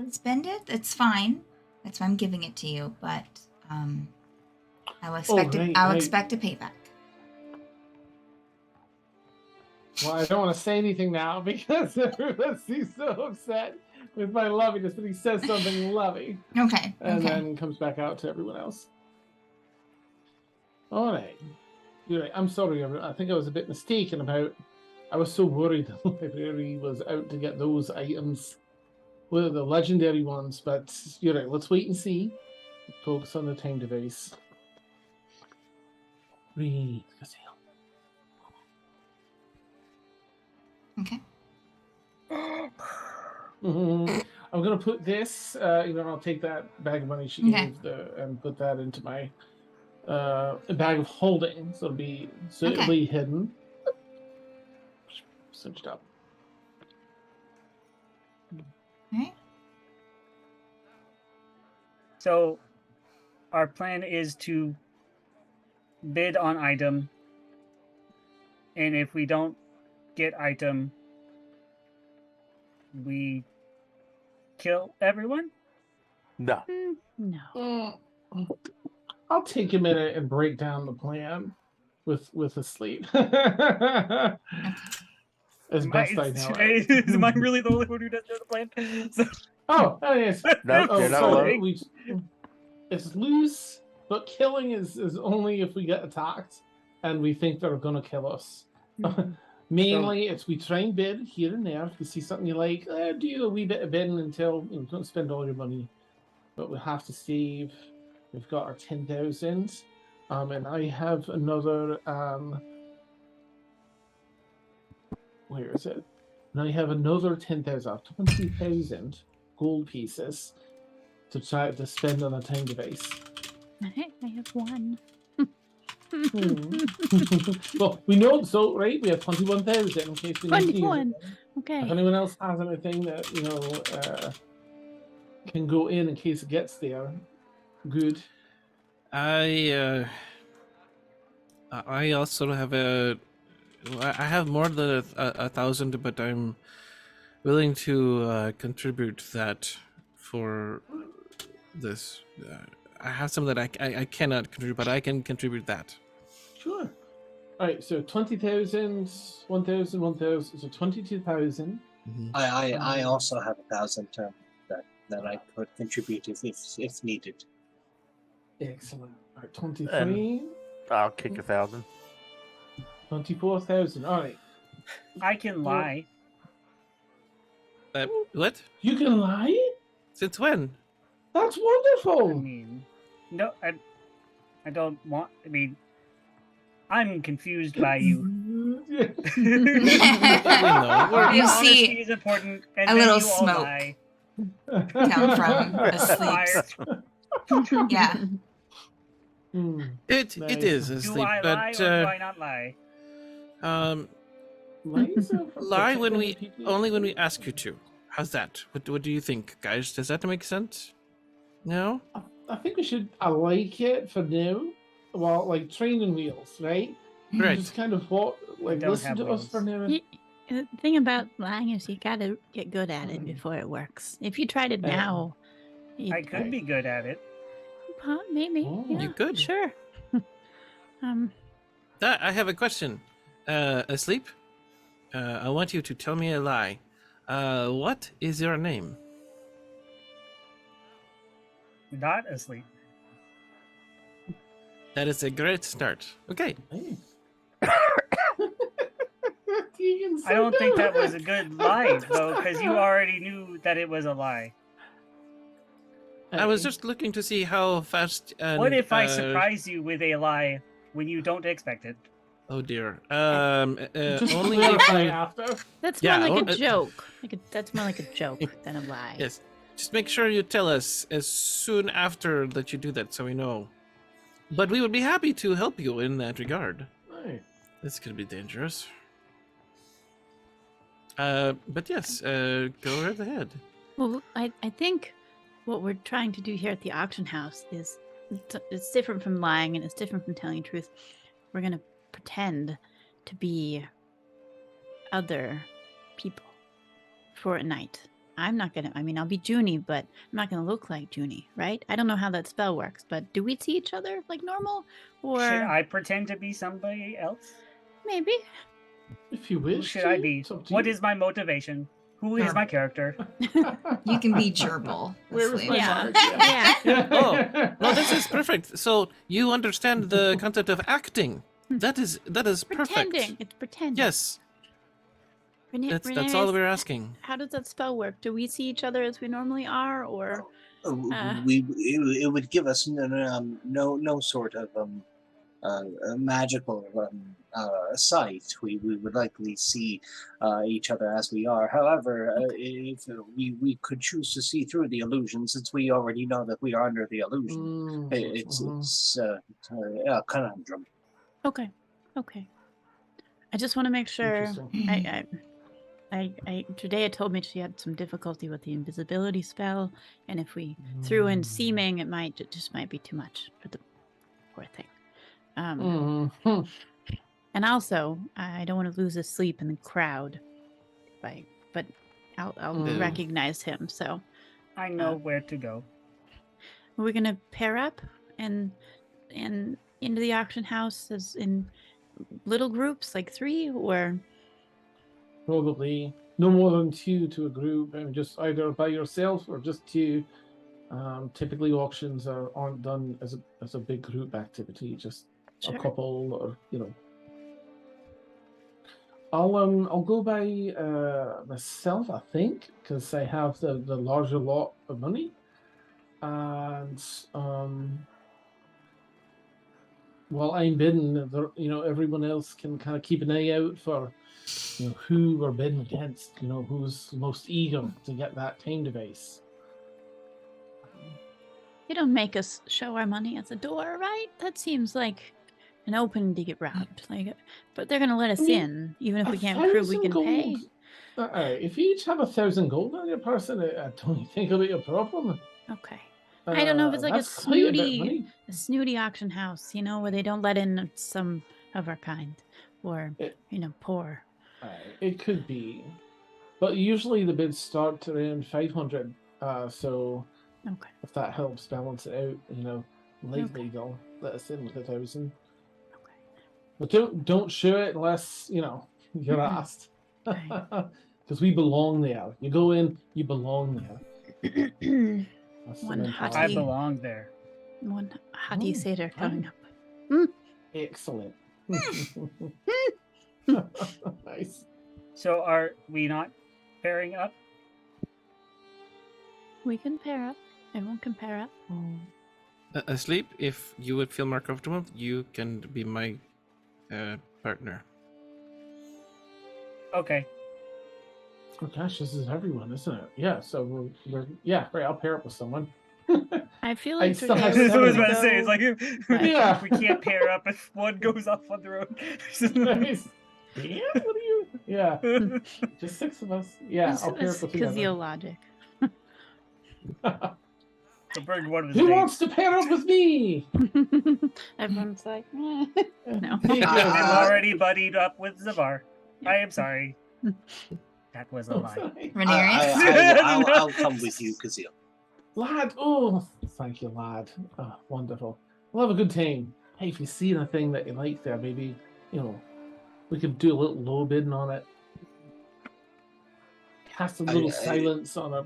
spend it, it's fine. That's why I'm giving it to you. But I'll expect I'll expect a payback. Well, I don't want to say anything now because he's so upset with my loviness, but he says something lovey. Okay. And okay. then comes back out to everyone else. All right. You're right. I'm sorry, everyone. I think I was a bit mistaken about. I was so worried the library was out to get those items, well, the legendary ones. But you're right. Let's wait and see. Focus on the time device. Breathe, Kazeel. Okay. I'm gonna put this. I'll take that bag of money she gave and put that into my bag of holding. So it'll be hidden. Switched up. Alright. So, our plan is to bid on item, and if we don't get item, we kill everyone? No. No. I'll take a minute and break down the plan with a sleep. As best I know. Am I really the only one who doesn't know the plan? Yes. No, you're not sorry. alone. It's loose, but killing is only if we get attacked and we think they're gonna kill us. Mainly, it's we try and bid here and there. If you see something you like, do a wee bit of bidding until don't spend all your money. But we have to save. We've got our 10,000, and I have another. Where is it? And I have another 10,000, 20,000 gold pieces. to try to spend on a time device. I have one. Well, we know so, right? We have 21,000 in case we need to use it. 21. If Okay. anyone else has anything that can go in case it gets there, good. I also have I have more than 1,000, but I'm willing to contribute that for this. I have some that I cannot contribute, but I can contribute that. Sure. All right, so 20,000, 1,000, 1,000, so 22,000. Mhm. I also have 1,000 that I could contribute if needed. Excellent. All right, 23, I'll kick 1,000. 24,000. All right. I can lie. What? You can lie? Since when? That's I wonderful. mean, no, I don't want. I mean, I'm confused by you. We know. You Honesty see is important, and a then little you all smoke lie. come from asleep. Liars. Yeah. It Nice. is Do asleep, I lie but or do I not lie? Lies are for lie when we protecting people. only when we ask you to. How's that? What do you think, guys? Does that make sense? No. I think we should. I like it for now. Well, like training wheels, right? Right. Just kind of what, like, don't listen have to us for now. The thing about lying is you gotta get good at it before it works. If you tried it now, I could be good at it. maybe. Oh. Yeah, You could. Sure. I have a question. Asleep? I want you to tell me a lie. What is your name? Not asleep. That is a great start. Okay. Hey. I don't think that was a good lie, though, because you already knew that it was a lie. I was just looking to see how fast. And, What if I surprise you with a lie when you don't expect it? Oh dear. Just Only clarify if after. That's Yeah, more like oh, a joke. That's more like a joke than a lie. yes. Just make sure you tell us as soon after that you do that, so we know. But we would be happy to help you in that regard. Right. This could be dangerous. But yes, go right ahead. Well, I think what we're trying to do here at the auction house is it's different from lying and it's different from telling the truth. We're gonna pretend to be other people for a night. I'm not gonna. I mean, I'll be Junie, but I'm not gonna look like Junie, right? I don't know how that spell works, but do we see each other like normal, or Should I pretend to be somebody else? maybe? If you Who wish. should to, I be? it's up to What you. is my motivation? Who is my character? You can be gerbil. Where was asleep. my Yeah. mark? Yeah. Oh, well, this is perfect. So you understand the concept of acting. That is perfect. Pretending. It's pretending. Yes, that's all we're asking. How does that spell work? Do we see each other as we normally are, or It would give us no sort of magical sight. We would likely see each other as we are. However, if we could choose to see through the illusion, since we already know that we are under the illusion, it's a conundrum. Okay. I just want to make sure. Interesting. Judea told me she had some difficulty with the invisibility spell, and if we threw in seeming, it just might be too much for the poor thing. And also, I don't want to lose his sleep in the crowd. But I'll recognize him. So I know where to go. we're gonna pair up and into the auction house as in little groups, like 3, or Probably no more than 2 to a group, and just either by yourself or just 2. Typically, auctions aren't done as a big group activity, just Sure. a couple, or I'll go by myself, I think, because I have the larger lot of money, and while I'm bidding, everyone else can kind of keep an eye out for who we're bidding against, who's most eager to get that time device. You don't make us show our money at the door, right? That seems like an open to get robbed. Like, but they're gonna let us mean, in, even if we can't prove we 1,000 can pay. gold. If you each have 1,000 gold on your person, I don't think it'll be a problem. Okay. I don't know if it's like a That's quite a bit of snooty, money. a snooty auction house, you know, where they don't let in some of our kind, or It- poor. It could be, but usually the bids start around 500. So Okay. if that helps balance it out, likely Okay. they'll let us in with 1,000. Okay. But don't show it unless you're asked, Right. because we belong there. You go in, you belong there. That's the One mentality. I hottie. belong there. One hottie Oh, seder coming fine. up. Excellent. Nice. So are we not pairing up? We can pair up. Everyone can pair up. Asleep, if you would feel more comfortable, you can be my partner. Okay. Oh gosh, this is everyone, isn't it? Yeah. So we're right. I'll pair up with someone. I feel I like still today have was That's what I was seven. about to say. It's like Yeah. we can't pair up if one goes off on the road. Nice. Yeah. What are you? Yeah. Just 6 of us. Yeah. I'll pair up with Kazeel together. logic. So bring one of his Who dates. wants to pair up with me? Everyone's like, no. I'm already buddied up with Zavar. I am sorry. That was a lie. Rhaenyra? I'll come with you, Kazil. Lad, oh, thank you, lad. Oh, wonderful. We'll have a good time. Hey, if you see anything that you like there, maybe, we could do a little low bidding on it. Cast a little silence on it.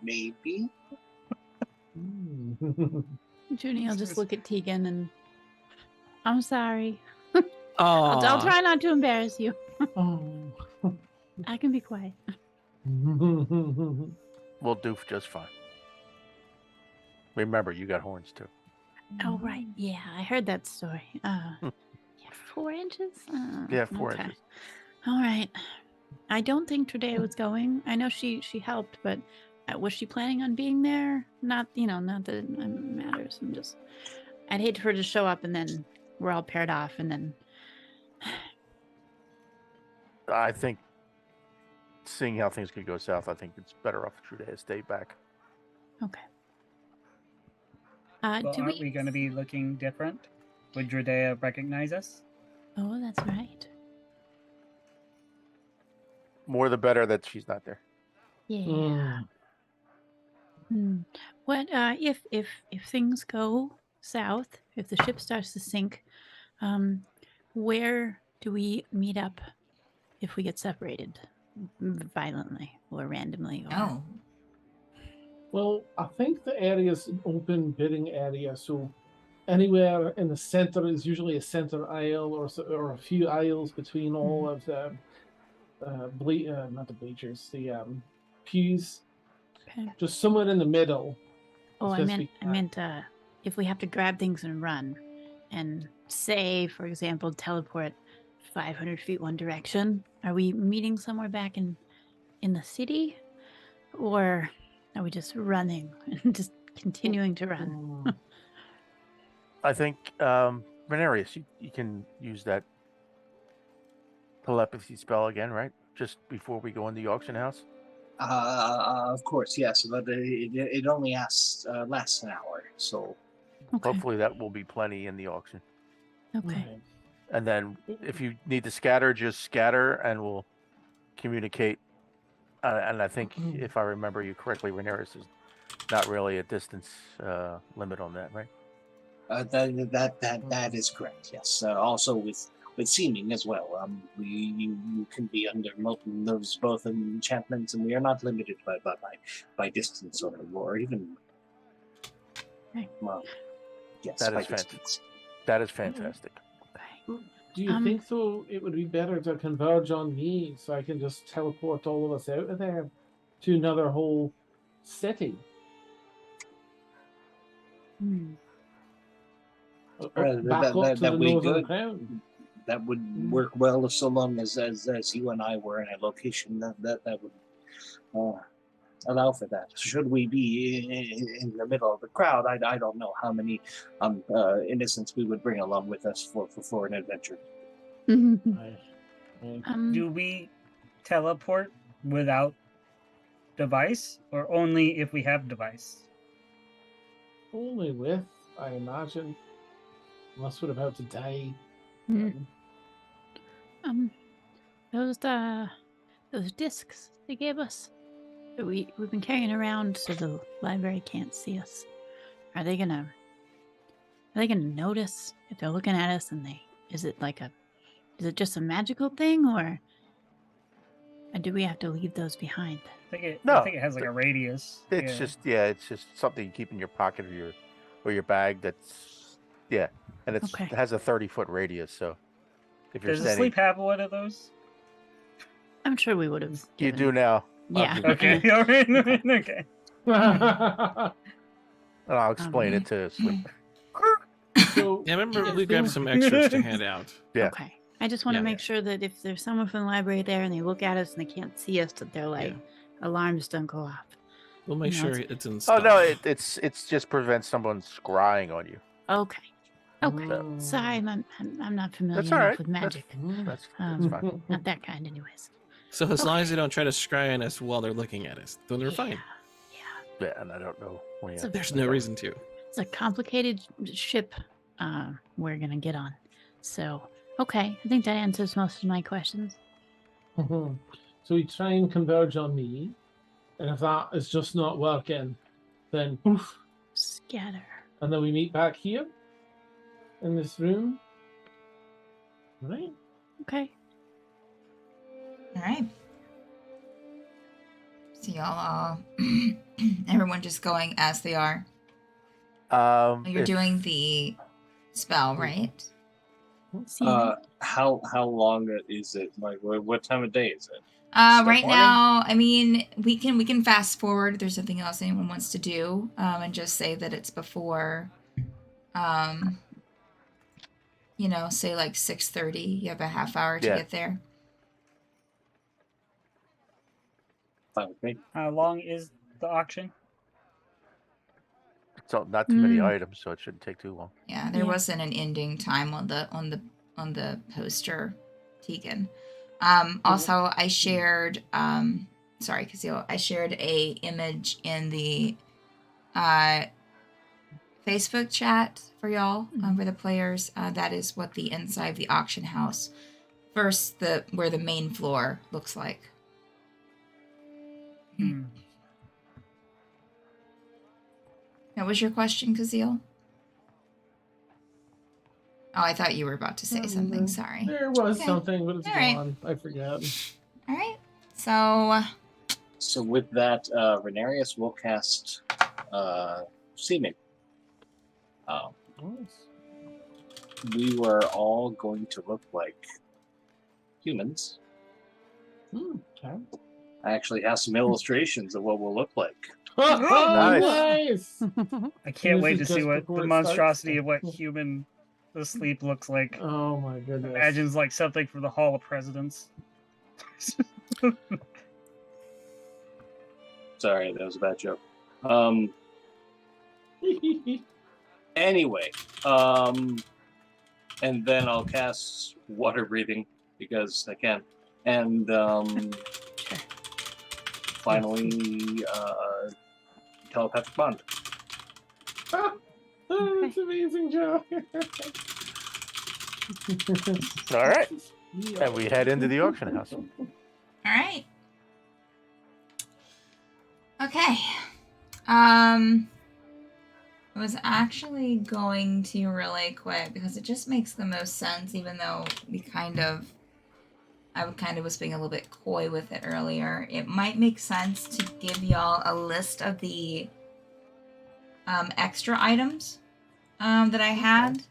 Maybe. Junie will just look at Tegan and I'm sorry. Oh, I'll try not to embarrass you. Oh. I can be quiet. We'll do just fine. Remember, you got horns too. Oh right, yeah, I heard that story. Yeah, 4 inches. Yeah, 4 okay. inches. All right. I don't think Tradea was going. I know she helped, but was she planning on being there? Not not that it matters. I'd hate for her to show up and then we're all paired off and then. I think, seeing how things could go south, I think it's better off for Trudea to stay back. Okay. Well, Do aren't we going to be looking different? Would Dredea recognize us? Oh, that's right. More the better that she's not there. Yeah. What if things go south, if the ship starts to sink, where do we meet up if we get separated violently or randomly? Or... Oh. Well, I think the area is an open bidding area, so anywhere in the center is usually a center aisle or a few aisles between all of the not the bleachers, the pews. Okay. Just somewhere in the middle. Oh, as I best we meant can. if we have to grab things and run, and say, for example, teleport 500 feet one direction, are we meeting somewhere back in the city, or are we just running and just continuing to run? I think, Renarius, you can use that telepathy spell again, right? Just before we go in the auction house? Of course, yes, but it only lasts an hour, so Okay. Hopefully that will be plenty in the auction. Okay. Right. And then if you need to scatter, just scatter and we'll communicate. And I think, if I remember you correctly, Renarius is not really a distance limit on that, right? that is correct. Yes. Also with seeming as well. You can be under those both enchantments, and we are not limited by distance or even. Okay. Well, yes, That by is distance. That is fantastic. Okay. Do you think, though, it would be better to converge on me so I can just teleport all of us out of there to another whole city? Back up to the northern crown. That would work well, so long as you and I were in a location that would allow for that. Should we be in the middle of the crowd, I don't know how many innocents we would bring along with us for an adventure. Do we teleport without device, or only if we have device? Only with, I imagine. Unless we're about to die. Those discs they gave us, that we've been carrying around so the library can't see us. Are they gonna notice if they're looking at us? And is it just a magical thing, or do we have to leave those behind? I think No, it has like a radius. It's just something you keep in your pocket or your bag. That's and it has a 30-foot radius. So if you're Does standing, Sleep have one of those? I'm sure we would have. you do now. Yeah. Okay. All right. Okay. And I'll explain it to Sleep. So, Yeah, remember we grabbed some extras to hand out. Yeah. Okay. I just want to Yeah. make sure that if there's someone from the library there and they look at us and they can't see us, that their alarms don't go off. We'll make No, sure it's- it's in Oh stock. no, it's just prevents someone scrying on you. Okay. Sorry, I'm not familiar That's all enough right. with magic. That's Um, fine. Not that kind, anyways. So as long as they don't try to scry on us while they're looking at us, then they're fine. Yeah. Yeah, and I don't know. It's a- There's no reason to. It's a complicated ship we're gonna get on. So, okay, I think that answers most of my questions. so we try and converge on me, and if that is just not working, then poof, Scatter. and then we meet back here in this room. Right? Okay. All right. So y'all, everyone just going as they are. You're If- doing the spell, right? See you. How long is it? Like, what time of day is it? Right morning? now, I mean, we can fast forward if there's something else anyone wants to do, and just say that it's before, say like 6:30. You have a half hour to Yeah. get there. Fine with me. How long is the auction? So not too many Mm. items, so it shouldn't take too long. Yeah, there Yeah. wasn't an ending time on the poster, Tegan. Also, I shared sorry, Kazeel, I shared a image in the Facebook chat for y'all, for the players. That is what the inside of the auction house versus where the main floor looks like. Hmm. That was your question, Kazeel? Oh, I thought you were about to say something. Sorry. There was Okay. something, but it's All right. gone. I forgot. All right. So, So with that, Renarius will cast Seeming. Nice. We were all going to look like humans. Okay. I actually have some illustrations of what we'll look like. Nice. I can't This wait is to see just what before the it starts. monstrosity of what human the sleep looks like. Oh my goodness. Imagines like something from the Hall of Presidents. Sorry, that was a bad joke. Anyway, and then I'll cast water breathing because I can, and finally telepathic bond. That's amazing, Joe. All right. And we head into the auction house. all right. Okay. I was actually going to really quick because it just makes the most sense, even though I was being a little bit coy with it earlier. It might make sense to give y'all a list of the extra items that I had.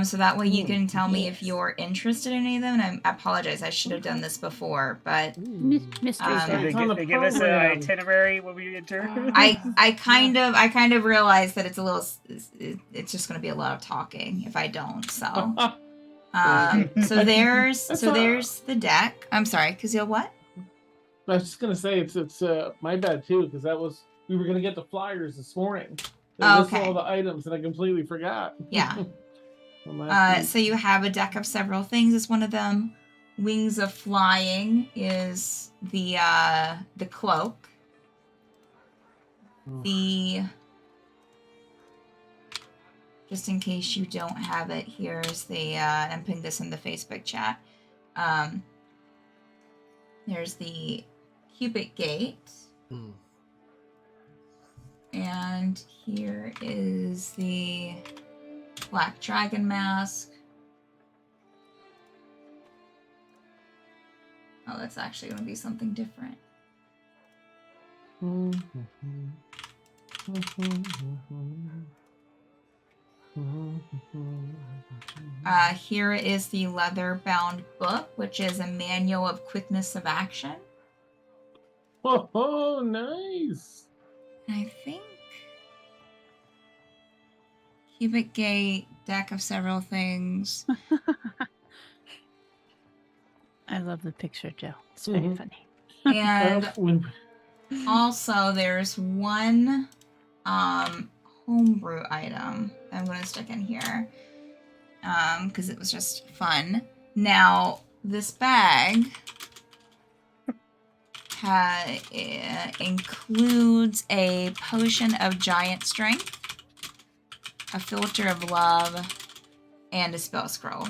So that way you can tell me if you're interested in any of them. And I apologize, I should have done this before, but Mystery Um, Did guy. they give us an itinerary when we enter? I kind of realized that it's it's just going to be a lot of talking if I don't. So so there's the deck. I'm sorry, Kazeel, what? I was just gonna say it's my bad too, because we were gonna get the flyers this morning. They listed Okay. all the items and I completely forgot. Yeah. From last week. So you have a deck of several things. Is one of them. Wings of Flying is the cloak. The just in case you don't have it, here's the I'm putting this in the Facebook chat. There's the Cubic Gate. Hmm. And here is the Black Dragon Mask. Oh, that's actually going to be something different. Here is the leather-bound book, which is a manual of quickness of action. Oh, nice. I think Cubic Gate, deck of several things. I love the picture, Joe. It's very funny. And also there's one homebrew item I'm going to stick in here because it was just fun. Now, this bag includes a potion of giant strength, a filter of love, and a spell scroll.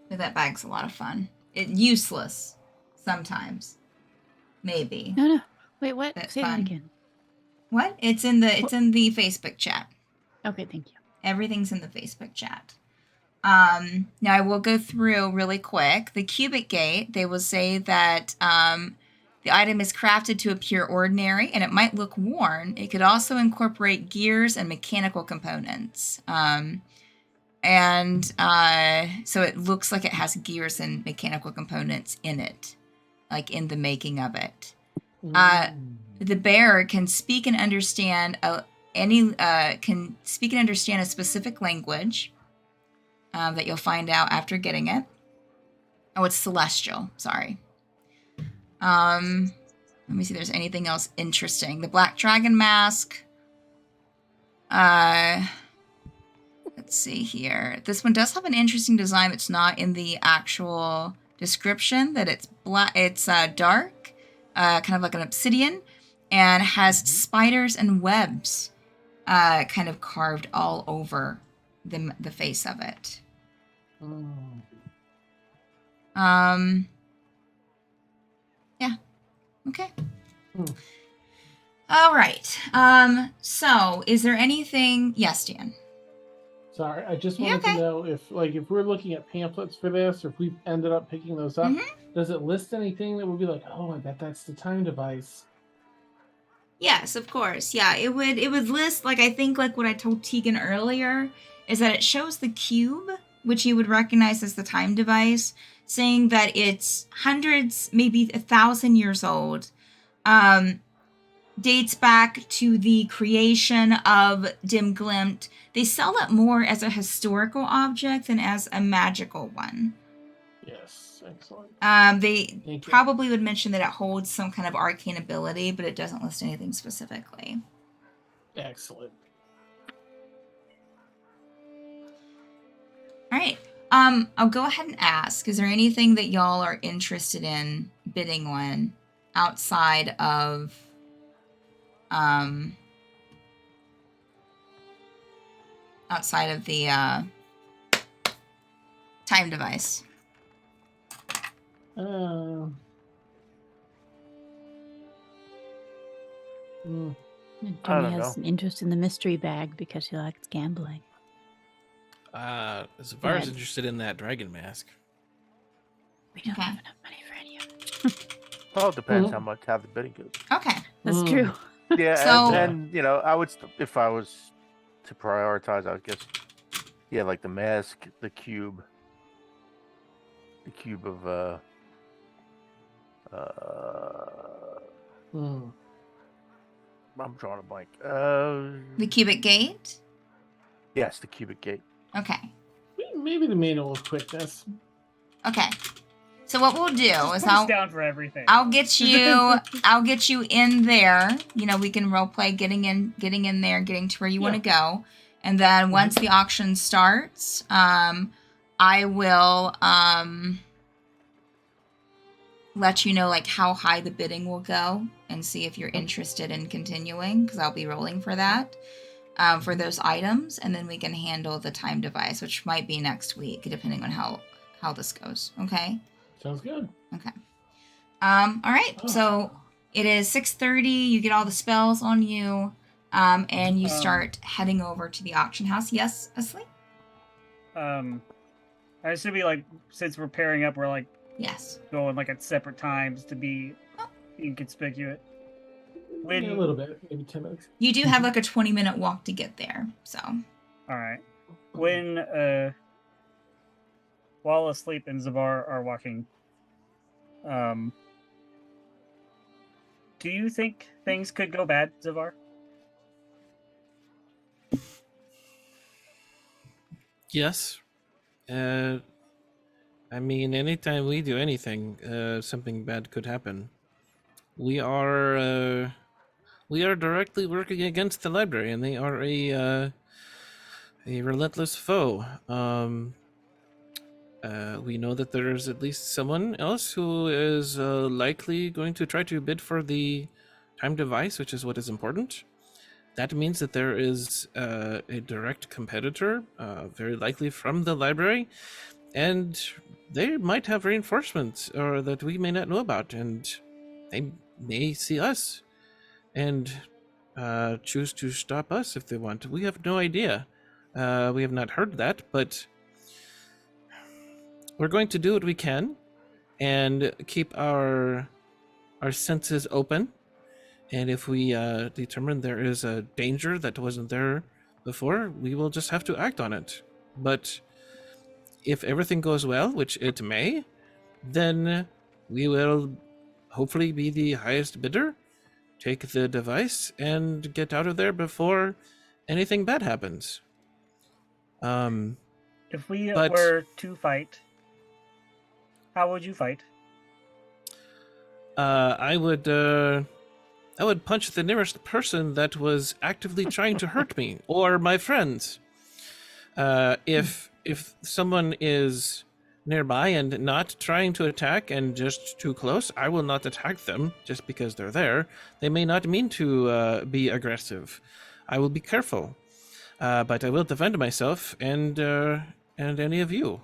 So that bag's a lot of fun. Useless sometimes, maybe. No. Wait, what? That's Say that fun. again. What? It's in the Facebook chat. Okay, thank you. Everything's in the Facebook chat. Now I will go through really quick. The Cubic Gate, they will say that the item is crafted to appear ordinary and it might look worn. It could also incorporate gears and mechanical components. So it looks like it has gears and mechanical components in it, like in the making of it. The bearer can speak and understand a specific language that you'll find out after getting it. Oh, it's celestial. Sorry. Let me see if there's anything else interesting. The Black Dragon Mask. Let's see here. This one does have an interesting design that's not in the actual description. That it's black. It's dark, kind of like an obsidian, and has spiders and webs, kind of carved all over the face of it. Yeah. Okay. All right. So is there anything? Yes, Dan. Sorry, I just wanted to know if we're looking at pamphlets for this, or if we ended up picking those up, does it list anything that would be like, oh, I bet that's the time device? Yes, of course. Yeah, it would list, like, I think like what I told Tegan earlier is that it shows the cube, which you would recognize as the time device, saying that it's hundreds, maybe 1,000 years old. Dates back to the creation of Dim Glimt. They sell it more as a historical object than as a magical one. Yes, excellent. They probably would mention that it holds some kind of arcane ability, but it doesn't list anything specifically. Excellent. All right. I'll go ahead and ask, is there anything that y'all are interested in bidding on outside of the time device? And Tony has an interest in the mystery bag because she likes gambling. As far as interested in that dragon mask. We don't have enough money for any of it. Well, it depends how the bidding goes. Okay. That's true. Yeah, So- and I would, if I was to prioritize, I would guess, like the mask, the cube of I'm drawing a blank. The Cubic Gate? Yes, the Cubic Gate. Okay. Maybe the manual of quickness. Okay. So what we'll do is Thumbs down for everything. I'll get you in there. You know, we can role play getting in there, getting to where you want to go. And then once the auction starts, I will let you know like how high the bidding will go and see if you're interested in continuing, because I'll be rolling for that. For those items, and then we can handle the time device, which might be next week, depending on how this goes. Okay. Sounds good. Okay. All right. So it is 6:30. You get all the spells on you, and you start heading over to the auction house. Yes, Asleep? I should be like, since we're pairing up, we're like Yes. going like at separate times to be inconspicuous. A little bit, maybe 10 minutes. You do have like a 20-minute walk to get there. So. All right. When while Asleep and Zavar are walking, do you think things could go bad, Zavar? Yes. I mean, anytime we do anything, something bad could happen. We are directly working against the library, and they are a relentless foe. We know that there is at least someone else who is likely going to try to bid for the time device, which is what is important. That means that there is a direct competitor, very likely from the library, and they might have reinforcements or that we may not know about, and they may see us and choose to stop us if they want. We have no idea. We have not heard that, but we're going to do what we can and keep our senses open. And if we determine there is a danger that wasn't there before, we will just have to act on it. But if everything goes well, which it may, then we will hopefully be the highest bidder, take the device, and get out of there before anything bad happens. If we were to fight, how would you fight? I would punch the nearest person that was actively trying to hurt me or my friends. If someone is nearby and not trying to attack and just too close, I will not attack them just because they're there. They may not mean to be aggressive. I will be careful, but I will defend myself and any of you.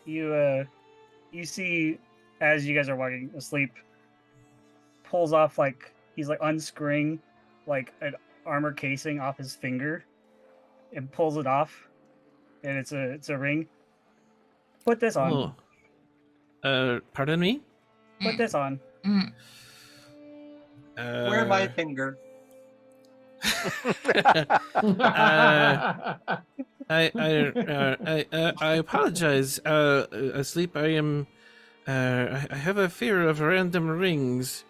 You see, as you guys are walking, Asleep pulls off he's unscrewing like an armor casing off his finger and pulls it off, and it's a ring. Put this on. Pardon me? Put this on. Where my finger? I apologize. Asleep. I have a fear of random rings.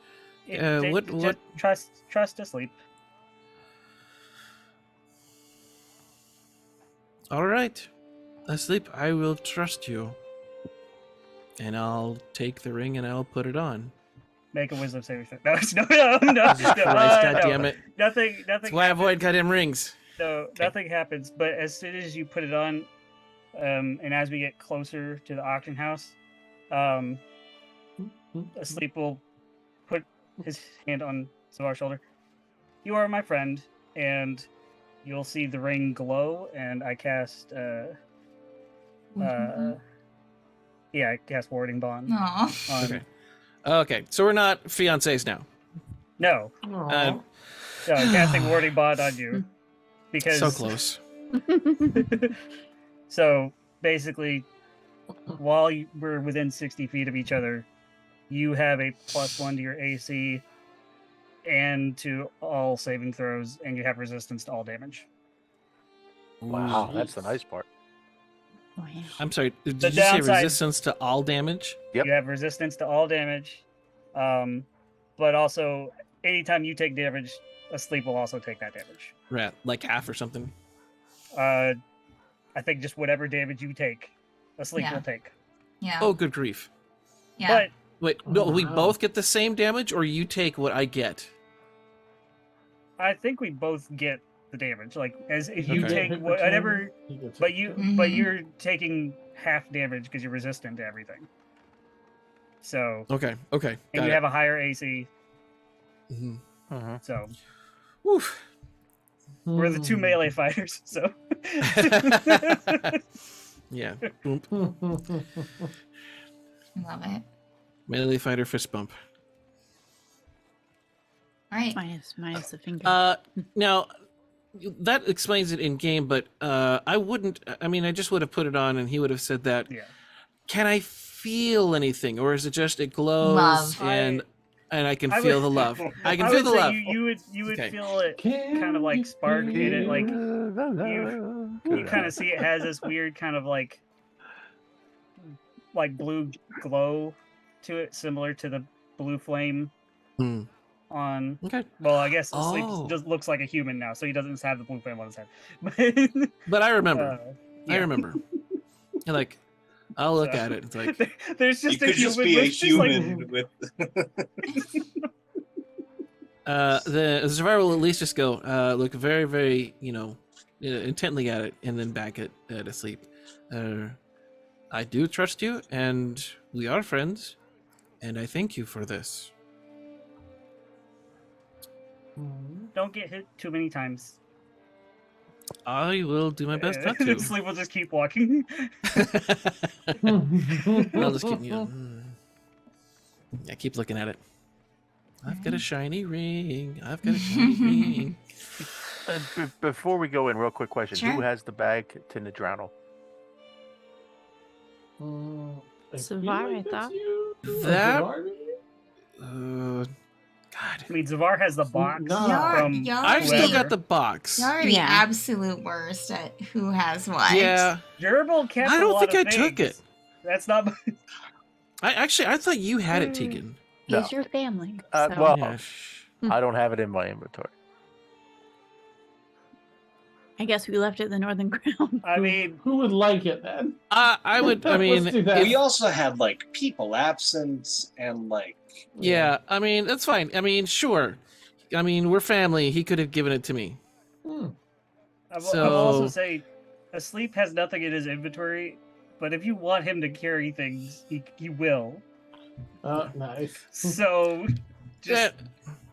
What? Trust Asleep. All right, Asleep. I will trust you, and I'll take the ring and I'll put it on. Make a wisdom saving throw. No. Jesus Christ, God damn it! Nothing. That's why I avoid goddamn rings. No, nothing happens. But as soon as you put it on, and as we get closer to the auction house, Asleep will put his hand on Zavar's shoulder. You are my friend, and you'll see the ring glow. And I cast, I cast Warding Bond. Aww. Okay, so we're not fiancés now. No. No, casting Warding Bond on you. Because so close. So basically, while we're within 60 feet of each other, you have a +1 to your AC and to all saving throws, and you have resistance to all damage. Wow, that's the nice part. Oh, yeah. I'm sorry, did you say resistance to all damage? Yep. You have resistance to all damage, but also anytime you take damage, Asleep will also take that damage. Right, like half or something. I think just whatever damage you take, Asleep will take. Yeah. Oh, good grief. Yeah. But Wait, no, we Wow. both get the same damage, or you take what I get? I think we both get the damage. Like as if You you Okay. get take hit for 10, whatever, he gets but hit you for 10. but Mhm. you're taking half damage because you're resistant to everything. So Okay, okay, and got you it. have a higher AC. Mhm. Mhm. So Oof. we're the two Hmm. melee fighters. So Yeah. Boom. I love it. Melee fighter fist bump. All right. Minus the finger. Now that explains it in game, but I wouldn't. I mean, I just would have put it on, and he would have said that. yeah. Can I feel anything, or is it just it glows Love. and I can I feel would- the love? I can I feel would the say love. you would Okay. feel it kind of like spark in it, like you kind of see it has this weird kind of like blue glow to it, similar to the blue flame Hmm. on. Okay, Well, I guess Sleep Oh. just looks like a human now, so he doesn't have the blue flame on his head. but I remember. I yeah. remember. You're like, I'll look So- at it. It's like, There's You just a could human just be a with just, like, human with. the survivor will at least just go, look very, very, intently at it, and then back at asleep. I do trust you, and we are friends, and I thank you for this. don't get hit too many times. I will do my best not to. Sleep will just keep walking. I'll just keep, yeah, keep looking at it. I've got a shiny ring. I've got a shiny ring. And before we go in, real quick question: Sure. Who has the bag to Nadrano? Savar, I thought. That- That. God, I mean, Zavar has the box No. from. Y'all I've still whoever. got the box. Y'all are the Yeah. absolute worst at who has what. Yeah, Gerbil kept I a don't lot think of I took things. it. That's not. I thought you had it, Tegan. No. It's your family. Uh, so- well- Yeah, I don't have it in my inventory. I guess we left it in the Northern Ground. I mean, Who would like it then? I would. I mean, Let's do that. We also had like people absent and like. yeah. I mean, that's fine. I mean, sure. I mean, we're family. He could have given it to me. Hmm. I will also So- say, Asleep has nothing in his inventory, but if you want him to carry things, he will. Nice. So, just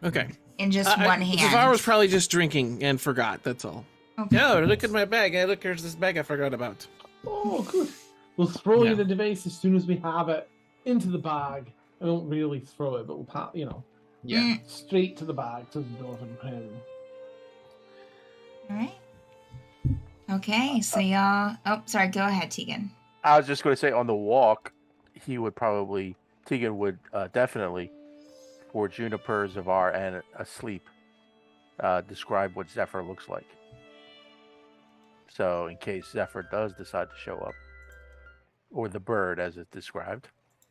Okay. In just one hand. Zavar was probably just drinking and forgot. That's all. Okay. Oh, look at my bag. Hey, look, here's this bag I forgot about. Oh, good. We'll throw Yeah. you the device as soon as we have it into the bag. I don't really throw it, but we'll Yeah. straight to the bag to the Dwarven Crown. All right. Okay, so y'all. Oh, sorry. Go ahead, Tegan. I was just going to say on the walk, Tegan would definitely, for Juniper, Zavar, and Asleep, describe what Zephyr looks like. So in case Zephyr does decide to show up, or the bird as it's described,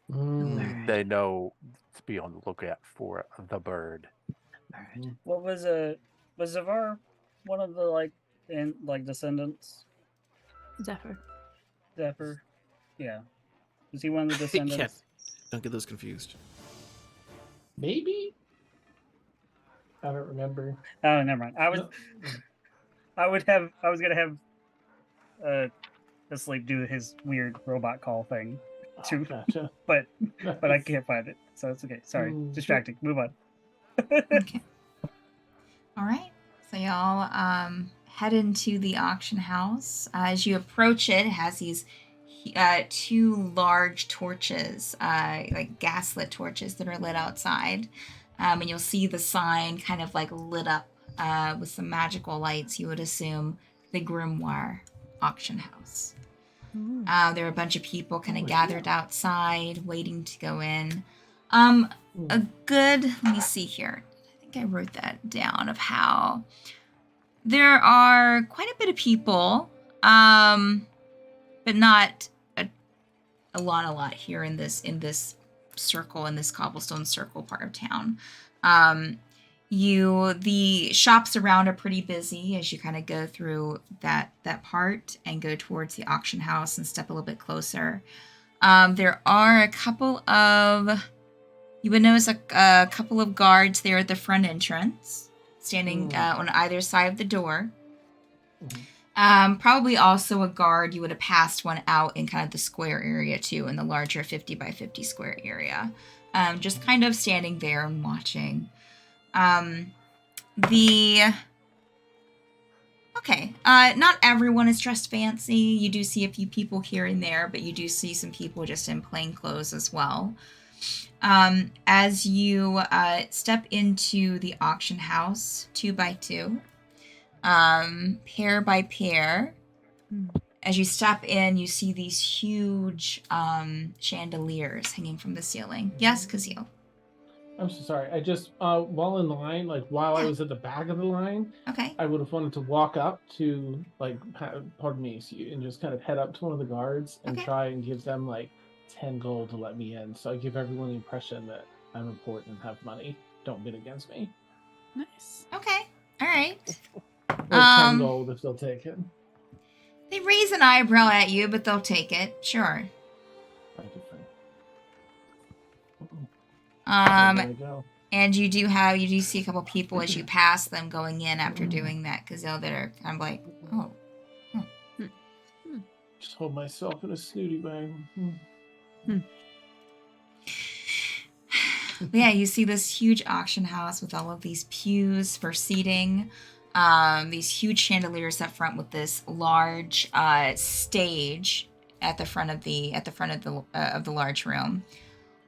they know to be on the lookout for the bird. what was Zavar one of the descendants? Zephyr. Zephyr, yeah. Was he one of the descendants? Don't get those confused. Maybe? I don't remember. Oh, never mind. I was gonna have Asleep do his weird robot call thing, Two. Gotcha. but I can't find it, so it's okay. Sorry, distracting. Move on. Okay. All right. So y'all head into the auction house. As you approach it, it has these two large torches, like gaslit torches that are lit outside. And you'll see the sign kind of like lit up with some magical lights, you would assume, the Grimoire auction house. There are a bunch of people kind of gathered outside waiting to go in. A good, let me see here. I think I wrote that down of how there are quite a bit of people, but not a lot here in this circle, in this cobblestone circle part of town. The shops around are pretty busy as you kind of go through that part and go towards the auction house and step a little bit closer. There are a couple of, you would notice a couple of guards there at the front entrance, standing on either side of the door. Probably also a guard. You would have passed one out in kind of the square area too, in the larger 50 by 50 square area. Just kind of standing there and watching. Not everyone is dressed fancy. You do see a few people here and there, but you do see some people just in plain clothes as well. As you step into the auction house, 2 by 2, pair by pair, as you step in, you see these huge chandeliers hanging from the ceiling. Yes, Kazil? I'm so sorry. I just, while in the line, like while I was at the back of the line, Okay. I would have wanted to walk up to, like, pardon me, and just kind of head up to one of the guards and try and give them like 10 gold to let me in. So I give everyone the impression that I'm important and have money. Don't bid against me. Nice. Okay. All right. Or 10 gold if they'll take it. They raise an eyebrow at you, but they'll take it. Sure. Thank you, friend. And you do see a couple people as you pass them going in after doing that, because they're kind of like, oh. Just hold myself in a snooty bag. Yeah, you see this huge auction house with all of these pews for seating, these huge chandeliers up front with this large stage at the front of the large room.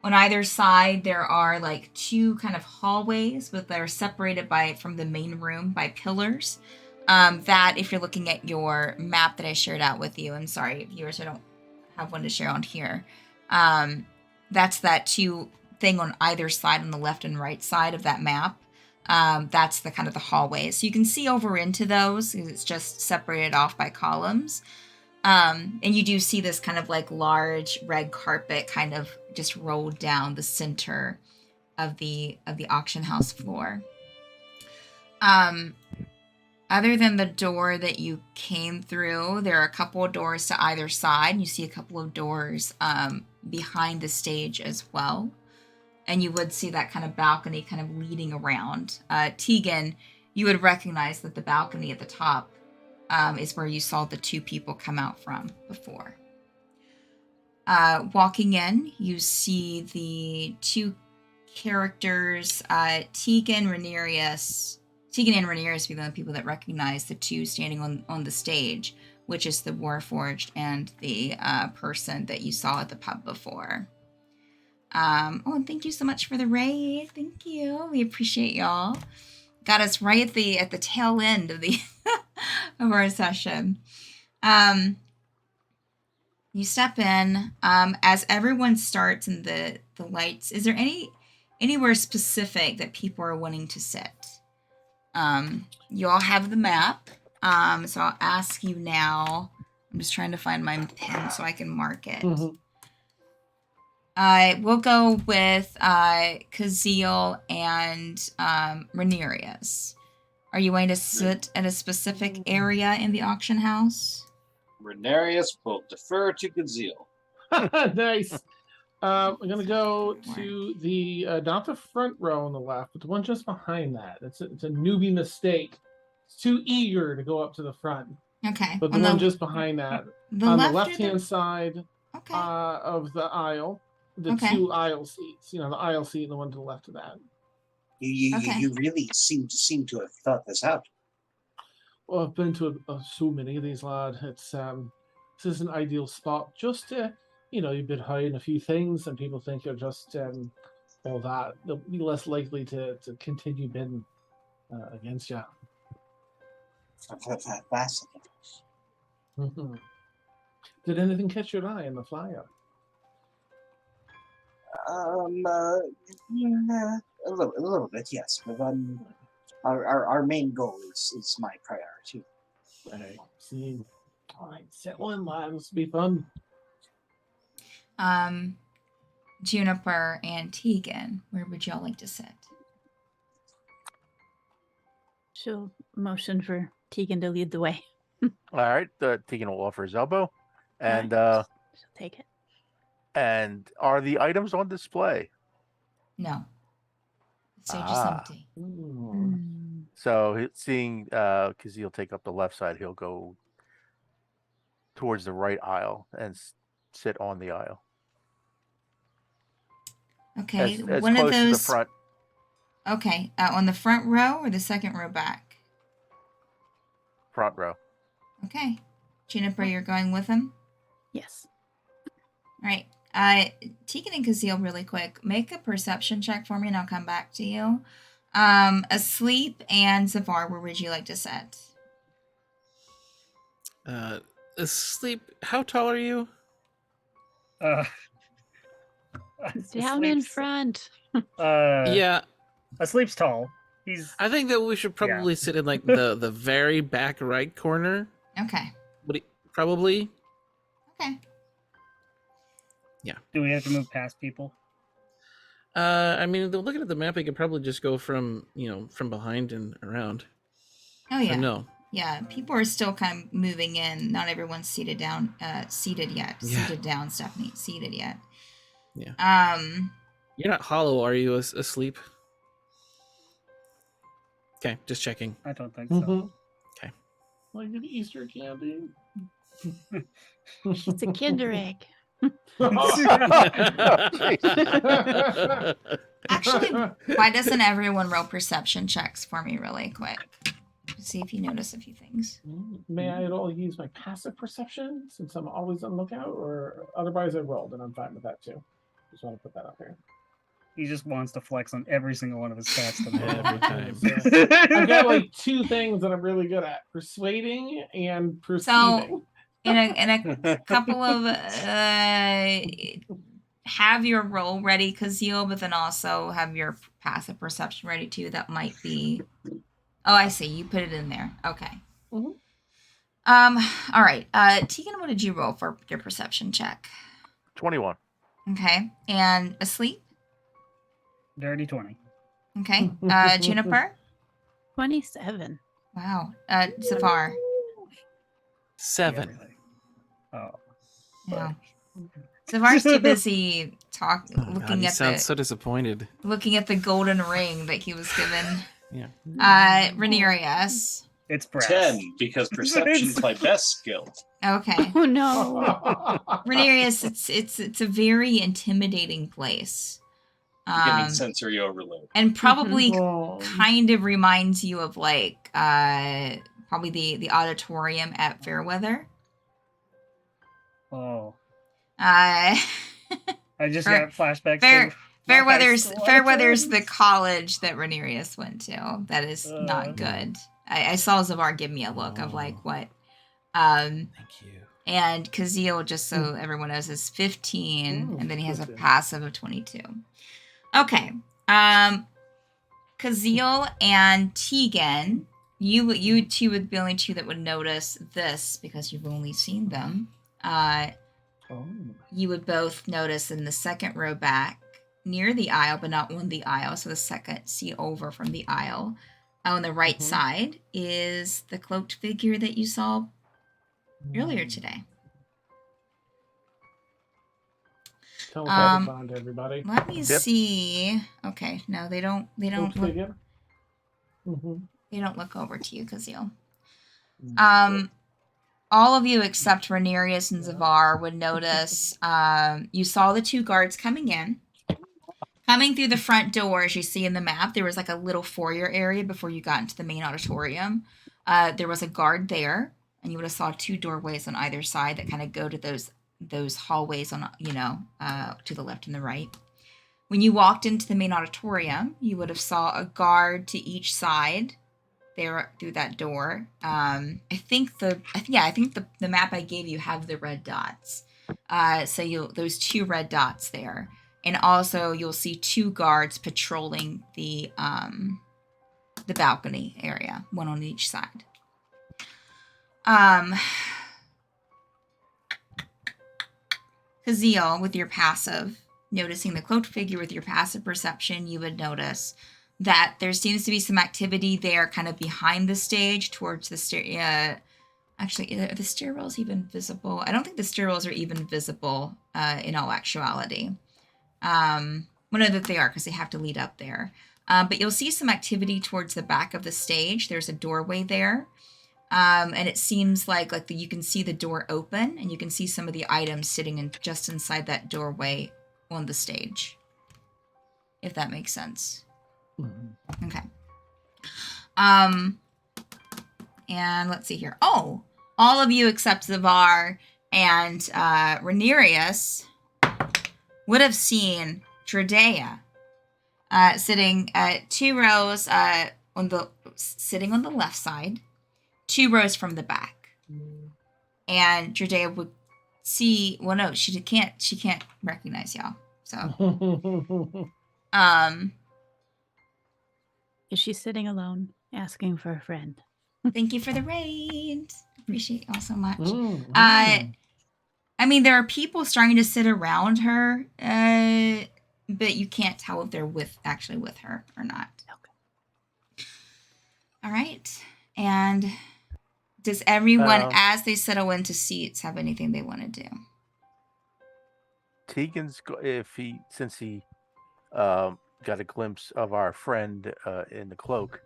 On either side, there are like 2 kind of hallways, but they're separated from the main room by pillars. That, if you're looking at your map that I shared out with you, I'm sorry, viewers, I don't have one to share on here. That's that 2 thing on either side, on the left and right side of that map. That's the kind of the hallways. So you can see over into those. It's just separated off by columns. And you do see this kind of like large red carpet kind of just rolled down the center of the auction house floor. Other than the door that you came through, there are a couple of doors to either side. You see a couple of doors behind the stage as well. And you would see that kind of balcony kind of leading around. Tegan, you would recognize that the balcony at the top is where you saw the 2 people come out from before. Walking in, you see the 2 characters, Tegan and Rhaenyra being the people that recognize the 2 standing on the stage, which is the Warforged and the person that you saw at the pub before. And thank you so much for the raid. Thank you. We appreciate y'all. Got us right at the tail end of the of our session. You step in. As everyone starts in the lights, is there anywhere specific that people are wanting to sit? You all have the map. So I'll ask you now. I'm just trying to find my pen so I can mark it. We'll go with Kazil and Rhaenyra. Are you going to sit at a specific area in the auction house? Rhaenyra will defer to Kazil. Nice. I'm going to go to the, not the front row on the left, but the one just behind that. It's a newbie mistake. It's too eager to go up to the front. Okay. But the one just behind that. On the left-hand side of the aisle. The 2 aisle seats, the aisle seat and the one to the left of that. You really seem to have thought this out. Well, I've been to so many of these, lad. It's this is an ideal spot just to, you bid high in a few things, and people think you're just all that. They'll be less likely to continue bidding against you. Fascinating. Did anything catch your eye in the flyer? A little bit, yes. But our main goal is my priority. I see. All right, settle in, lad. This will be fun. Juniper and Tegan, where would y'all like to sit? She'll motion for Tegan to lead the way. All right, Tegan will offer his elbow, and She'll take it. And are the items on display? No. The stage is Ah. empty. Mm. So seeing, because he'll take up the left side, he'll go towards the right aisle and sit on the aisle. Okay. As One close of to the those. front. Okay. On the front row or the second row back? Front row. Okay. Juniper, you're going with him? Yes. All right. Tegan and Kazeel, really quick, make a perception check for me and I'll come back to you. Asleep and Zavar, where would you like to set? Asleep. How tall are you? Down in Asleep's- front. Yeah, Asleep's tall. He's I think that we should probably sit in like the very back right corner. Okay. Probably. Okay. Do we have to move past people? I mean, looking at the map, we could probably just go from from behind and around. Oh So yeah. no. Yeah. People are still kind of moving in. Not everyone's seated down. Seated yet. Yeah. Seated down, Stephanie. Seated yet. Yeah. You're not hollow, are you? Asleep? Okay, just checking. I don't think so. Mhm. Okay. Like an Easter candy. It's a Kinder egg. Actually, why doesn't everyone roll perception checks for me really quick? See if you notice a few things. May I at all use my passive perception since I'm always on lookout, or otherwise I rolled and I'm fine with that too. Just want to put that up here. He just wants to flex on every single one of his stats. Every time. I've got like two things that I'm really good at: persuading and perceiving. In a couple of have your roll ready, Kazeel, but then also have your passive perception ready too. That might be. Oh, I see. You put it in there. Okay. Mhm. All right. Tegan, what did you roll for your perception check? 21. Okay. And asleep. Dirty 20. Okay. Juniper. 27. Wow. Zafar. 7. Everything. Oh. Yeah. Zafar's too busy God, looking he at sounds the so disappointed. golden ring that he was given. Yeah. Rhaenyra, yes. It's brass. 10, because perception's my best skill. Okay. Oh no. Rhaenyra, it's a very intimidating place. Getting sensory overload. And probably Oh. kind of reminds you of like probably the auditorium at Fairweather. Oh. Uh I just Fair- got flashbacks. Fair- to my high school Fairweather's the auditoriums. college that Rhaenyra went to. That is not good. I saw Zavar give me a look of like what. Thank you. And Kazeel, just so everyone knows, is 15, Ooh, and then he has a good. passive of 22. Okay. Kazeel and Tegan, you two would be the only two that would notice this because you've only seen them. Oh. You would both notice in the second row back near the aisle, but not on the aisle, so the second seat over from the aisle. On the right Mhm. side is the cloaked figure that you saw earlier today. Telepathic bond, everybody. Let me Yep. see. Okay, no, they don't Cloaked look, figure. Mhm. they don't look over to you, Kazeel. Mm. All of you except Rhaenyra and Zavar would notice. You saw the two guards coming in. Coming through the front door, as you see in the map, there was like a little foyer area before you got into the main auditorium. There was a guard there, and you would have saw two doorways on either side that kind of go to those hallways on to the left and the right. When you walked into the main auditorium, you would have saw a guard to each side there through that door. I think the map I gave you have the red dots. So those two red dots there. And also you'll see two guards patrolling the balcony area, one on each side. Kazeel, with your passive, noticing the cloaked figure with your passive perception, you would notice that there seems to be some activity there kind of behind the stage towards the Actually, are the stairwells even visible? I don't think the stairwells are even visible in all actuality. Well, no, that they are because they have to lead up there. But you'll see some activity towards the back of the stage. There's a doorway there. And it seems like you can see the door open, and you can see some of the items sitting just inside that doorway on the stage. If that makes sense. Mhm. Okay. And let's see here. Oh, all of you except Zavar and Rhaenyra would have seen Dredea sitting 2 rows sitting on the left side, 2 rows from the back. And Dredea would see. Well, no, she can't recognize y'all. So, Is she sitting alone, asking for a friend? thank you for the raid. Appreciate y'all so much. Mm, I mean, there are people starting to sit around her, but you can't tell if they're actually with her or not. Okay. All right. And does everyone, Um, as they settle into seats, have anything they want to do? Tegan's since he got a glimpse of our friend in the cloak,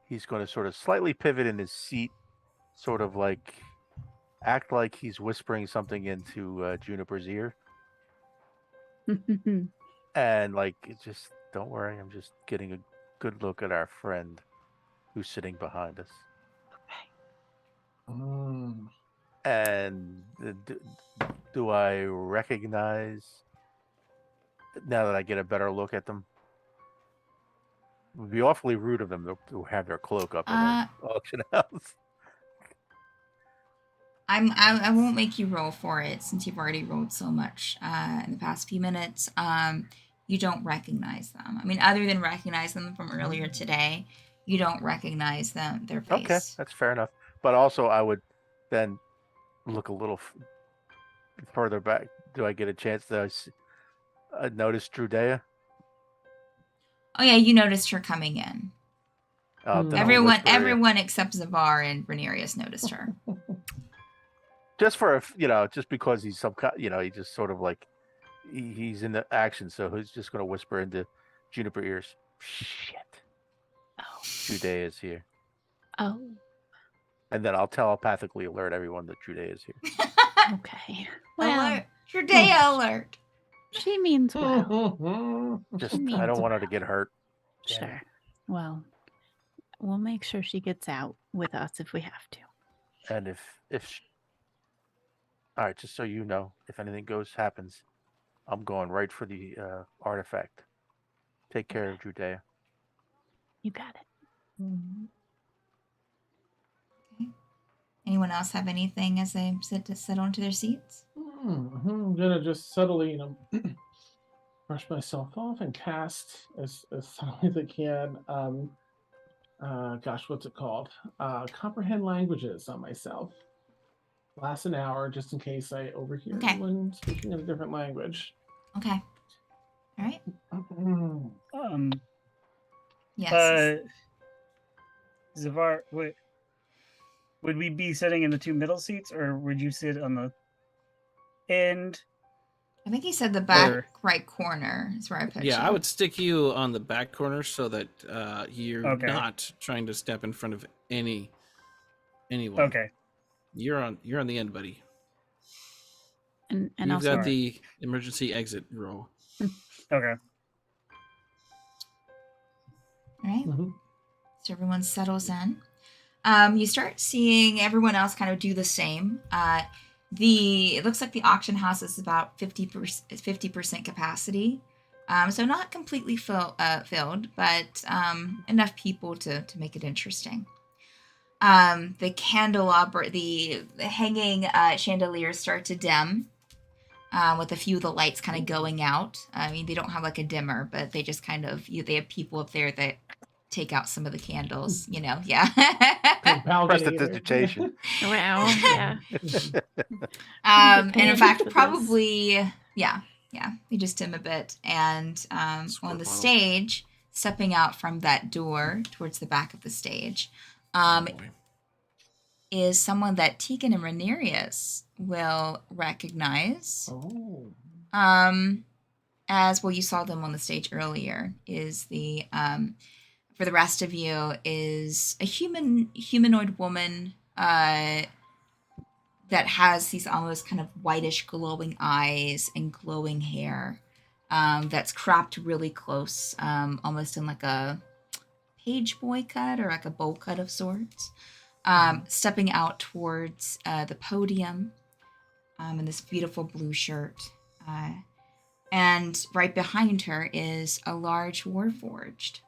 he's going to sort of slightly pivot in his seat, sort of like act like he's whispering something into Juniper's ear, and just don't worry, I'm just getting a good look at our friend who's sitting behind us. mm. And do I recognize, now that I get a better look at them? It would be awfully rude of them to have their cloak up in an auction house. I won't make you roll for it since you've already rolled so much in the past few minutes. You don't recognize them. I mean, other than recognize them from earlier today, you don't recognize their face. Okay, that's fair enough. But also, I would then look a little further back. Do I get a chance to notice Dredea? Oh yeah, you noticed her coming in. Then I'll whisper, Everyone except Zavar and Rhaenyra noticed her. just for just because he's he just sort of he's in the action, so he's just going to whisper into Juniper ears. Shit. Oh. Dredea is here. Oh. And then I'll telepathically alert everyone that Dredea is here. Okay. Well, Alert. Dredea alert. she means well. Just She I don't means want her to get hurt. Sure. Well, we'll make sure she gets out with us if we have to. And all right, just so you know, if anything happens, I'm going right for the artifact. Take care of Dredea. You got it. Okay. Anyone else have anything as they settle into their seats? I'm gonna just subtly, brush myself off and cast as subtly as I can. Gosh, what's it called? Comprehend languages on myself. Lasts an hour, just in case I overhear anyone speaking in a different language. Okay. All right. Yes. Zavar, would we be sitting in the 2 middle seats, or would you sit on the end? I think he said the back right corner is where I put you. Yeah, I would stick you on the back corner so that you're Okay. not trying to step in front of anyone. Okay. You're on the end, buddy. And You've also got the emergency exit row. Okay. All right. Mm-hmm. So everyone settles in. You start seeing everyone else kind of do the same. It looks like the auction house is about 50% capacity. So not completely filled, but enough people to make it interesting. The candelabra, the hanging chandeliers start to dim, with a few of the lights kind of going out. I mean, they don't have like a dimmer, but they just kind of, they have people up there that take out some of the candles, yeah. Prestidigitation. Wow, yeah. And in fact, probably, yeah, they just dim a bit. And on the stage, stepping out from that door towards the back of the stage, is someone that Tegan and Rhaenyra will recognize. Oh. As well, you saw them on the stage earlier. Is the for the rest of you is a humanoid woman that has these almost kind of whitish glowing eyes and glowing hair that's cropped really close, almost in like a page boy cut or like a bowl cut of sorts. Stepping out towards the podium in this beautiful blue shirt. And right behind her is a large warforged.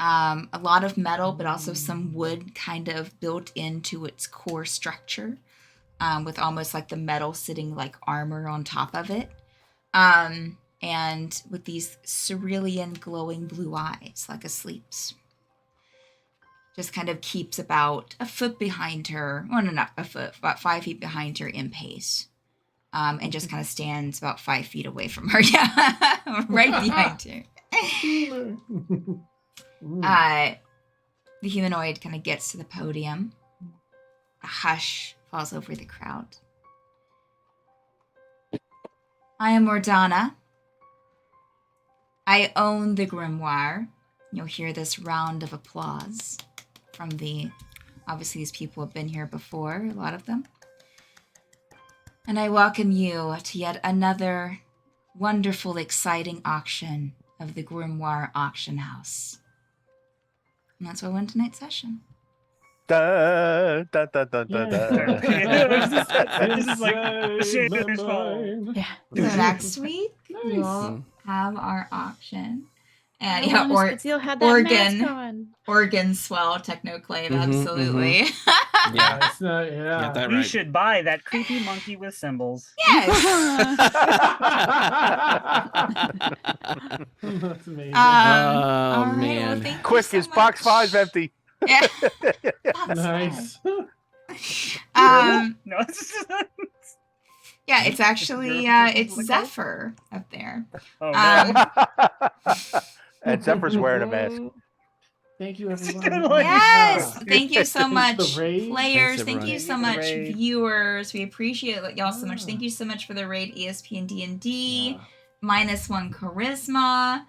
A lot of metal, but also some wood kind of built into its core structure, with almost like the metal sitting like armor on top of it. And with these cerulean glowing blue eyes, like a sleep's. Just kind of keeps about a foot behind her, well, no, not a foot, about 5 feet behind her in pace. And just kind of stands about 5 feet away from her. Yeah, right behind her. The humanoid kind of gets to the podium. A hush falls over the crowd. I am Mordana. I own the grimoire. You'll hear this round of applause from obviously these people have been here before, a lot of them. And I welcome you to yet another wonderful, exciting auction of the Grimoire Auction House. And that's why we went tonight's session. Dun, dun, dun, dun, dun, dun. This is like Shader's fault. Yeah. So next week, Nice. we'll have our auction. And Oh, Miss Gazelle had that Oregon. mask on. Organ Swell Technoclave, Mhm, absolutely. Yeah. That's not, yeah. Get that You right. should buy that creepy monkey with symbols. Yes. That's amazing. Oh, all right, man. Well, thank you Quick, so is box much. 5 empty? Yeah. Box Nice. five. No, it's just... Yeah, it's actually it's Zephyr up there. Oh, no. And Zephyr's wearing a mask. Thank you, everyone. Yes, Yeah. thank you so Thanks much, for the raid. players. Thanks, Thank you everyone. so Thank you for much, the raid. viewers. We appreciate y'all so much. Yeah. Thank you so much for the raid, ESP and D&D. Yeah. -1 charisma,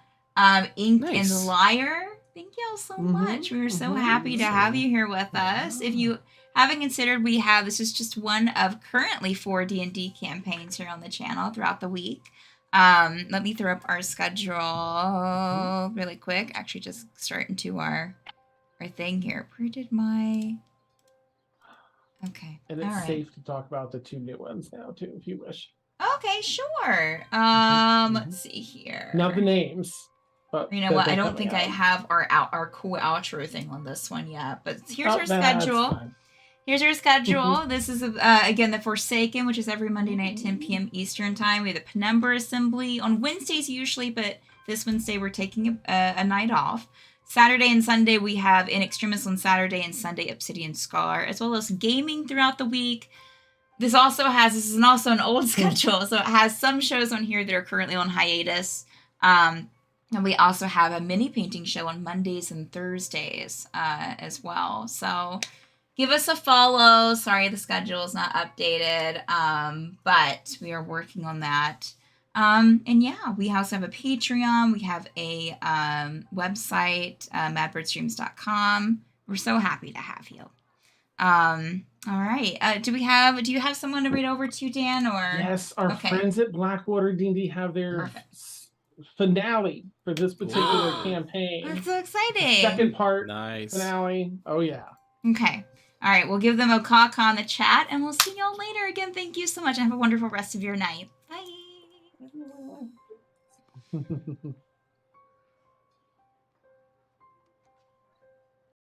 Ink Nice. and Liar. Thank y'all so much. We were so happy to have you here with us. If you haven't considered, this is just one of currently 4 D&D campaigns here on the channel throughout the week. Let me throw up our schedule really quick. Actually, just start into our thing here. Where did my... Okay. And all it's right. safe to talk about the 2 new ones now, too, if you wish. Okay, sure. Let's see here. Not the names. But You know what? I don't think I have our cool outro thing on this one yet. But here's our schedule. Here's our schedule. This is, again, the Forsaken, which is every Monday night, 10 p.m. Eastern Time. We have the Penumbra Assembly on Wednesdays usually, but this Wednesday we're taking a night off. Saturday and Sunday we have In Extremis on Saturday and Sunday Obsidian Scar, as well as gaming throughout the week. This is also an old schedule, so it has some shows on here that are currently on hiatus. And we also have a mini painting show on Mondays and Thursdays as well. So give us a follow. Sorry, the schedule is not updated, but we are working on that. And yeah, we also have a Patreon. We have a website, madbirdstreams.com. We're so happy to have you. All right. Do you have someone to read over to, Dan? Or Yes, our Okay. friends at Blackwater D&D have their Perfect. finale for this particular That's campaign. so exciting. Second part Nice. finale. Oh, yeah. Okay. All right. We'll give them a caca on the chat, and we'll see y'all later. Again, thank you so much, and have a wonderful rest of your night. Bye.